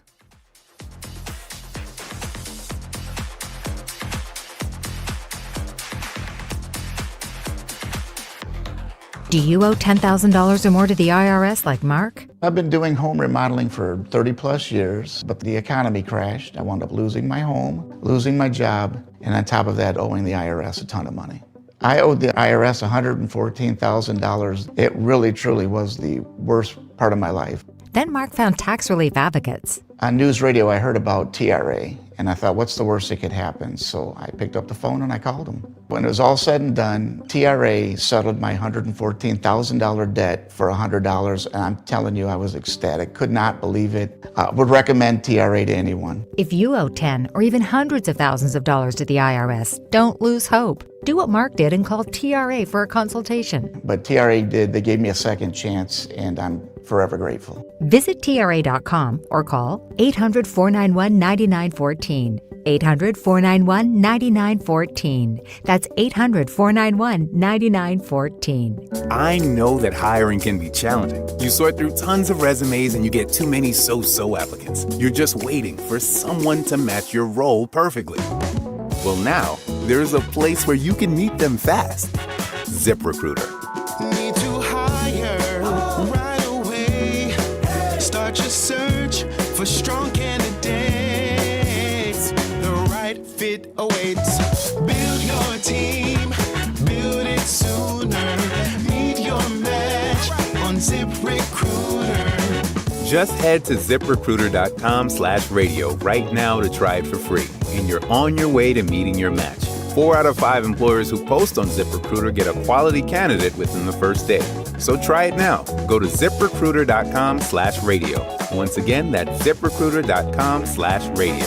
Do you owe $10,000 or more to the IRS like Mark? I've been doing home remodeling for 30 plus years, but the economy crashed. I wound up losing my home, losing my job, and on top of that, owing the IRS a ton of money. I owed the IRS $114,000. It really, truly was the worst part of my life. Then Mark found tax relief advocates. On news radio, I heard about TRA, and I thought, what's the worst that could happen? So I picked up the phone and I called them. When it was all said and done, TRA settled my $114,000 debt for $100, and I'm telling you, I was ecstatic. Could not believe it. Would recommend TRA to anyone. If you owe 10 or even hundreds of thousands of dollars to the IRS, don't lose hope. Do what Mark did and call TRA for a consultation. But TRA did. They gave me a second chance, and I'm forever grateful. Visit TRA.com or call 800-491-9914. 800-491-9914. That's 800-491-9914. I know that hiring can be challenging. You sort through tons of resumes and you get too many so-so applicants. You're just waiting for someone to match your role perfectly. Well, now, there's a place where you can meet them fast. ZipRecruiter. Need to hire right away. Start your search for strong candidates. The right fit awaits. Build your team, build it sooner. Meet your match on ZipRecruiter. Just head to ZipRecruiter.com/radio right now to try it for free, and you're on your way to meeting your match. 4 out of 5 employers who post on ZipRecruiter get a quality candidate within the first day. So try it now. Go to ZipRecruiter.com/radio. Once again, that's ZipRecruiter.com/radio.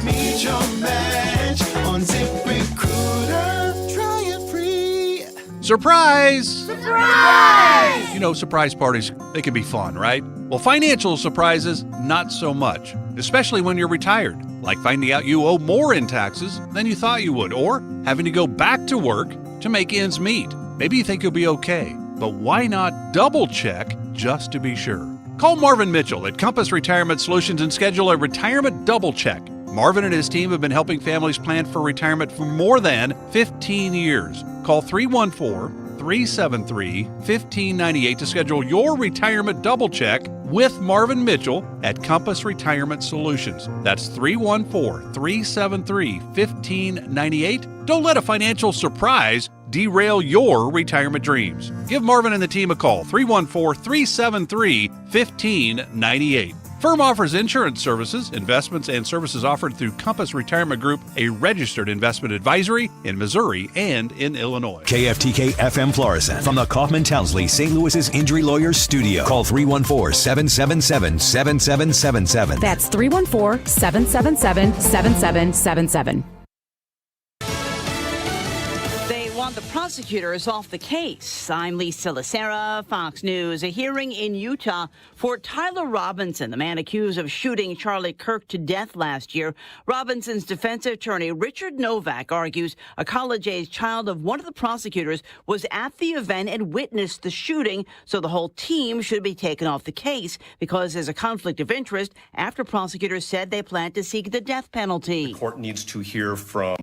Meet your match on ZipRecruiter. Try it free. Surprise! Surprise! You know, surprise parties, they can be fun, right? Well, financial surprises, not so much, especially when you're retired, like finding out you owe more in taxes than you thought you would, or having to go back to work to make ends meet. Maybe you think you'll be okay, but why not double check just to be sure? Call Marvin Mitchell at Compass Retirement Solutions and schedule a retirement double check. Marvin and his team have been helping families plan for retirement for more than 15 years. Call 314-373-1598 to schedule your retirement double check with Marvin Mitchell at Compass Retirement Solutions. That's 314-373-1598. Don't let a financial surprise derail your retirement dreams. Give Marvin and the team a call, 314-373-1598. Firm offers insurance services, investments, and services offered through Compass Retirement Group, a registered investment advisory in Missouri and in Illinois. KFTK FM Florissant from the Kaufman Townsley St. Louis's Injury Lawyers Studio. Call 314-777-7777. That's 314-777-7777. The prosecutor is off the case. I'm Lisa Lacera, Fox News. A hearing in Utah for Tyler Robinson, the man accused of shooting Charlie Kirk to death last year. Robinson's defense attorney, Richard Novak, argues a college-age child of one of the prosecutors was at the event and witnessed the shooting, so the whole team should be taken off the case because there's a conflict of interest after prosecutors said they plan to seek the death penalty. The court needs to hear from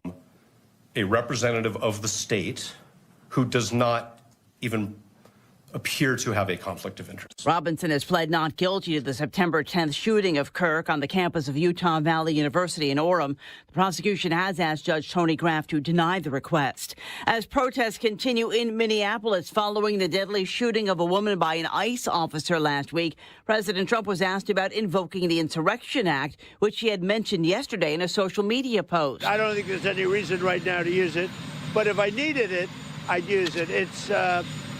a representative of the state who does not even appear to have a conflict of interest. Robinson has pled not guilty to the September 10th shooting of Kirk on the campus of Utah Valley University in Orem. The prosecution has asked Judge Tony Graff to deny the request. As protests continue in Minneapolis following the deadly shooting of a woman by an ICE officer last week, President Trump was asked about invoking the Insurrection Act, which he had mentioned yesterday in a social media post. I don't think there's any reason right now to use it, but if I needed it, I'd use it. It's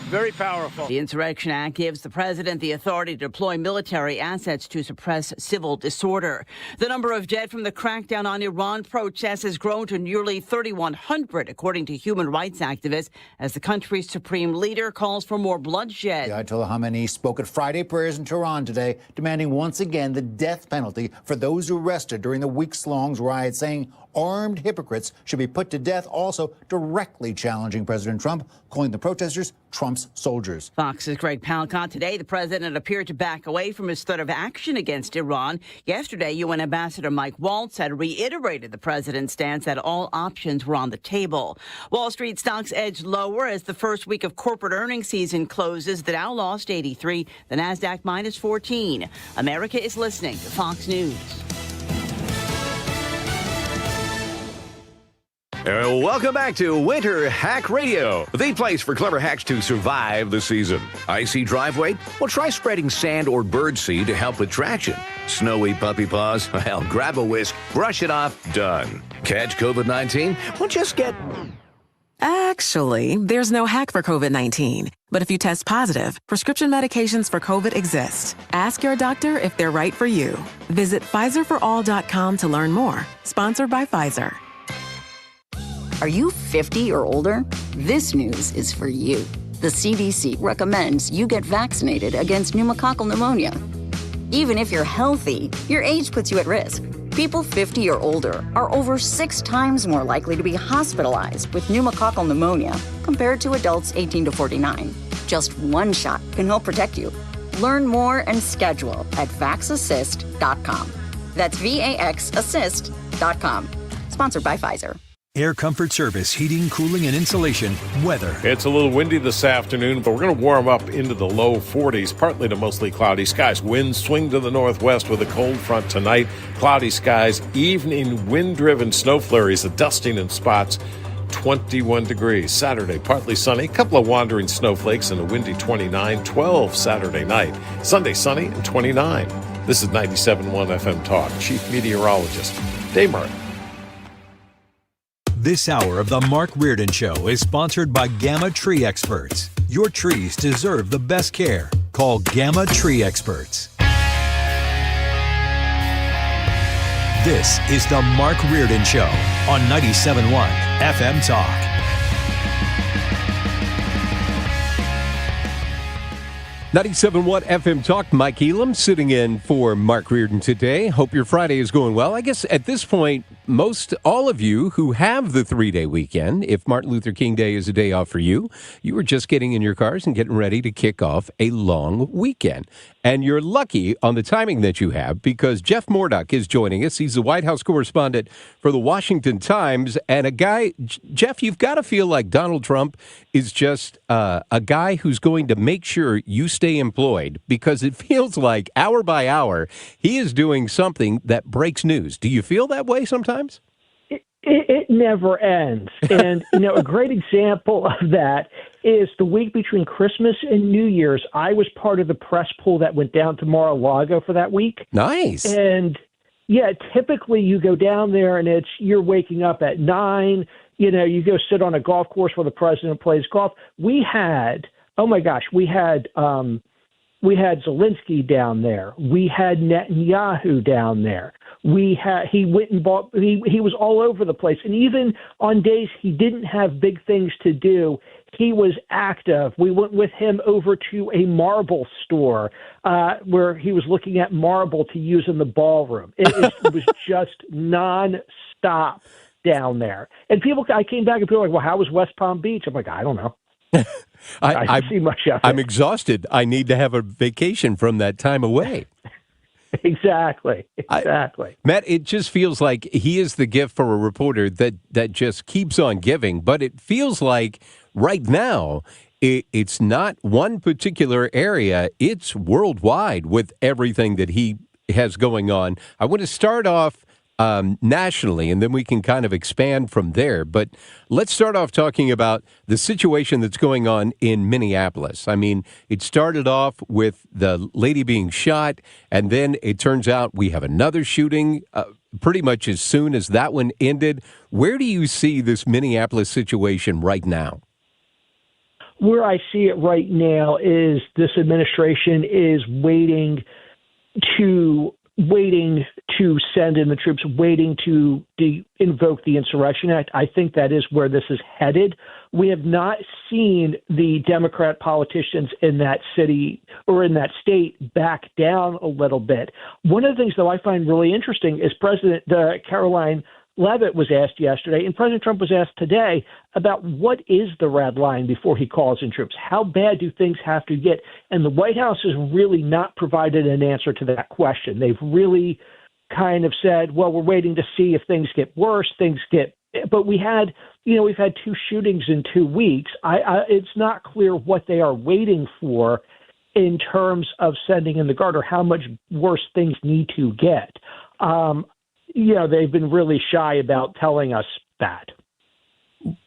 very powerful. The Insurrection Act gives the president the authority to deploy military assets to suppress civil disorder. The number of dead from the crackdown on Iran protests has grown to nearly 3,100, according to human rights activists, as the country's supreme leader calls for more bloodshed. The Ayatollah Khamenei spoke at Friday prayers in Tehran today, demanding once again the death penalty for those arrested during the weeks-long riot, saying armed hypocrites should be put to death, also directly challenging President Trump, calling the protesters Trump Trump's soldiers. Fox's Greg Palcott. Today, the president appeared to back away from his threat of action against Iran. Yesterday, UN Ambassador Mike Waltz had reiterated the president's stance that all options were on the table. Wall Street stocks edged lower as the first week of corporate earnings season closes. The Dow lost 83, the Nasdaq minus 14. America is listening to Fox News. Welcome back to Winter Hack Radio, the place for clever hacks to survive the season. Icy driveway? Well, try spreading sand or birdseed to help with traction. Snowy puppy paws? Well, grab a whisk, brush it off, done. Catch COVID-19? Well, just get... Actually, there's no hack for COVID-19. But if you test positive, prescription medications for COVID exist. Ask your doctor if they're right for you. Visit PfizerForAll.com to learn more. Sponsored by Pfizer. Are you 50 or older? This news is for you. The CDC recommends you get vaccinated against pneumococcal pneumonia. Even if you're healthy, your age puts you at risk. People 50 or older are over 6 times more likely to be hospitalized with pneumococcal pneumonia compared to adults 18 to 49. Just one shot can help protect you. Learn more and schedule at vaxassist.com. That's VAXassist.com. Sponsored by Pfizer. Air Comfort Service, heating, cooling, and insulation. Weather. It's a little windy this afternoon, but we're going to warm up into the low 40s, partly to mostly cloudy skies. Winds swing to the northwest with a cold front tonight. Cloudy skies, evening wind-driven snow flurries, a dusting in spots. 21 degrees. Saturday, partly sunny, a couple of wandering snowflakes and a windy 29. 12 Saturday night. Sunday, sunny and 29. This is 97.1 FM Talk. Chief Meteorologist Dave Martin. This hour of the Mark Reardon Show is sponsored by Gamma Tree Experts. Your trees deserve the best care. Call Gamma Tree Experts. This is the Mark Reardon Show on 97.1 FM Talk. .97.1 FM Talk. Mike Elam sitting in for Mark Reardon today. Hope your Friday is going well. I guess at this point, all of you who have the 3-day weekend, if Martin Luther King Day is a day off for you, you are just getting in your cars and getting ready to kick off a long weekend. And you're lucky on the timing that you have because Jeff Mordock is joining us. He's the White House correspondent for the Washington Times. And a guy, Jeff, you've got to feel like Donald Trump is just a guy who's going to make sure you stay employed because it feels like hour by hour he is doing something that breaks news. Do you feel that way sometimes? It never ends. And, a great example of that is the week between Christmas and New Year's. I was part of the press pool that went down to Mar-a-Lago for that week. Nice. And, yeah, typically you go down there and you're waking up at 9, you go sit on a golf course where the president plays golf. We had Zelensky down there. We had Netanyahu down there. He was all over the place. And even on days he didn't have big things to do, he was active. We went with him over to a marble store where he was looking at marble to use in the ballroom. It was just nonstop down there. And I came back and people were like, well, how was West Palm Beach? I'm like, I don't know. I didn't see much of it. I'm exhausted. I need to have a vacation from that time away. Exactly. Matt, it just feels like he is the gift for a reporter that just keeps on giving. But it feels like right now it's not one particular area. It's worldwide with everything that he has going on. I want to start off nationally, and then we can kind of expand from there. But let's start off talking about the situation that's going on in Minneapolis. I mean, it started off with the lady being shot, and then it turns out we have another shooting pretty much as soon as that one ended. Where do you see this Minneapolis situation right now? Where I see it right now is this administration is waiting to send in the troops, waiting to invoke the Insurrection Act. I think that is where this is headed. We have not seen the Democrat politicians in that city or in that state back down a little bit. One of the things, though, I find really interesting is Caroline Leavitt was asked yesterday, and President Trump was asked today about what is the red line before he calls in troops. How bad do things have to get? And the White House has really not provided an answer to that question. They've really kind of said, well, we're waiting to see if things get worse, but we've had 2 shootings in 2 weeks. It's not clear what they are waiting for in terms of sending in the guard or how much worse things need to get. They've been really shy about telling us that.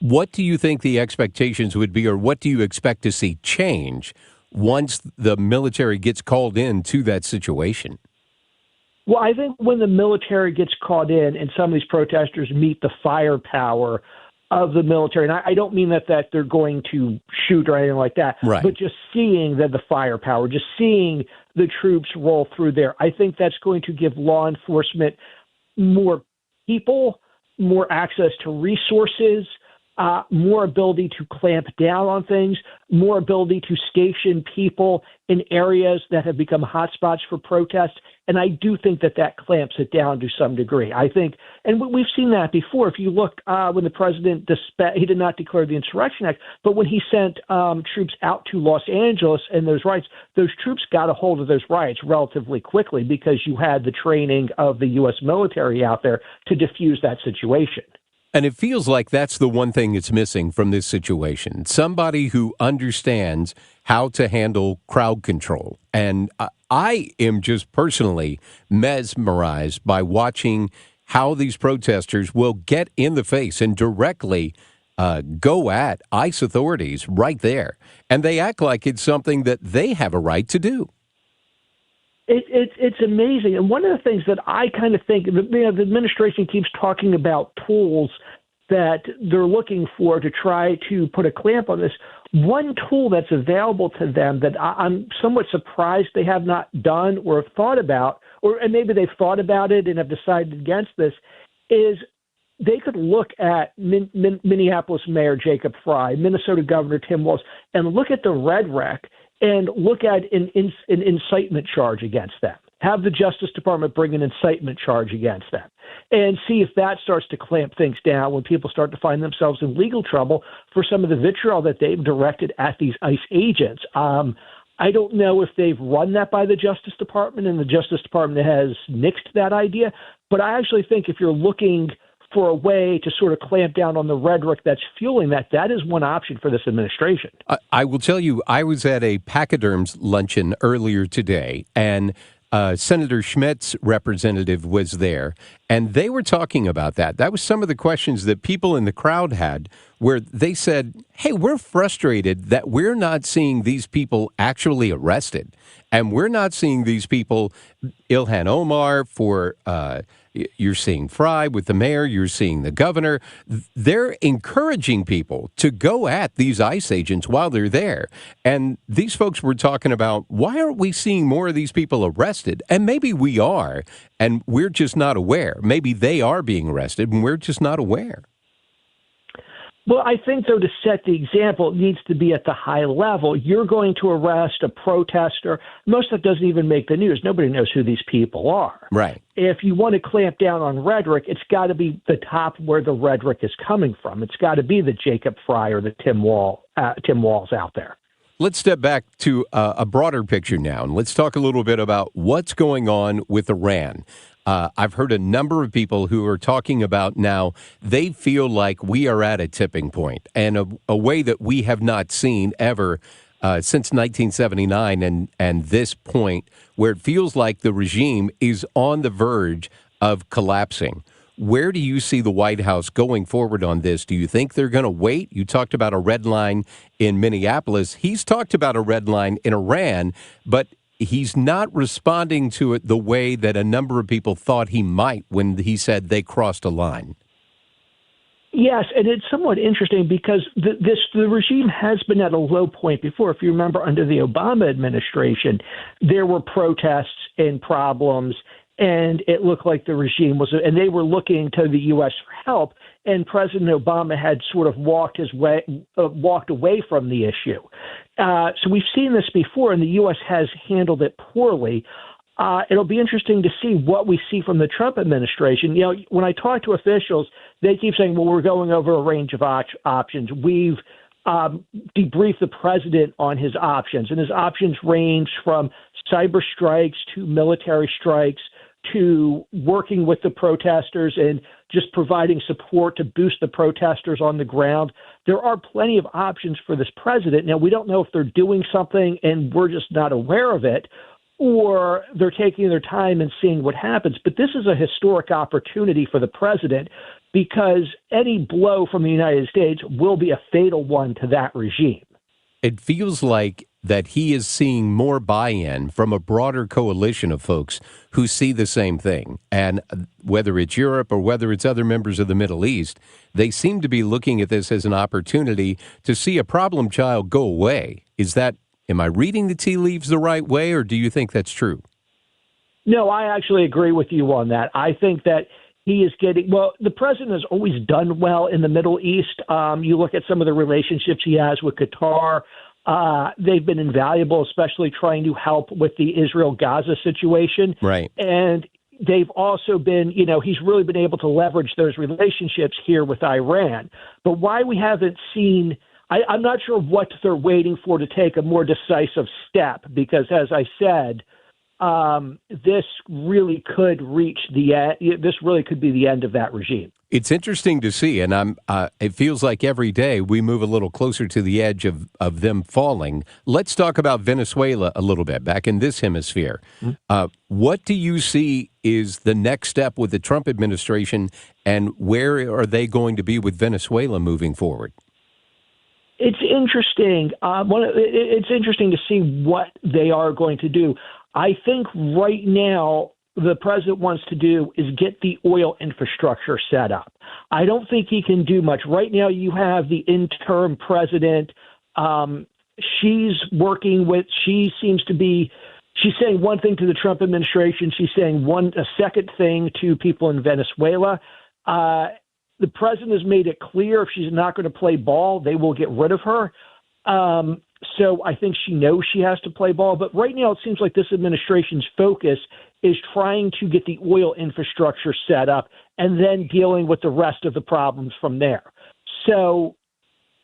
What do you think the expectations would be, or what do you expect to see change once the military gets called into that situation? Well, I think when the military gets called in and some of these protesters meet the firepower of the military, and I don't mean that they're going to shoot or anything like that, right, but just seeing the firepower, just seeing the troops roll through there, I think that's going to give law enforcement more people, more access to resources, more ability to clamp down on things, more ability to station people in areas that have become hotspots for protests. And I do think that clamps it down to some degree. I think, and we've seen that before. If you look when the president, he did not declare the Insurrection Act, but when he sent troops out to Los Angeles and those riots, those troops got a hold of those riots relatively quickly because you had the training of the U.S. military out there to defuse that situation. And it feels like that's the one thing that's missing from this situation. Somebody who understands how to handle crowd control. And I am just personally mesmerized by watching how these protesters will get in the face and directly go at ICE authorities right there. And they act like it's something that they have a right to do. It's amazing. And one of the things that I kind of think, the administration keeps talking about tools that they're looking for to try to put a clamp on this. One tool that's available to them that I'm somewhat surprised they have not done or have thought about, and maybe they've thought about it and have decided against this, is they could look at Minneapolis Mayor Jacob Frey, Minnesota Governor Tim Walz, and look at the rhetoric and look at an incitement charge against them. Have the Justice Department bring an incitement charge against them and see if that starts to clamp things down when people start to find themselves in legal trouble for some of the vitriol that they've directed at these ICE agents. I don't know if they've run that by the Justice Department and the Justice Department has nixed that idea, but I actually think if you're looking for a way to sort of clamp down on the rhetoric that's fueling that is one option for this administration. I will tell you, I was at a pachyderms luncheon earlier today, and Senator Schmidt's representative was there, and they were talking about that. That was some of the questions that people in the crowd had, where they said, hey, we're frustrated that we're not seeing these people actually arrested, and we're not seeing these people, Ilhan Omar for you're seeing Frey with the mayor, you're seeing the governor. They're encouraging people to go at these ICE agents while they're there. And these folks were talking about, why aren't we seeing more of these people arrested? And maybe we are, and we're just not aware. Maybe they are being arrested, and we're just not aware. Well, I think, though, to set the example, it needs to be at the high level. You're going to arrest a protester. Most of it doesn't even make the news. Nobody knows who these people are. Right. If you want to clamp down on rhetoric, it's got to be the top where the rhetoric is coming from. It's got to be the Jacob Frey or the Tim Walz out there. Let's step back to a broader picture now, and let's talk a little bit about what's going on with Iran. I've heard a number of people who are talking about now they feel like we are at a tipping point, and a way that we have not seen ever since 1979 and this point where it feels like the regime is on the verge of collapsing. Where do you see the White House going forward on this? Do you think they're going to wait? You talked about a red line in Minneapolis. He's talked about a red line in Iran, but he's not responding to it the way that a number of people thought he might when he said they crossed a line. Yes, and it's somewhat interesting because the regime has been at a low point before. If you remember, under the Obama administration, there were protests and problems, and it looked like the regime was, and they were looking to the U.S. for help, and President Obama had sort of walked away from the issue. So we've seen this before, and the U.S. has handled it poorly. it'll be interesting to see what we see from the Trump administration. When I talk to officials, they keep saying, well, we're going over a range of options. We've debriefed the president on his options, and his options range from cyber strikes to military strikes to working with the protesters and just providing support to boost the protesters on the ground. There are plenty of options for this president. Now, we don't know if they're doing something and we're just not aware of it, or they're taking their time and seeing what happens. But this is a historic opportunity for the president because any blow from the United States will be a fatal one to that regime. It feels like that he is seeing more buy-in from a broader coalition of folks who see the same thing. And whether it's Europe or whether it's other members of the Middle East, they seem to be looking at this as an opportunity to see a problem child go away. Am I reading the tea leaves the right way, or do you think that's true? No, I actually agree with you on that. I think that he is the president has always done well in the Middle East. You look at some of the relationships he has with Qatar. They've been invaluable, especially trying to help with the Israel-Gaza situation. Right. And they've also been, he's really been able to leverage those relationships here with Iran. But why we haven't seen, I'm not sure what they're waiting for to take a more decisive step, because as I said, this really could this really could be the end of that regime. It's interesting to see, and it feels like every day we move a little closer to the edge of them falling. Let's talk about Venezuela a little bit, back in this hemisphere. Mm-hmm. What do you see is the next step with the Trump administration, and where are they going to be with Venezuela moving forward? It's interesting. It's interesting to see what they are going to do. I think right now the president wants to do is get the oil infrastructure set up. I don't think he can do much. Right now you have the interim president. She's saying one thing to the Trump administration. She's saying a second thing to people in Venezuela. The president has made it clear if she's not going to play ball, they will get rid of her. So I think she knows she has to play ball. But right now it seems like this administration's focus is trying to get the oil infrastructure set up and then dealing with the rest of the problems from there. So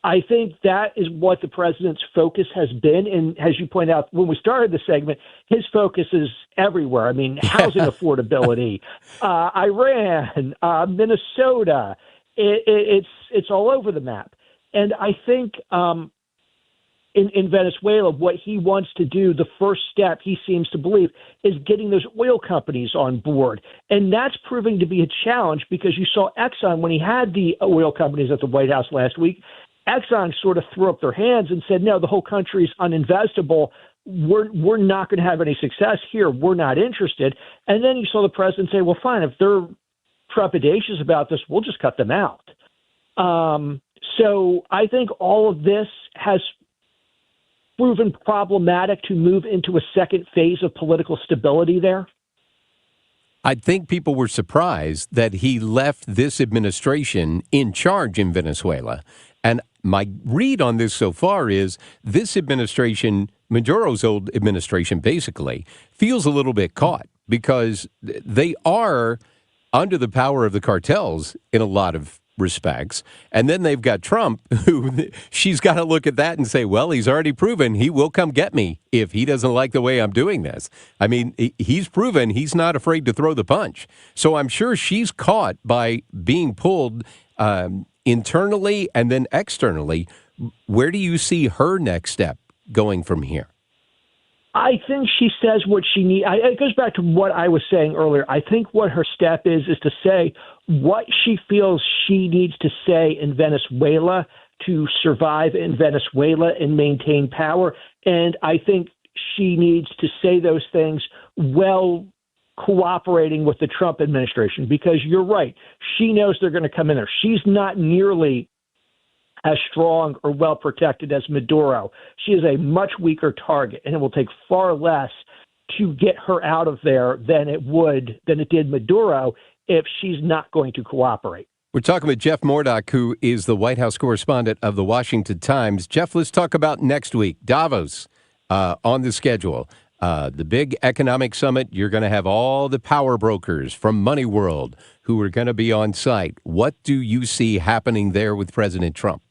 I think that is what the president's focus has been. And as you point out, when we started the segment, his focus is everywhere. I mean, housing affordability, Iran, Minnesota, it's all over the map. And I think in Venezuela, what he wants to do, the first step he seems to believe, is getting those oil companies on board. And that's proving to be a challenge because you saw Exxon, when he had the oil companies at the White House last week, Exxon sort of threw up their hands and said, no, the whole country is uninvestable. We're not going to have any success here. We're not interested. And then you saw the president say, well, fine, if they're trepidatious about this, we'll just cut them out. So I think all of this has proven problematic to move into a second phase of political stability there. I think people were surprised that he left this administration in charge in Venezuela. And my read on this so far is this administration, Maduro's old administration basically, feels a little bit caught because they are under the power of the cartels in a lot of respects. And then they've got Trump, who she's got to look at that and say, well, he's already proven he will come get me if he doesn't like the way I'm doing this. I mean, he's proven he's not afraid to throw the punch. So I'm sure she's caught by being pulled internally and then externally. Where do you see her next step going from here? I think she says what she needs. It goes back to what I was saying earlier. I think what her step is to say what she feels she needs to say in Venezuela to survive in Venezuela and maintain power. And I think she needs to say those things while cooperating with the Trump administration, because you're right. She knows they're going to come in there. She's not nearly as strong or well protected as Maduro. She is a much weaker target, and it will take far less to get her out of there than it did Maduro if she's not going to cooperate. We're talking with Jeff Mordock, who is the White House correspondent of the Washington Times. Jeff, let's talk about next week. Davos on the schedule. the big economic summit. You're going to have all the power brokers from Money World who are going to be on site. What do you see happening there with President Trump?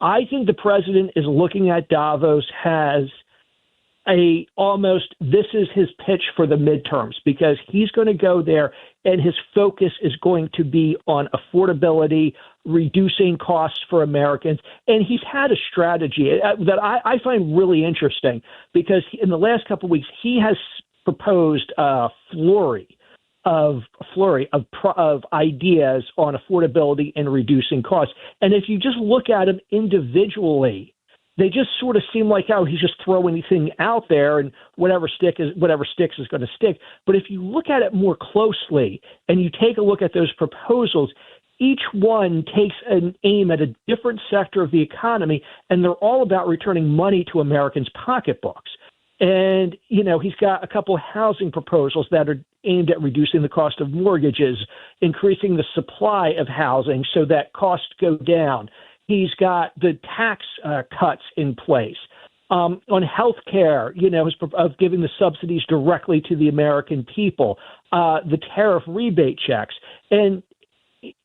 I think the president is looking at Davos as this is his pitch for the midterms, because he's going to go there and his focus is going to be on affordability, reducing costs for Americans. And he's had a strategy that I find really interesting, because in the last couple of weeks, he has proposed a flurry of ideas on affordability and reducing costs. And if you just look at them individually, they just sort of seem like, oh, he's just throwing anything out there and whatever sticks is going to stick. But if you look at it more closely and you take a look at those proposals, each one takes an aim at a different sector of the economy, and they're all about returning money to Americans' pocketbooks. And, he's got a couple of housing proposals that are aimed at reducing the cost of mortgages, increasing the supply of housing so that costs go down. He's got the tax cuts in place. On health care, of giving the subsidies directly to the American people, the tariff rebate checks. And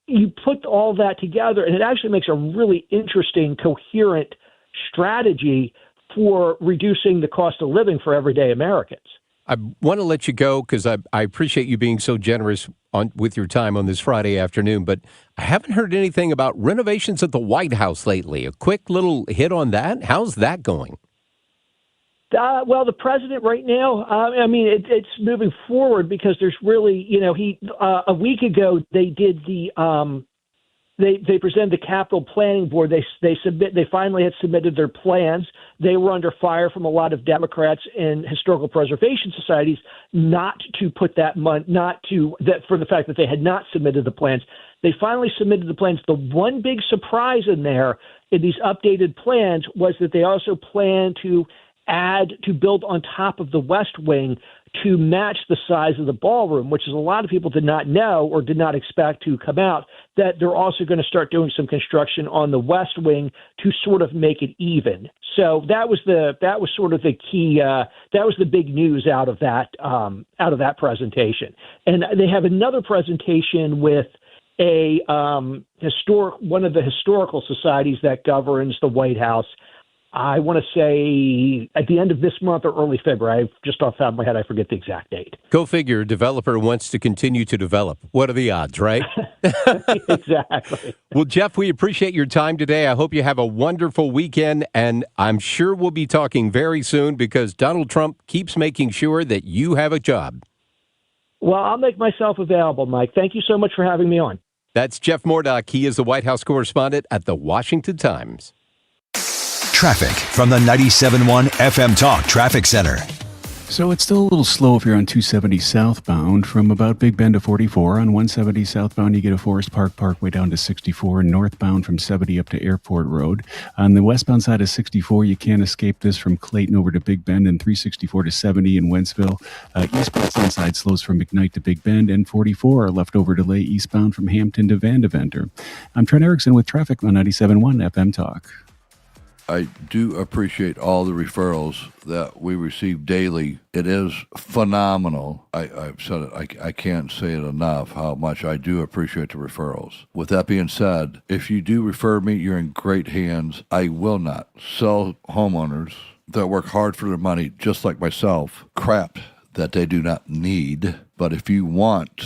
you put all that together, and it actually makes a really interesting, coherent strategy for reducing the cost of living for everyday Americans. I want to let you go because I appreciate you being so generous with your time on this Friday afternoon, but I haven't heard anything about renovations at the White House lately. A quick little hit on that. How's that going? Well, the president right now, it's moving forward because there's really, a week ago they did they presented the Capitol Planning Board. They finally had submitted their plans. They were under fire from a lot of Democrats and historical preservation societies not to put that money, for the fact that they had not submitted the plans. They finally submitted the plans. The one big surprise in these updated plans was that they also plan to build on top of the West Wing to match the size of the ballroom, which is a lot of people did not know or did not expect to come out, that they're also going to start doing some construction on the West Wing to sort of make it even. So that was sort of the key. That was the big news out of that presentation. And they have another presentation with one of the historical societies that governs the White House. I want to say at the end of this month or early February. Just off the top of my head, I forget the exact date. Go figure. A developer wants to continue to develop. What are the odds, right? Exactly. Well, Jeff, we appreciate your time today. I hope you have a wonderful weekend, and I'm sure we'll be talking very soon because Donald Trump keeps making sure that you have a job. Well, I'll make myself available, Mike. Thank you so much for having me on. That's Jeff Mordock. He is the White House correspondent at the Washington Times. Traffic from the 97.1 FM Talk Traffic Center. So it's still a little slow if you're on 270 southbound from about Big Bend to 44. On 170 southbound, you get a Forest Park Parkway down to 64. Northbound from 70 up to Airport Road. On the westbound side of 64, you can't escape this from Clayton over to Big Bend and 364 to 70 in Wentzville. Eastbound Sunside slows from McKnight to Big Bend and 44 left over delay eastbound from Hampton to Vandeventer. I'm Trent Erickson with traffic on 97.1 FM Talk. I do appreciate all the referrals that we receive daily. It is phenomenal. I've said it. I can't say it enough how much I do appreciate the referrals. With that being said, if you do refer me, you're in great hands. I will not sell homeowners that work hard for their money, just like myself, crap that they do not need. But if you want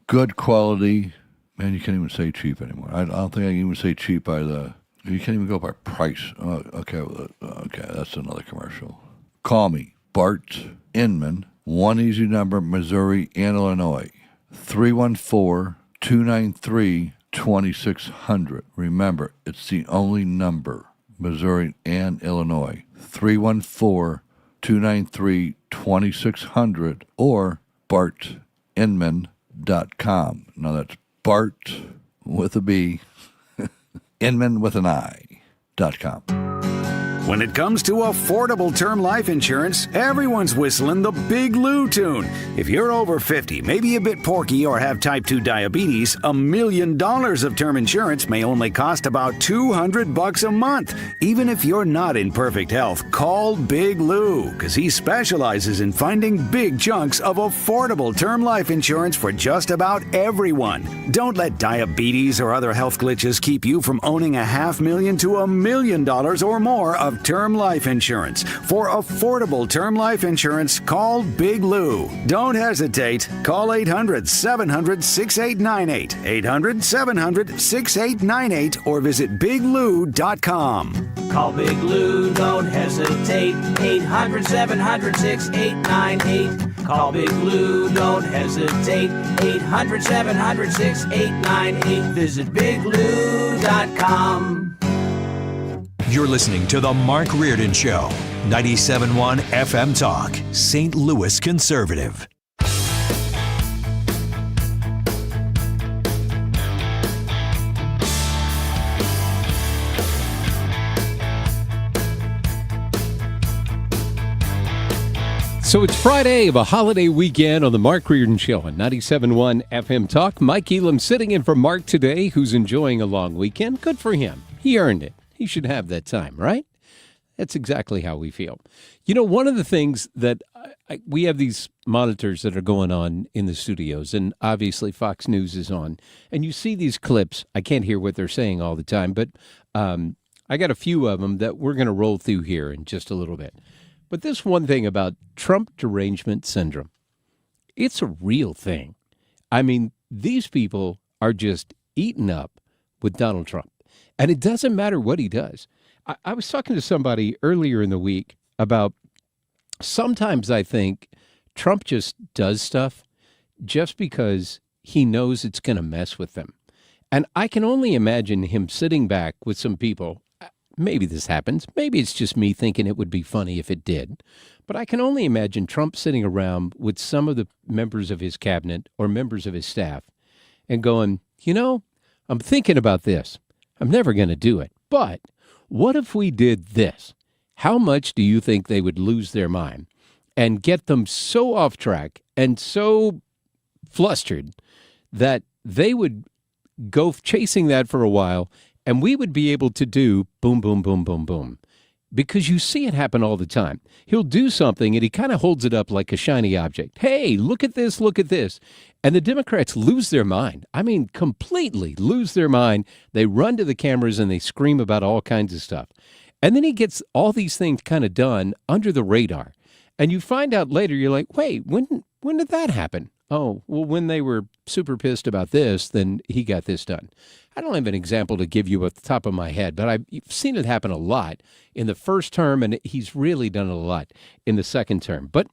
good quality, man, you can't even say cheap anymore. I don't think I can even say cheap by the... You can't even go by price. Okay, that's another commercial. Call me, Bart Inman, one easy number, Missouri and Illinois, 314-293-2600. Remember, it's the only number, Missouri and Illinois, 314-293-2600 or bartinman.com. Now that's Bart with a B, Inman with an I.com. When it comes to affordable term life insurance, everyone's whistling the Big Lou tune. If you're over 50, maybe a bit porky, or have type 2 diabetes, $1 million of term insurance may only cost about $200 a month. Even if you're not in perfect health, call Big Lou, because he specializes in finding big chunks of affordable term life insurance for just about everyone. Don't let diabetes or other health glitches keep you from owning $500,000 to $1 million or more of term life insurance. For affordable term life insurance, call Big Lou. Don't hesitate. Call 800-700-6898, 800-700-6898, or visit biglou.com. Call Big Lou, don't hesitate. 800-700-6898. Call Big Lou, don't hesitate. 800-700-6898. Visit biglou.com. You're listening to The Mark Reardon Show, 97.1 FM Talk, St. Louis Conservative. So it's Friday of a holiday weekend on the Mark Reardon Show on 97.1 FM Talk. Mike Elam sitting in for Mark today, who's enjoying a long weekend. Good for him. He earned it. He should have that time, right? That's exactly how we feel. You know, one of the things that we have these monitors that are going on in the studios, and obviously Fox News is on, and you see these clips. I can't hear what they're saying all the time, but I got a few of them that we're going to roll through here in just a little bit. But this one thing about Trump derangement syndrome, it's a real thing. I mean, these people are just eaten up with Donald Trump. And it doesn't matter what he does. I was talking to somebody earlier in the week about sometimes I think Trump just does stuff just because he knows it's going to mess with them. And I can only imagine him sitting back with some people. Maybe this happens. Maybe it's just me thinking it would be funny if it did. But I can only imagine Trump sitting around with some of the members of his cabinet or members of his staff and going, you know, I'm thinking about this. I'm never going to do it. But what if we did this? How much do you think they would lose their mind and get them so off track and so flustered that they would go chasing that for a while, and we would be able to do boom, boom, boom, boom, boom. Because you see it happen all the time. He'll do something, and he kind of holds it up like a shiny object. Hey, look at this, look at this. And the Democrats lose their mind. I mean, completely lose their mind. They run to the cameras, and they scream about all kinds of stuff. And then he gets all these things kind of done under the radar. And you find out later, you're like, wait, when did that happen? Oh, well, when they were super pissed about this, then he got this done. I don't have an example to give you at the top of my head, but I've seen it happen a lot in the first term, and he's really done it a lot in the second term. But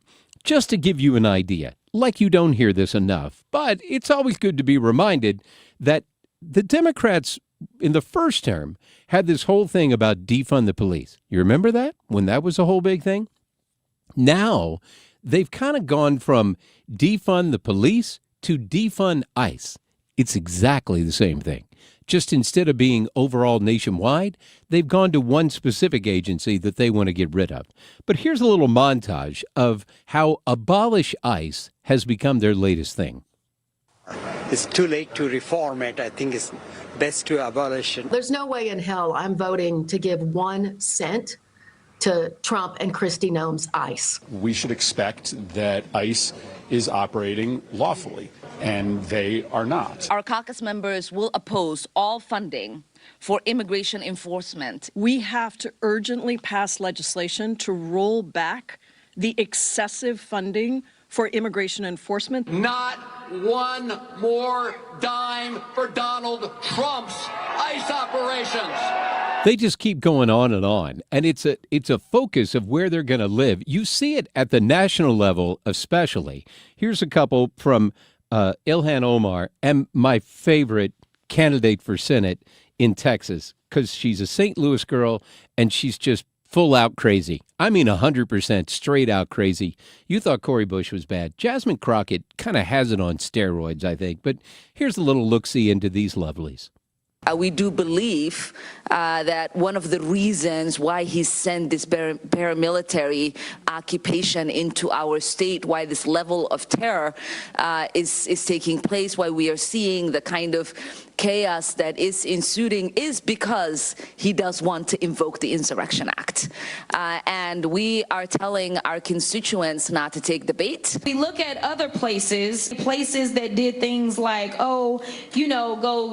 just to give you an idea, like you don't hear this enough, but it's always good to be reminded that the Democrats in the first term had this whole thing about defund the police. You remember that, when that was a whole big thing? Now, they've kind of gone from defund the police to defund ICE. It's exactly the same thing. Just instead of being overall nationwide, they've gone to one specific agency that they want to get rid of. But here's a little montage of how abolish ICE has become their latest thing. It's too late to reform it. I think it's best to abolish it. There's no way in hell I'm voting to give 1 cent to Trump and Kristi Noem's ICE. We should expect that ICE is operating lawfully, and they are not. Our caucus members will oppose all funding for immigration enforcement. We have to urgently pass legislation to roll back the excessive funding for immigration enforcement. Not one more dime for Donald Trump's ICE operations. They just keep going on, and it's a focus of where they're going to live. You see it at the national level, especially. Here's a couple from Ilhan Omar, and my favorite candidate for Senate in Texas, because she's a St. Louis girl, and she's just full out crazy. I mean 100% straight out crazy. You thought Cori Bush was bad. Jasmine Crockett kind of has it on steroids, I think. But here's a little look-see into these lovelies. We do believe that one of the reasons why he sent this paramilitary occupation into our state, why this level of terror is taking place, why we are seeing the kind of chaos that is ensuing, is because he does want to invoke the Insurrection Act. And we are telling our constituents not to take the bait. We look at other places that did things like, go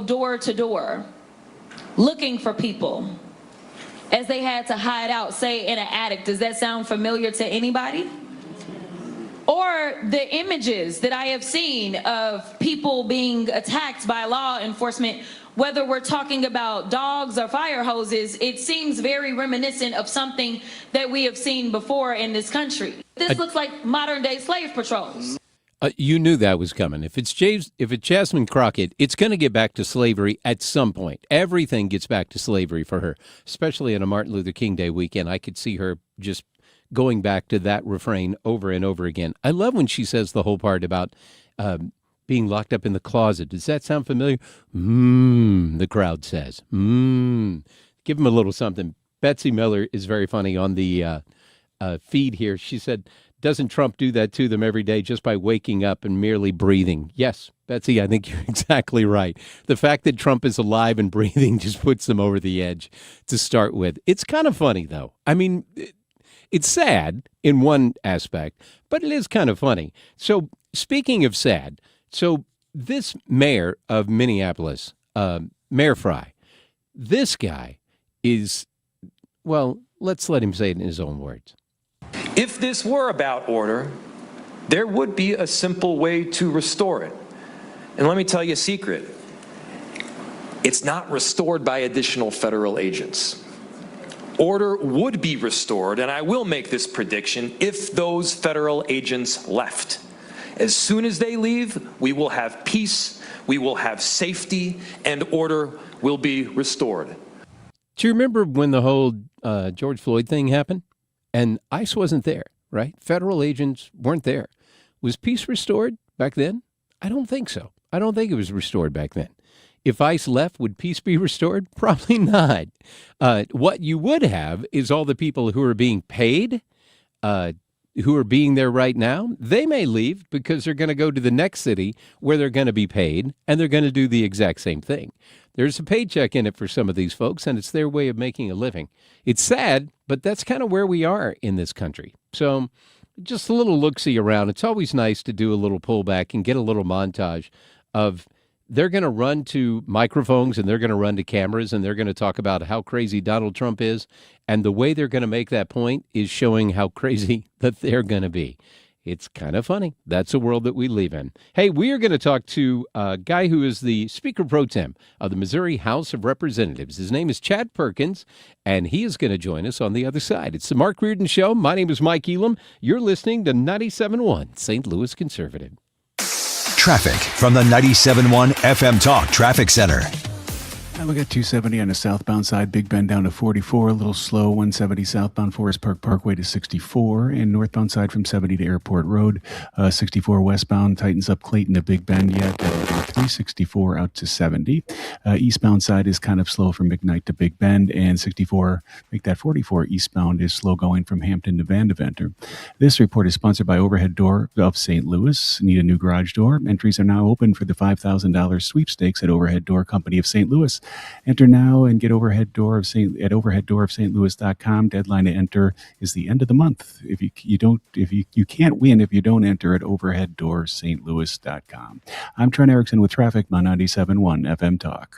door to door, looking for people, as they had to hide out, say, in an attic. Does that sound familiar to anybody? Or the images that I have seen of people being attacked by law enforcement, whether we're talking about dogs or fire hoses, it seems very reminiscent of something that we have seen before in this country. This looks like modern day slave patrols. You knew that was coming. If it's Jasmine Crockett, it's going to get back to slavery at some point. Everything gets back to slavery for her, especially on a Martin Luther King Day weekend. I could see her just going back to that refrain over and over again. I love when she says the whole part about being locked up in the closet. Does that sound familiar? The crowd says. Give them a little something. Betsy Miller is very funny on the feed here. She said, doesn't Trump do that to them every day just by waking up and merely breathing? Yes, Betsy, I think you're exactly right. The fact that Trump is alive and breathing just puts them over the edge to start with. It's kind of funny, though. I mean, it's sad in one aspect, but it is kind of funny. So speaking of sad, so this mayor of Minneapolis, Mayor Fry, this guy is, well, let's let him say it in his own words. If this were about order, there would be a simple way to restore it. And let me tell you a secret. It's not restored by additional federal agents. Order would be restored, and I will make this prediction, if those federal agents left. As soon as they leave, we will have peace, we will have safety, and order will be restored. Do you remember when the whole George Floyd thing happened? And ICE wasn't there, right? Federal agents weren't there. Was peace restored back then? I don't think so. I don't think it was restored back then. If ICE left, would peace be restored? Probably not. What you would have is all the people who are being paid, who are being there right now. They may leave because they're going to go to the next city where they're going to be paid, and they're going to do the exact same thing. There's a paycheck in it for some of these folks, and it's their way of making a living. It's sad, but that's kind of where we are in this country. So just a little look-see around. It's always nice to do a little pullback and get a little montage of they're going to run to microphones and they're going to run to cameras and they're going to talk about how crazy Donald Trump is. And the way they're going to make that point is showing how crazy that they're going to be. It's kind of funny. That's the world that we live in. Hey, we are going to talk to a guy who is the Speaker Pro Tem of the Missouri House of Representatives. His name is Chad Perkins, and he is going to join us on the other side. It's the Mark Reardon Show. My name is Mike Elam. You're listening to 97.1 St. Louis Conservative. Traffic from the 97.1 FM Talk Traffic Center. I look at 270 on the southbound side, Big Bend down to 44, a little slow, 170 southbound Forest Park Parkway to 64, and northbound side from 70 to Airport Road, 64 westbound tightens up Clayton to Big Bend yet, 364 out to 70. Eastbound side is kind of slow from McKnight to Big Bend, and 64, make that 44 eastbound is slow going from Hampton to Vandeventer. This report is sponsored by Overhead Door of St. Louis. Need a new garage door? Entries are now open for the $5,000 sweepstakes at Overhead Door Company of St. Louis. Enter now and get Overhead Door of St. at overheaddoorofstlouis.com. Deadline to enter is the end of the month. If you can't win if you don't enter at overheaddoorstlouis.com. I'm Trent Erickson with traffic on 97.1 FM Talk.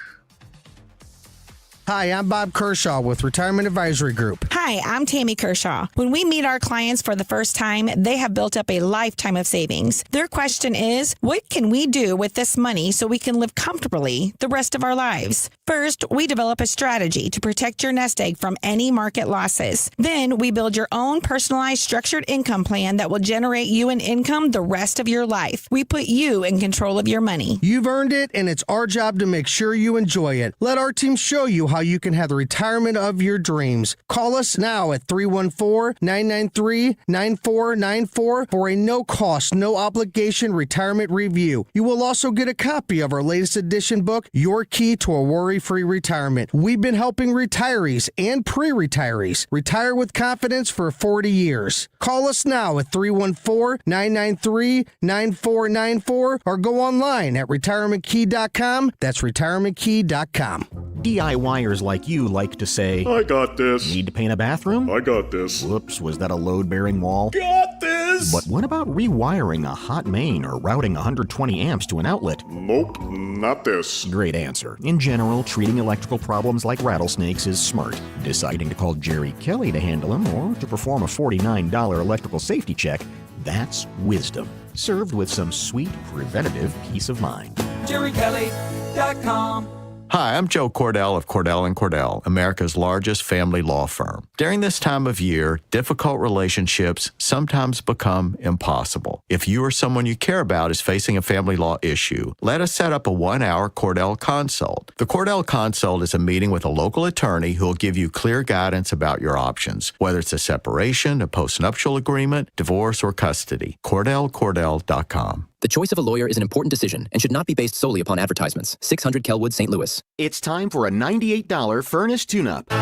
Hi, I'm Bob Kershaw with Retirement Advisory Group. Hi, I'm Tammy Kershaw. When we meet our clients for the first time, they have built up a lifetime of savings. Their question is, what can we do with this money so we can live comfortably the rest of our lives? First, we develop a strategy to protect your nest egg from any market losses. Then, we build your own personalized structured income plan that will generate you an income the rest of your life. We put you in control of your money. You've earned it, and it's our job to make sure you enjoy it. Let our team show you how you can have the retirement of your dreams. Call us now at 314-993-9494 for a no-cost, no-obligation retirement review. You will also get a copy of our latest edition book, Your Key to a Worry-Free Retirement. We've been helping retirees and pre-retirees retire with confidence for 40 years. Call us now at 314-993-9494 or go online at retirementkey.com. That's retirementkey.com. DIYers like you like to say, I got this. Need to paint a bathroom? I got this. Whoops, was that a load-bearing wall? Got this. But what about rewiring a hot main or routing 120 amps to an outlet? Nope, not this. Great answer. In general, treating electrical problems like rattlesnakes is smart. Deciding to call Jerry Kelly to handle them or to perform a $49 electrical safety check, that's wisdom. Served with some sweet, preventative peace of mind. JerryKelly.com. Hi, I'm Joe Cordell of Cordell & Cordell, America's largest family law firm. During this time of year, difficult relationships sometimes become impossible. If you or someone you care about is facing a family law issue, let us set up a 1-hour Cordell Consult. The Cordell Consult is a meeting with a local attorney who will give you clear guidance about your options, whether it's a separation, a postnuptial agreement, divorce, or custody. CordellCordell.com. The choice of a lawyer is an important decision and should not be based solely upon advertisements. 600 Kelwood, St. Louis. It's time for a $98 furnace tune-up. The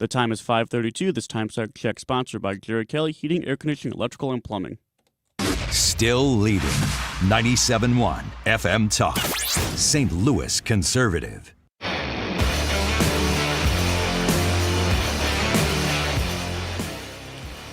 time is 5:32. This time check sponsored by Jerry Kelly Heating, Air Conditioning, Electrical, and Plumbing. Still leading. 97.1 FM Talk. St. Louis Conservative.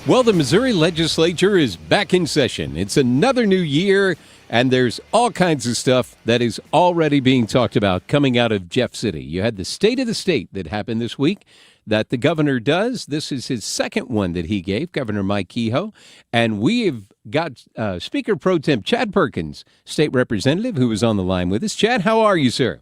Well, the Missouri legislature is back in session. It's another new year, and there's all kinds of stuff that is already being talked about coming out of Jeff City. You had the State of the State that happened this week that the governor does. This is his second one that he gave, Governor Mike Kehoe. And we have got Speaker Pro Tem Chad Perkins, state representative, who is on the line with us. Chad, how are you, sir?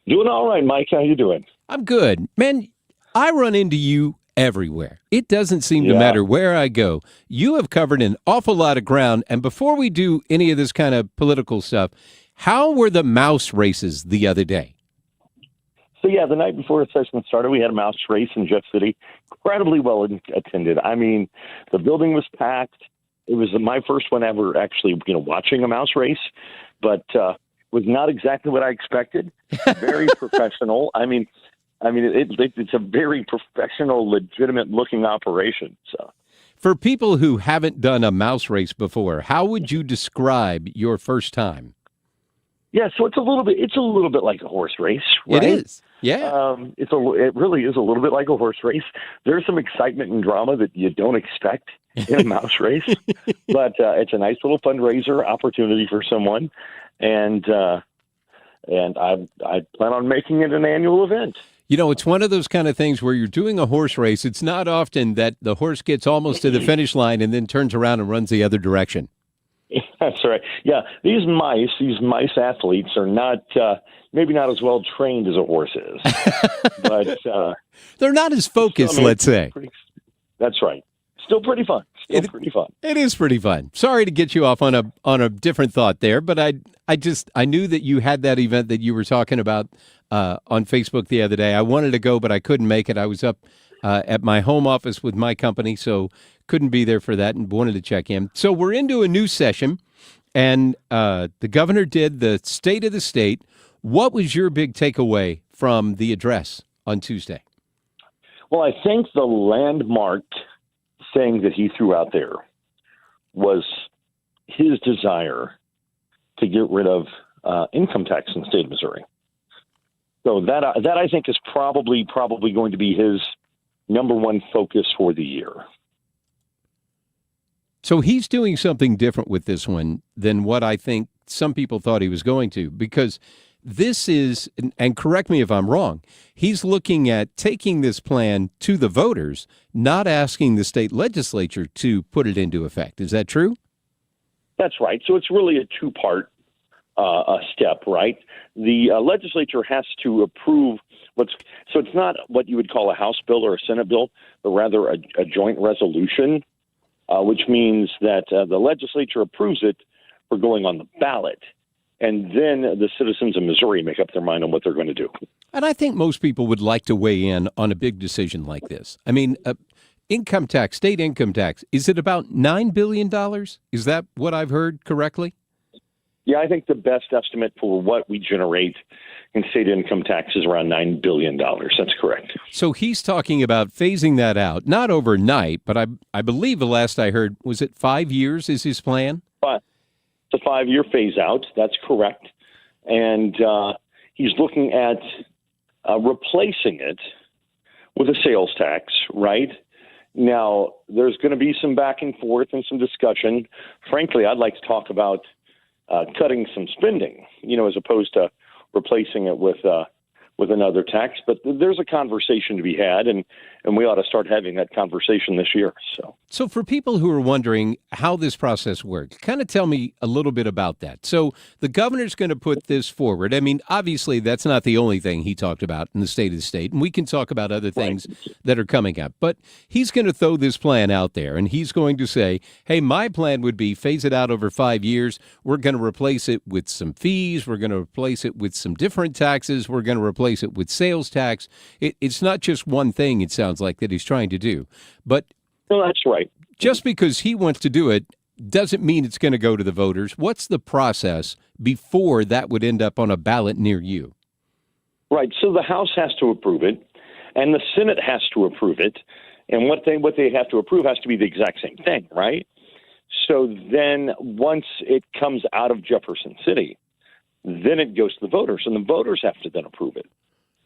Doing all right, Mike. How you doing? I'm good. Man, I run into you everywhere. It doesn't seem to matter where I go. You have covered an awful lot of ground. And before we do any of this kind of political stuff, how were the mouse races the other day? So, the night before the session started, we had a mouse race in Jeff City. Incredibly well attended. I mean, the building was packed. It was my first one ever actually, watching a mouse race, but was not exactly what I expected. Very professional. It's a very professional, legitimate-looking operation. So, for people who haven't done a mouse race before, how would you describe your first time? Yeah, so it's a little bit like a horse race, right? It is. Yeah. It really is a little bit like a horse race. There's some excitement and drama that you don't expect in a mouse race, but it's a nice little fundraiser opportunity for someone, and I plan on making it an annual event. It's one of those kind of things where you're doing a horse race. It's not often that the horse gets almost to the finish line and then turns around and runs the other direction. That's right. Yeah, these mice athletes are not maybe not as well trained as a horse is, but they're not as focused. Let's say. That's right. Still pretty fun. Pretty fun. It is pretty fun. Sorry to get you off on a different thought there, but I knew that you had that event that you were talking about on Facebook the other day. I wanted to go, but I couldn't make it. I was up at my home office with my company, so couldn't be there for that and wanted to check in. So we're into a new session, and the governor did the State of the State. What was your big takeaway from the address on Tuesday? Well, I think the landmark thing that he threw out there was his desire to get rid of income tax in the state of Missouri. So that I think is probably going to be his number one focus for the year. So he's doing something different with this one than what I think some people thought he was going to, because this is, and correct me if I'm wrong, he's looking at taking this plan to the voters, not asking the state legislature to put it into effect. Is that true? That's right. So it's really a two-part step, right? The legislature has to approve so it's not what you would call a House bill or a Senate bill, but rather a joint resolution, which means that the legislature approves it for going on the ballot. and then the citizens of Missouri make up their mind on what they're going to do. And I think most people would like to weigh in on a big decision like this. I mean, income tax, state income tax, is it about $9 billion? Is that what I've heard correctly? Yeah, I think the best estimate for what we generate in state income tax is around $9 billion. That's correct. So he's talking about phasing that out, not overnight, but I believe the last I heard, was it 5 years is his plan? But it's a 5-year phase out. That's correct. And he's looking at replacing it with a sales tax, right? Now, there's going to be some back and forth and some discussion. Frankly, I'd like to talk about cutting some spending, as opposed to replacing it with another tax. But there's a conversation to be had, and we ought to start having that conversation this year. So for people who are wondering how this process works, kind of tell me a little bit about that. So the governor's going to put this forward. I mean, obviously, that's not the only thing he talked about in the State of the State, and we can talk about other things that are coming up. But he's going to throw this plan out there, and he's going to say, hey, my plan would be phase it out over 5 years. We're going to replace it with some fees. We're going to replace it with some different taxes. We're going to replace it with sales tax. It's not just one thing, it sounds like, that he's trying to do. But no, that's right. Just because he wants to do it doesn't mean it's going to go to the voters. What's the process before that would end up on a ballot near you? Right. So the House has to approve it, and the Senate has to approve it. And what they have to approve has to be the exact same thing, right? So then once it comes out of Jefferson City, then it goes to the voters, and the voters have to then approve it.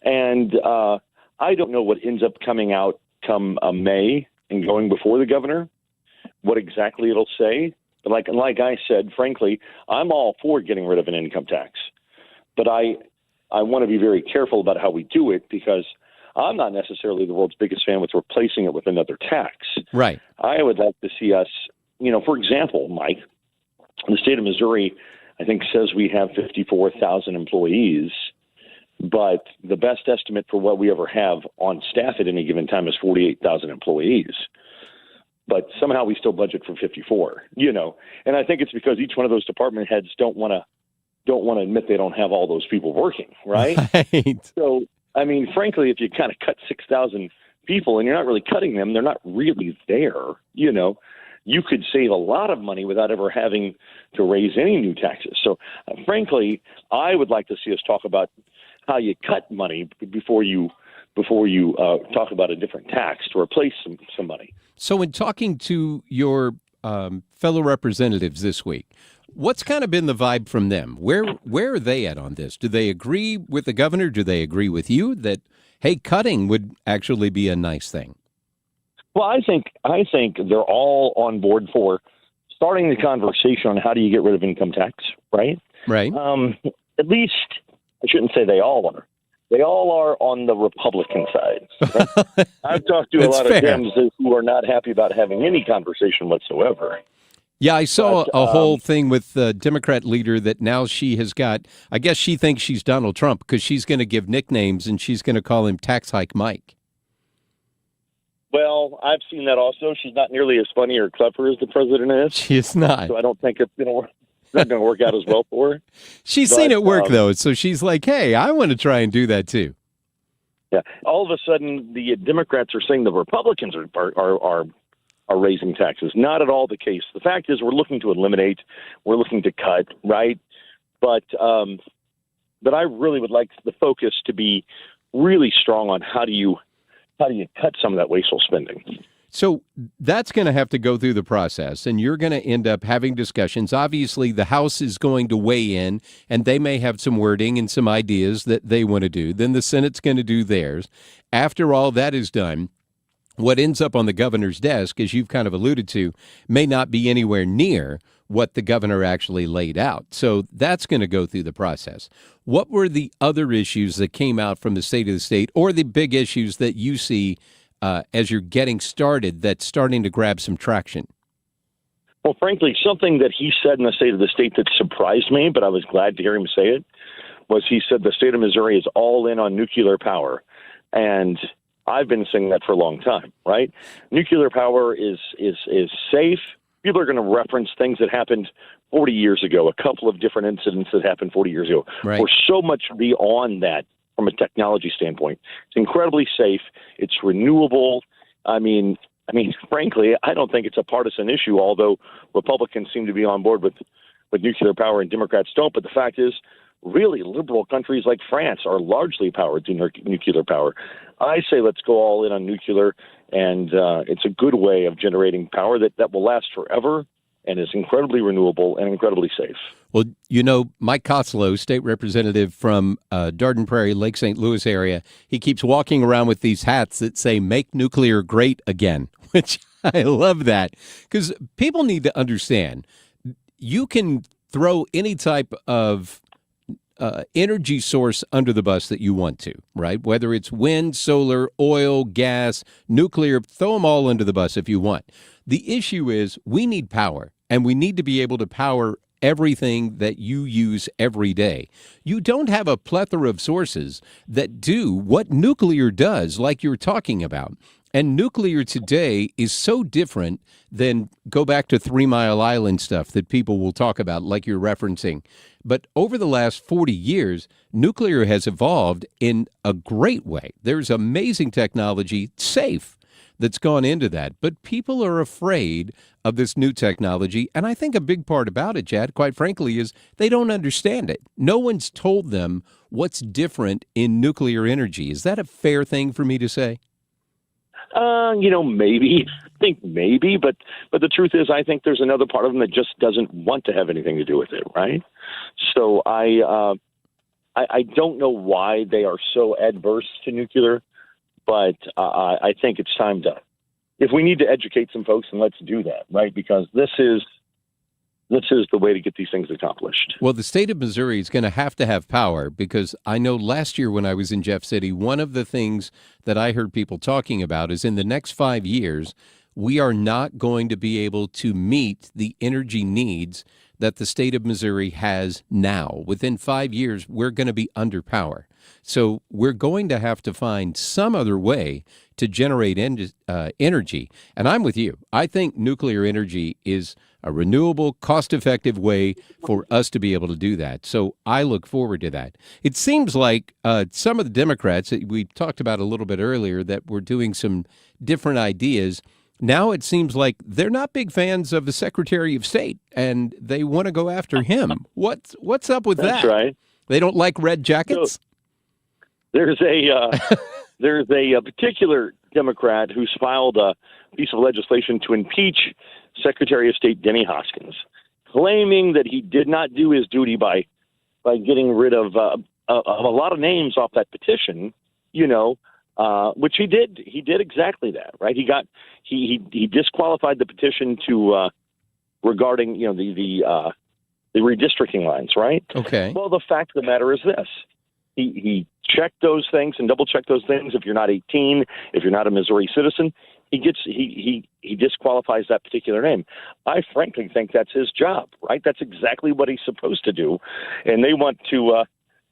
And I don't know what ends up coming out come May and going before the governor, what exactly it'll say. But like I said, frankly, I'm all for getting rid of an income tax. But I want to be very careful about how we do it, because I'm not necessarily the world's biggest fan with replacing it with another tax. Right. I would like to see us, for example, Mike, the state of Missouri, I think, says we have 54,000 employees. But the best estimate for what we ever have on staff at any given time is 48,000 employees. But somehow we still budget for 54, And I think it's because each one of those department heads don't want to admit they don't have all those people working, right? Right. So, I mean, frankly, if you kind of cut 6,000 people and you're not really cutting them, they're not really there, You could save a lot of money without ever having to raise any new taxes. So, frankly, I would like to see us talk about how you cut money before you talk about a different tax to replace some money. So in talking to your fellow representatives this week, what's kind of been the vibe from them? Where are they at on this? Do they agree with the governor? Do they agree with you that, hey, cutting would actually be a nice thing? Well, I think they're all on board for starting the conversation on how do you get rid of income tax, right? Right. At least, I shouldn't say they all are. They all are on the Republican side. Right? I've talked to a lot of Dems who are not happy about having any conversation whatsoever. Yeah, I saw a whole thing with the Democrat leader that now she has got, I guess she thinks she's Donald Trump because she's going to give nicknames and she's going to call him Tax Hike Mike. Well, I've seen that also. She's not nearly as funny or clever as the president is. She is not. So I don't think it's not going to work out as well for her. She's seen it work, though, so she's like, hey, I want to try and do that, too. Yeah. All of a sudden, the Democrats are saying the Republicans are raising taxes. Not at all the case. The fact is we're looking to eliminate, we're looking to cut, right? But I really would like the focus to be really strong on how do you cut some of that wasteful spending. So that's going to have to go through the process, and you're going to end up having discussions. Obviously, the House is going to weigh in, and they may have some wording and some ideas that they want to do. Then the Senate's going to do theirs. After all that is done, what ends up on the governor's desk, as you've kind of alluded to, may not be anywhere near what the governor actually laid out. So that's going to go through the process. What were the other issues that came out from the State of the State, or the big issues that you see as you're getting started that's starting to grab some traction? Well, frankly, something that he said in the State of the State that surprised me, but I was glad to hear him say it, was he said the state of Missouri is all in on nuclear power. And I've been saying that for a long time, right? Nuclear power is safe, people are going to reference things that happened 40 years ago, a couple of different incidents that happened 40 years ago. Right. We're so much beyond that from a technology standpoint. It's incredibly safe. It's renewable. I mean, frankly, I don't think it's a partisan issue, although Republicans seem to be on board with nuclear power and Democrats don't. But the fact is, really, liberal countries like France are largely powered through nuclear power. I say let's go all in on nuclear, and it's a good way of generating power that will last forever and is incredibly renewable and incredibly safe. Well, you know, Mike Costello, state representative from Darden Prairie, Lake St. Louis area, he keeps walking around with these hats that say, "Make nuclear great again," which I love that, because people need to understand you can throw any type of energy source under the bus that you want to, right? Whether it's wind, solar, oil, gas, nuclear, throw them all under the bus if you want. The issue is we need power, and we need to be able to power everything that you use every day. You don't have a plethora of sources that do what nuclear does, like you're talking about. And nuclear today is so different than go back to 3 Mile Island stuff that people will talk about, like you're referencing. But over the last 40 years, nuclear has evolved in a great way. There's amazing technology, safe, that's gone into that. But people are afraid of this new technology. And I think a big part about it, Chad, quite frankly, is they don't understand it. No one's told them what's different in nuclear energy. Is that a fair thing for me to say? Maybe. I think maybe, but the truth is, I think there's another part of them that just doesn't want to have anything to do with it, right? So I don't know why they are so adverse to nuclear, but I think it's time to, if we need to educate some folks, then let's do that, right? Because this is the way to get these things accomplished. Well, the state of Missouri is going to have power, because I know last year when I was in Jeff City, one of the things that I heard people talking about is in the next 5 years, we are not going to be able to meet the energy needs that the state of Missouri has now. Within 5 years, we're going to be under power. So we're going to have to find some other way to generate energy. And I'm with you. I think nuclear energy is a renewable, cost-effective way for us to be able to do that. So I look forward to that. It seems like some of the Democrats that we talked about a little bit earlier that were doing some different ideas. Now it seems like they're not big fans of the Secretary of State, and they want to go after him. What's up with that? That's right. They don't like red jackets? So, there's a particular Democrat who's filed a piece of legislation to impeach Secretary of State Denny Hoskins, claiming that he did not do his duty by getting rid of a lot of names off that petition, which he did. He did exactly that, right? He disqualified the petition to regarding the redistricting lines, right? Okay. Well, the fact of the matter is this: he checked those things and double checked those things. If you're not 18, if you're not a Missouri citizen, he disqualifies that particular name. I frankly think that's his job, right? That's exactly what he's supposed to do, and they want to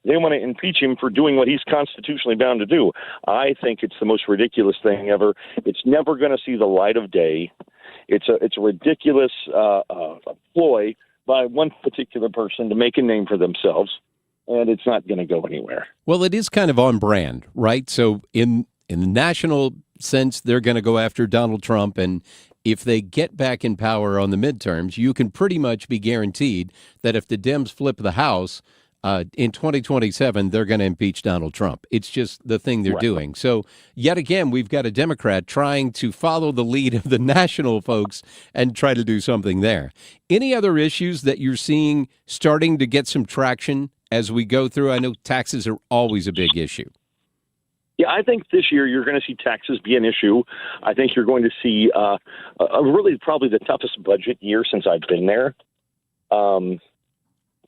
impeach him for doing what he's constitutionally bound to do. I think it's the most ridiculous thing ever. It's never going to see the light of day. It's a ridiculous ploy by one particular person to make a name for themselves, and it's not going to go anywhere. Well, it is kind of on brand, right? So in the national sense, they're going to go after Donald Trump, and if they get back in power on the midterms, you can pretty much be guaranteed that if the Dems flip the House in 2027, they're going to impeach Donald Trump. It's just the thing they're doing. So yet again, we've got a Democrat trying to follow the lead of the national folks and try to do something there. Any other issues that you're seeing starting to get some traction as we go through? I know taxes are always a big issue. Yeah, I think this year you're going to see taxes be an issue. I think you're going to see a really probably the toughest budget year since I've been there.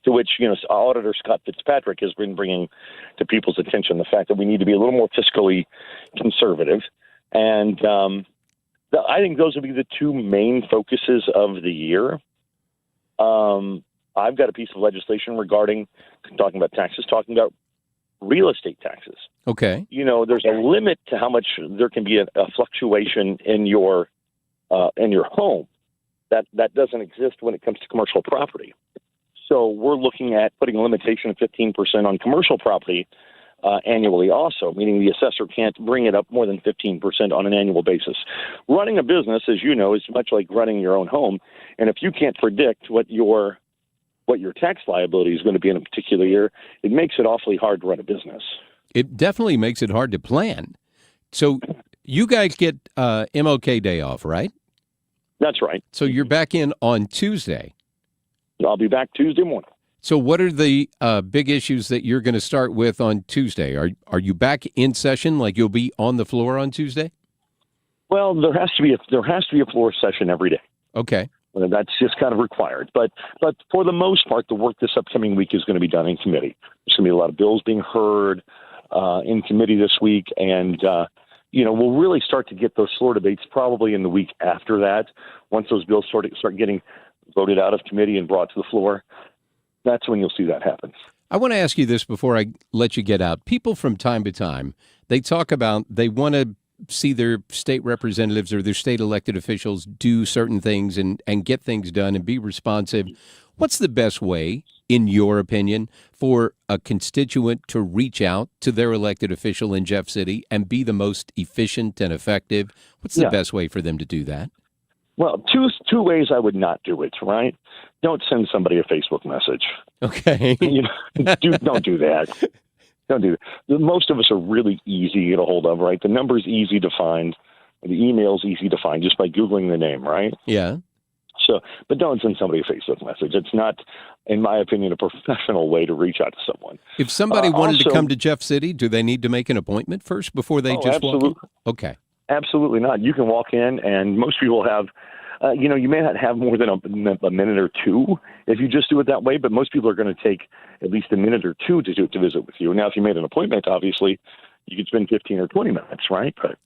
To which, Auditor Scott Fitzpatrick has been bringing to people's attention the fact that we need to be a little more fiscally conservative. And I think those will be the two main focuses of the year. I've got a piece of legislation regarding talking about taxes, talking about real estate taxes. Okay. There's a limit to how much there can be a fluctuation in your home. That doesn't exist when it comes to commercial property. So we're looking at putting a limitation of 15% on commercial property annually also, meaning the assessor can't bring it up more than 15% on an annual basis. Running a business, as you know, is much like running your own home. And if you can't predict what your tax liability is going to be in a particular year, it makes it awfully hard to run a business. It definitely makes it hard to plan. So you guys get MLK Day off, right? That's right. So you're back in on Tuesday. I'll be back Tuesday morning. So what are the big issues that you're going to start with on Tuesday? Are you back in session, like you'll be on the floor on Tuesday? Well, there has to be a floor session every day. Okay. That's just kind of required. But for the most part, the work this upcoming week is going to be done in committee. There's going to be a lot of bills being heard in committee this week, and we'll really start to get those floor debates probably in the week after that. Once those bills start getting voted out of committee and brought to the floor, that's when you'll see that happen. I want to ask you this before I let you get out. People from time to time, they talk about they want to see their state representatives or their state elected officials do certain things and get things done and be responsive. What's the best way, in your opinion, for a constituent to reach out to their elected official in Jeff City and be the most efficient and effective? What's the best way for them to do that? Well, two ways I would not do it, right? Don't send somebody a Facebook message. Okay. Don't do that. Don't do that. Most of us are really easy to get a hold of, right? The number's easy to find. The email's easy to find just by Googling the name, right? Yeah. So, but don't send somebody a Facebook message. It's not, in my opinion, a professional way to reach out to someone. If somebody wanted to come to Jeff City, do they need to make an appointment first before they just walk in? Okay. Absolutely not. You can walk in, and most people have, you may not have more than a minute or two if you just do it that way, but most people are going to take at least a minute or two to visit with you. Now, if you made an appointment, obviously, you could spend 15 or 20 minutes, right? But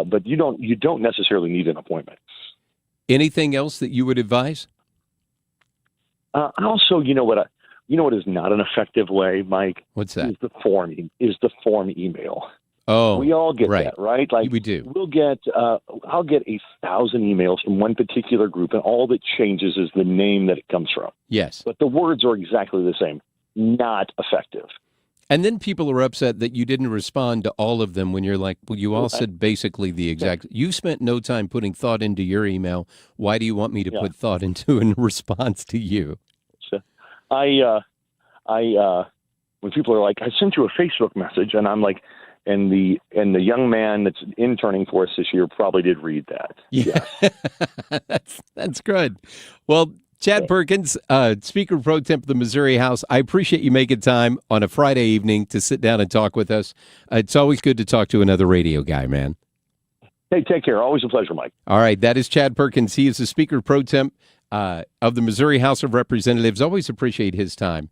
but you don't necessarily need an appointment. Anything else that you would advise? Also, you know what is not an effective way, Mike? What's that? Is the form email. Oh, we all get that, right? Like we do. We'll get. I'll get 1,000 emails from one particular group, and all that changes is the name that it comes from. Yes, but the words are exactly the same. Not effective. And then people are upset that you didn't respond to all of them when you're like, well, you all said basically the exact. You spent no time putting thought into your email. Why do you want me to put thought into in response to you? So, when people are like, I sent you a Facebook message, and I'm like. And the young man that's interning for us this year probably did read that. Yeah, that's good. Well, Chad Perkins, Speaker Pro Temp of the Missouri House, I appreciate you making time on a Friday evening to sit down and talk with us. It's always good to talk to another radio guy, man. Hey, take care. Always a pleasure, Mike. All right, that is Chad Perkins. He is the Speaker Pro Temp of the Missouri House of Representatives. Always appreciate his time.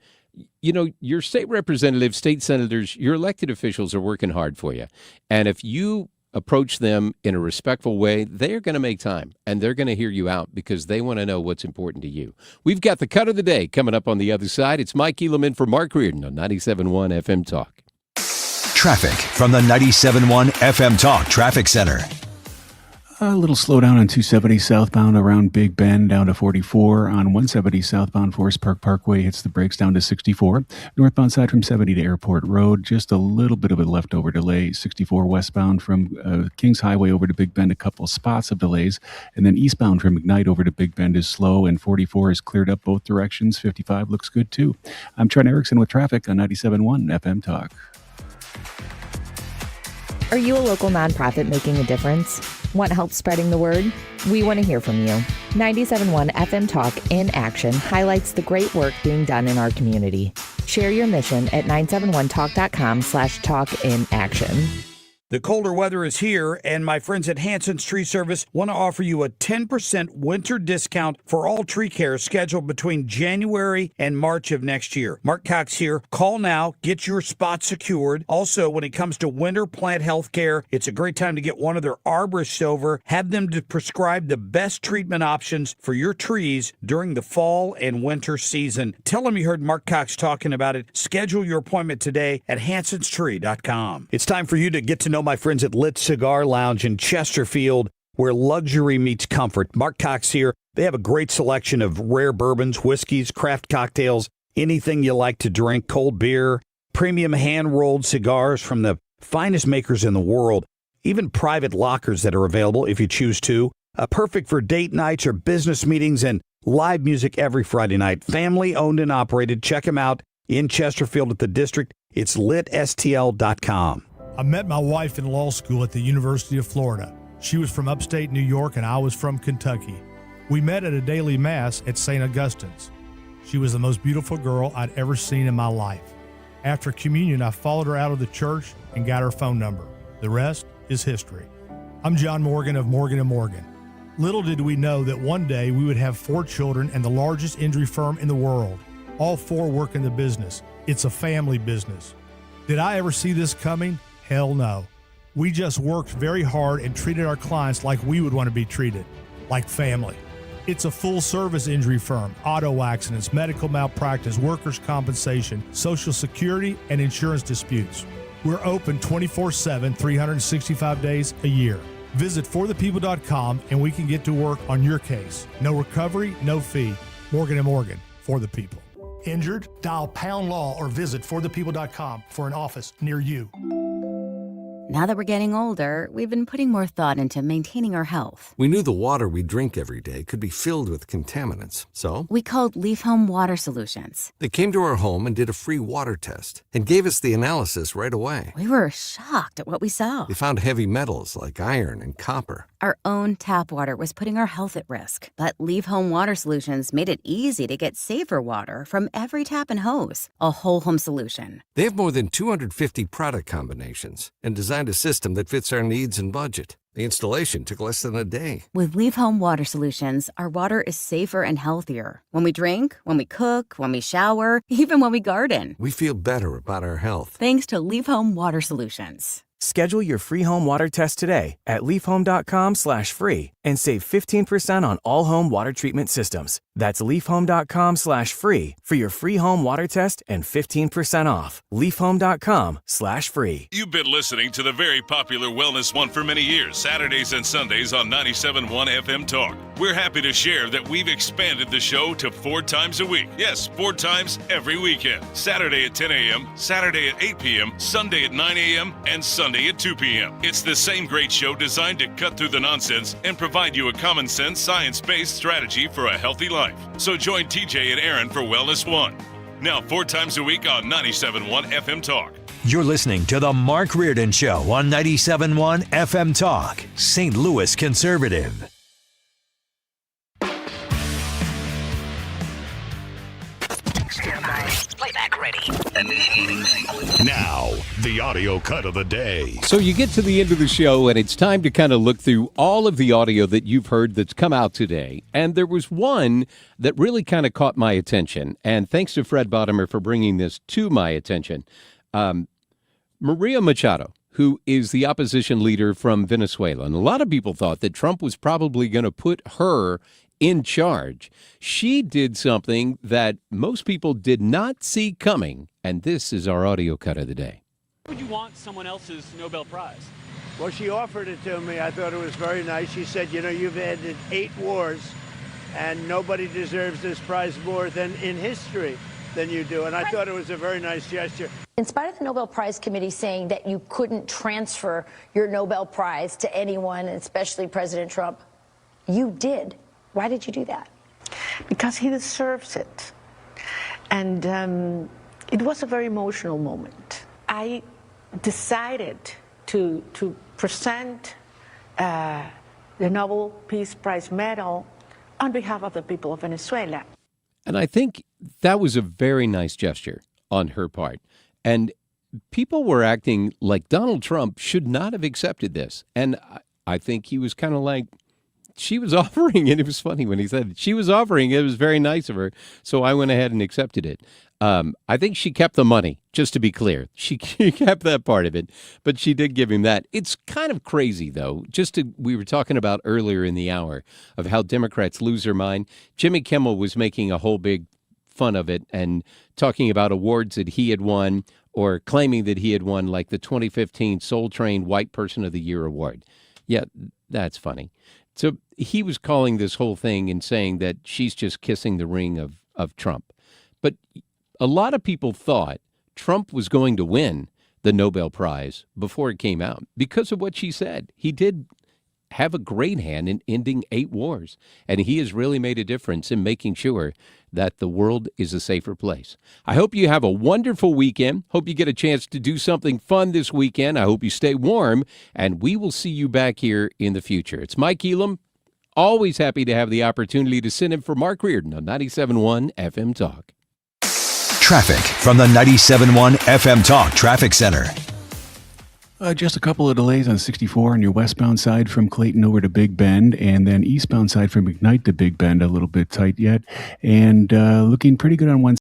You know, your state representatives, state senators, your elected officials are working hard for you. And if you approach them in a respectful way, they're going to make time and they're going to hear you out because they want to know what's important to you. We've got the cut of the day coming up on the other side. It's Mike Elam in for Mark Reardon on 97.1 FM Talk. Traffic from the 97.1 FM Talk Traffic Center. A little slowdown on 270 southbound around Big Bend down to 44. On 170 southbound Forest Park Parkway hits the brakes down to 64. Northbound side from 70 to Airport Road, just a little bit of a leftover delay. 64 westbound from Kings Highway over to Big Bend, a couple of spots of delays. And then eastbound from McKnight over to Big Bend is slow, and 44 is cleared up both directions. 55 looks good too. I'm Trent Erickson with traffic on 97.1 FM Talk. Are you a local nonprofit making a difference? Want help spreading the word? We want to hear from you. 97.1 FM Talk in Action highlights the great work being done in our community. Share your mission at 971talk.com/talkinaction. The colder weather is here, and my friends at Hanson's Tree Service want to offer you a 10% winter discount for all tree care scheduled between January and March of next year. Mark Cox here. Call now. Get your spot secured. Also, when it comes to winter plant health care, it's a great time to get one of their arborists over. Have them to prescribe the best treatment options for your trees during the fall and winter season. Tell them you heard Mark Cox talking about it. Schedule your appointment today at hansonstree.com. It's time for you to get to know my friends at Lit Cigar Lounge in Chesterfield. where luxury meets comfort. Mark Cox here. They have a great selection of rare bourbons, whiskeys, craft cocktails, anything you like to drink, cold beer, premium hand-rolled cigars from the finest makers in the world, even private lockers that are available if you choose to. Perfect for date nights or business meetings, and live music every Friday night. Family owned and operated. Check them out in Chesterfield at the District. It's litstl.com. I met my wife in law school at the University of Florida. She was from upstate New York and I was from Kentucky. We met at a daily mass at St. Augustine's. She was the most beautiful girl I'd ever seen in my life. After communion, I followed her out of the church and got her phone number. The rest is history. I'm John Morgan of Morgan & Morgan. Little did we know that one day we would have 4 children and the largest injury firm in the world. All 4 work in the business. It's a family business. Did I ever see this coming? Hell no. We just worked very hard and treated our clients like we would want to be treated, like family. It's a full-service injury firm, auto accidents, medical malpractice, workers' compensation, Social Security, and insurance disputes. We're open 24/7, 365 days a year. Visit forthepeople.com and we can get to work on your case. No recovery, no fee. Morgan & Morgan, for the people. Injured? Dial pound law or visit forthepeople.com for an office near you. Now that we're getting older, we've been putting more thought into maintaining our health. We knew the water we drink every day could be filled with contaminants, so we called Leaf Home Water Solutions. They came to our home and did a free water test and gave us the analysis right away. We were shocked at what we saw. They found heavy metals like iron and copper. Our own tap water was putting our health at risk, but Leaf Home Water Solutions made it easy to get safer water from every tap and hose. A whole home solution. They have more than 250 product combinations and designed a system that fits our needs and budget. The installation took less than a day. With Leaf Home Water Solutions, our water is safer and healthier. When we drink, when we cook, when we shower, even when we garden. We feel better about our health. Thanks to Leaf Home Water Solutions. Schedule your free home water test today at leafhome.com/free and save 15% on all home water treatment systems. That's leafhome.com/free for your free home water test and 15% off. leafhome.com/free. You've been listening to the very popular Wellness One for many years, Saturdays and Sundays on 97.1 FM Talk. We're happy to share that we've expanded the show to 4 times a week. Yes, 4 times every weekend. Saturday at 10 a.m., Saturday at 8 p.m., Sunday at 9 a.m., and Sunday at 2 p.m. It's the same great show designed to cut through the nonsense and provide you a common sense, science-based strategy for a healthy life. So join TJ and Aaron for Wellness One. Now 4 times a week on 97.1 FM Talk. You're listening to The Mark Reardon Show on 97.1 FM Talk, St. Louis Conservative. Stand by. Playback ready. Now, the audio cut of the day. So you get to the end of the show, and it's time to kind of look through all of the audio that you've heard that's come out today. And there was one that really kind of caught my attention. And thanks to Fred Bottomer for bringing this to my attention. Maria Machado, who is the opposition leader from Venezuela. And a lot of people thought that Trump was probably going to put her in charge. She did something that most people did not see coming, and this is our audio cut of the day. Would you want someone else's Nobel Prize? Well, she offered it to me. I thought it was very nice. She said, you know, you've ended 8 wars, and nobody deserves this prize more than in history than you do. And I thought it was a very nice gesture. In spite of the Nobel Prize Committee saying that you couldn't transfer your Nobel Prize to anyone, especially President Trump, you did. Why did you do that? Because he deserves it. And it was a very emotional moment. I decided to present the Nobel Peace Prize medal on behalf of the people of Venezuela. And I think that was a very nice gesture on her part. And people were acting like Donald Trump should not have accepted this. And I think he was kind of like, she was offering, and it was funny when he said she was offering. It was very nice of her, so I went ahead and accepted it. I think she kept the money, just to be clear. She kept that part of it, but she did give him that. It's kind of crazy, though. We were talking about earlier in the hour of how Democrats lose their mind. Jimmy Kimmel was making a whole big fun of it and talking about awards that he had won or claiming that he had won, like the 2015 Soul Train White Person of the Year award. Yeah, That's funny. So he was calling this whole thing and saying that she's just kissing the ring of Trump. But a lot of people thought Trump was going to win the Nobel Prize before it came out because of what she said. He did have a great hand in ending 8 wars, and he has really made a difference in making sure that the world is a safer place. I hope you have a wonderful weekend. Hope you get a chance to do something fun this weekend. I hope you stay warm, and we will see you back here in the future. It's Mike Elam. Always happy to have the opportunity to sit in for Mark Reardon on 97.1 FM Talk. Traffic from the 97.1 FM Talk Traffic Center. Just a couple of delays on 64 on your westbound side from Clayton over to Big Bend, and then eastbound side from McKnight to Big Bend, a little bit tight yet, and looking pretty good on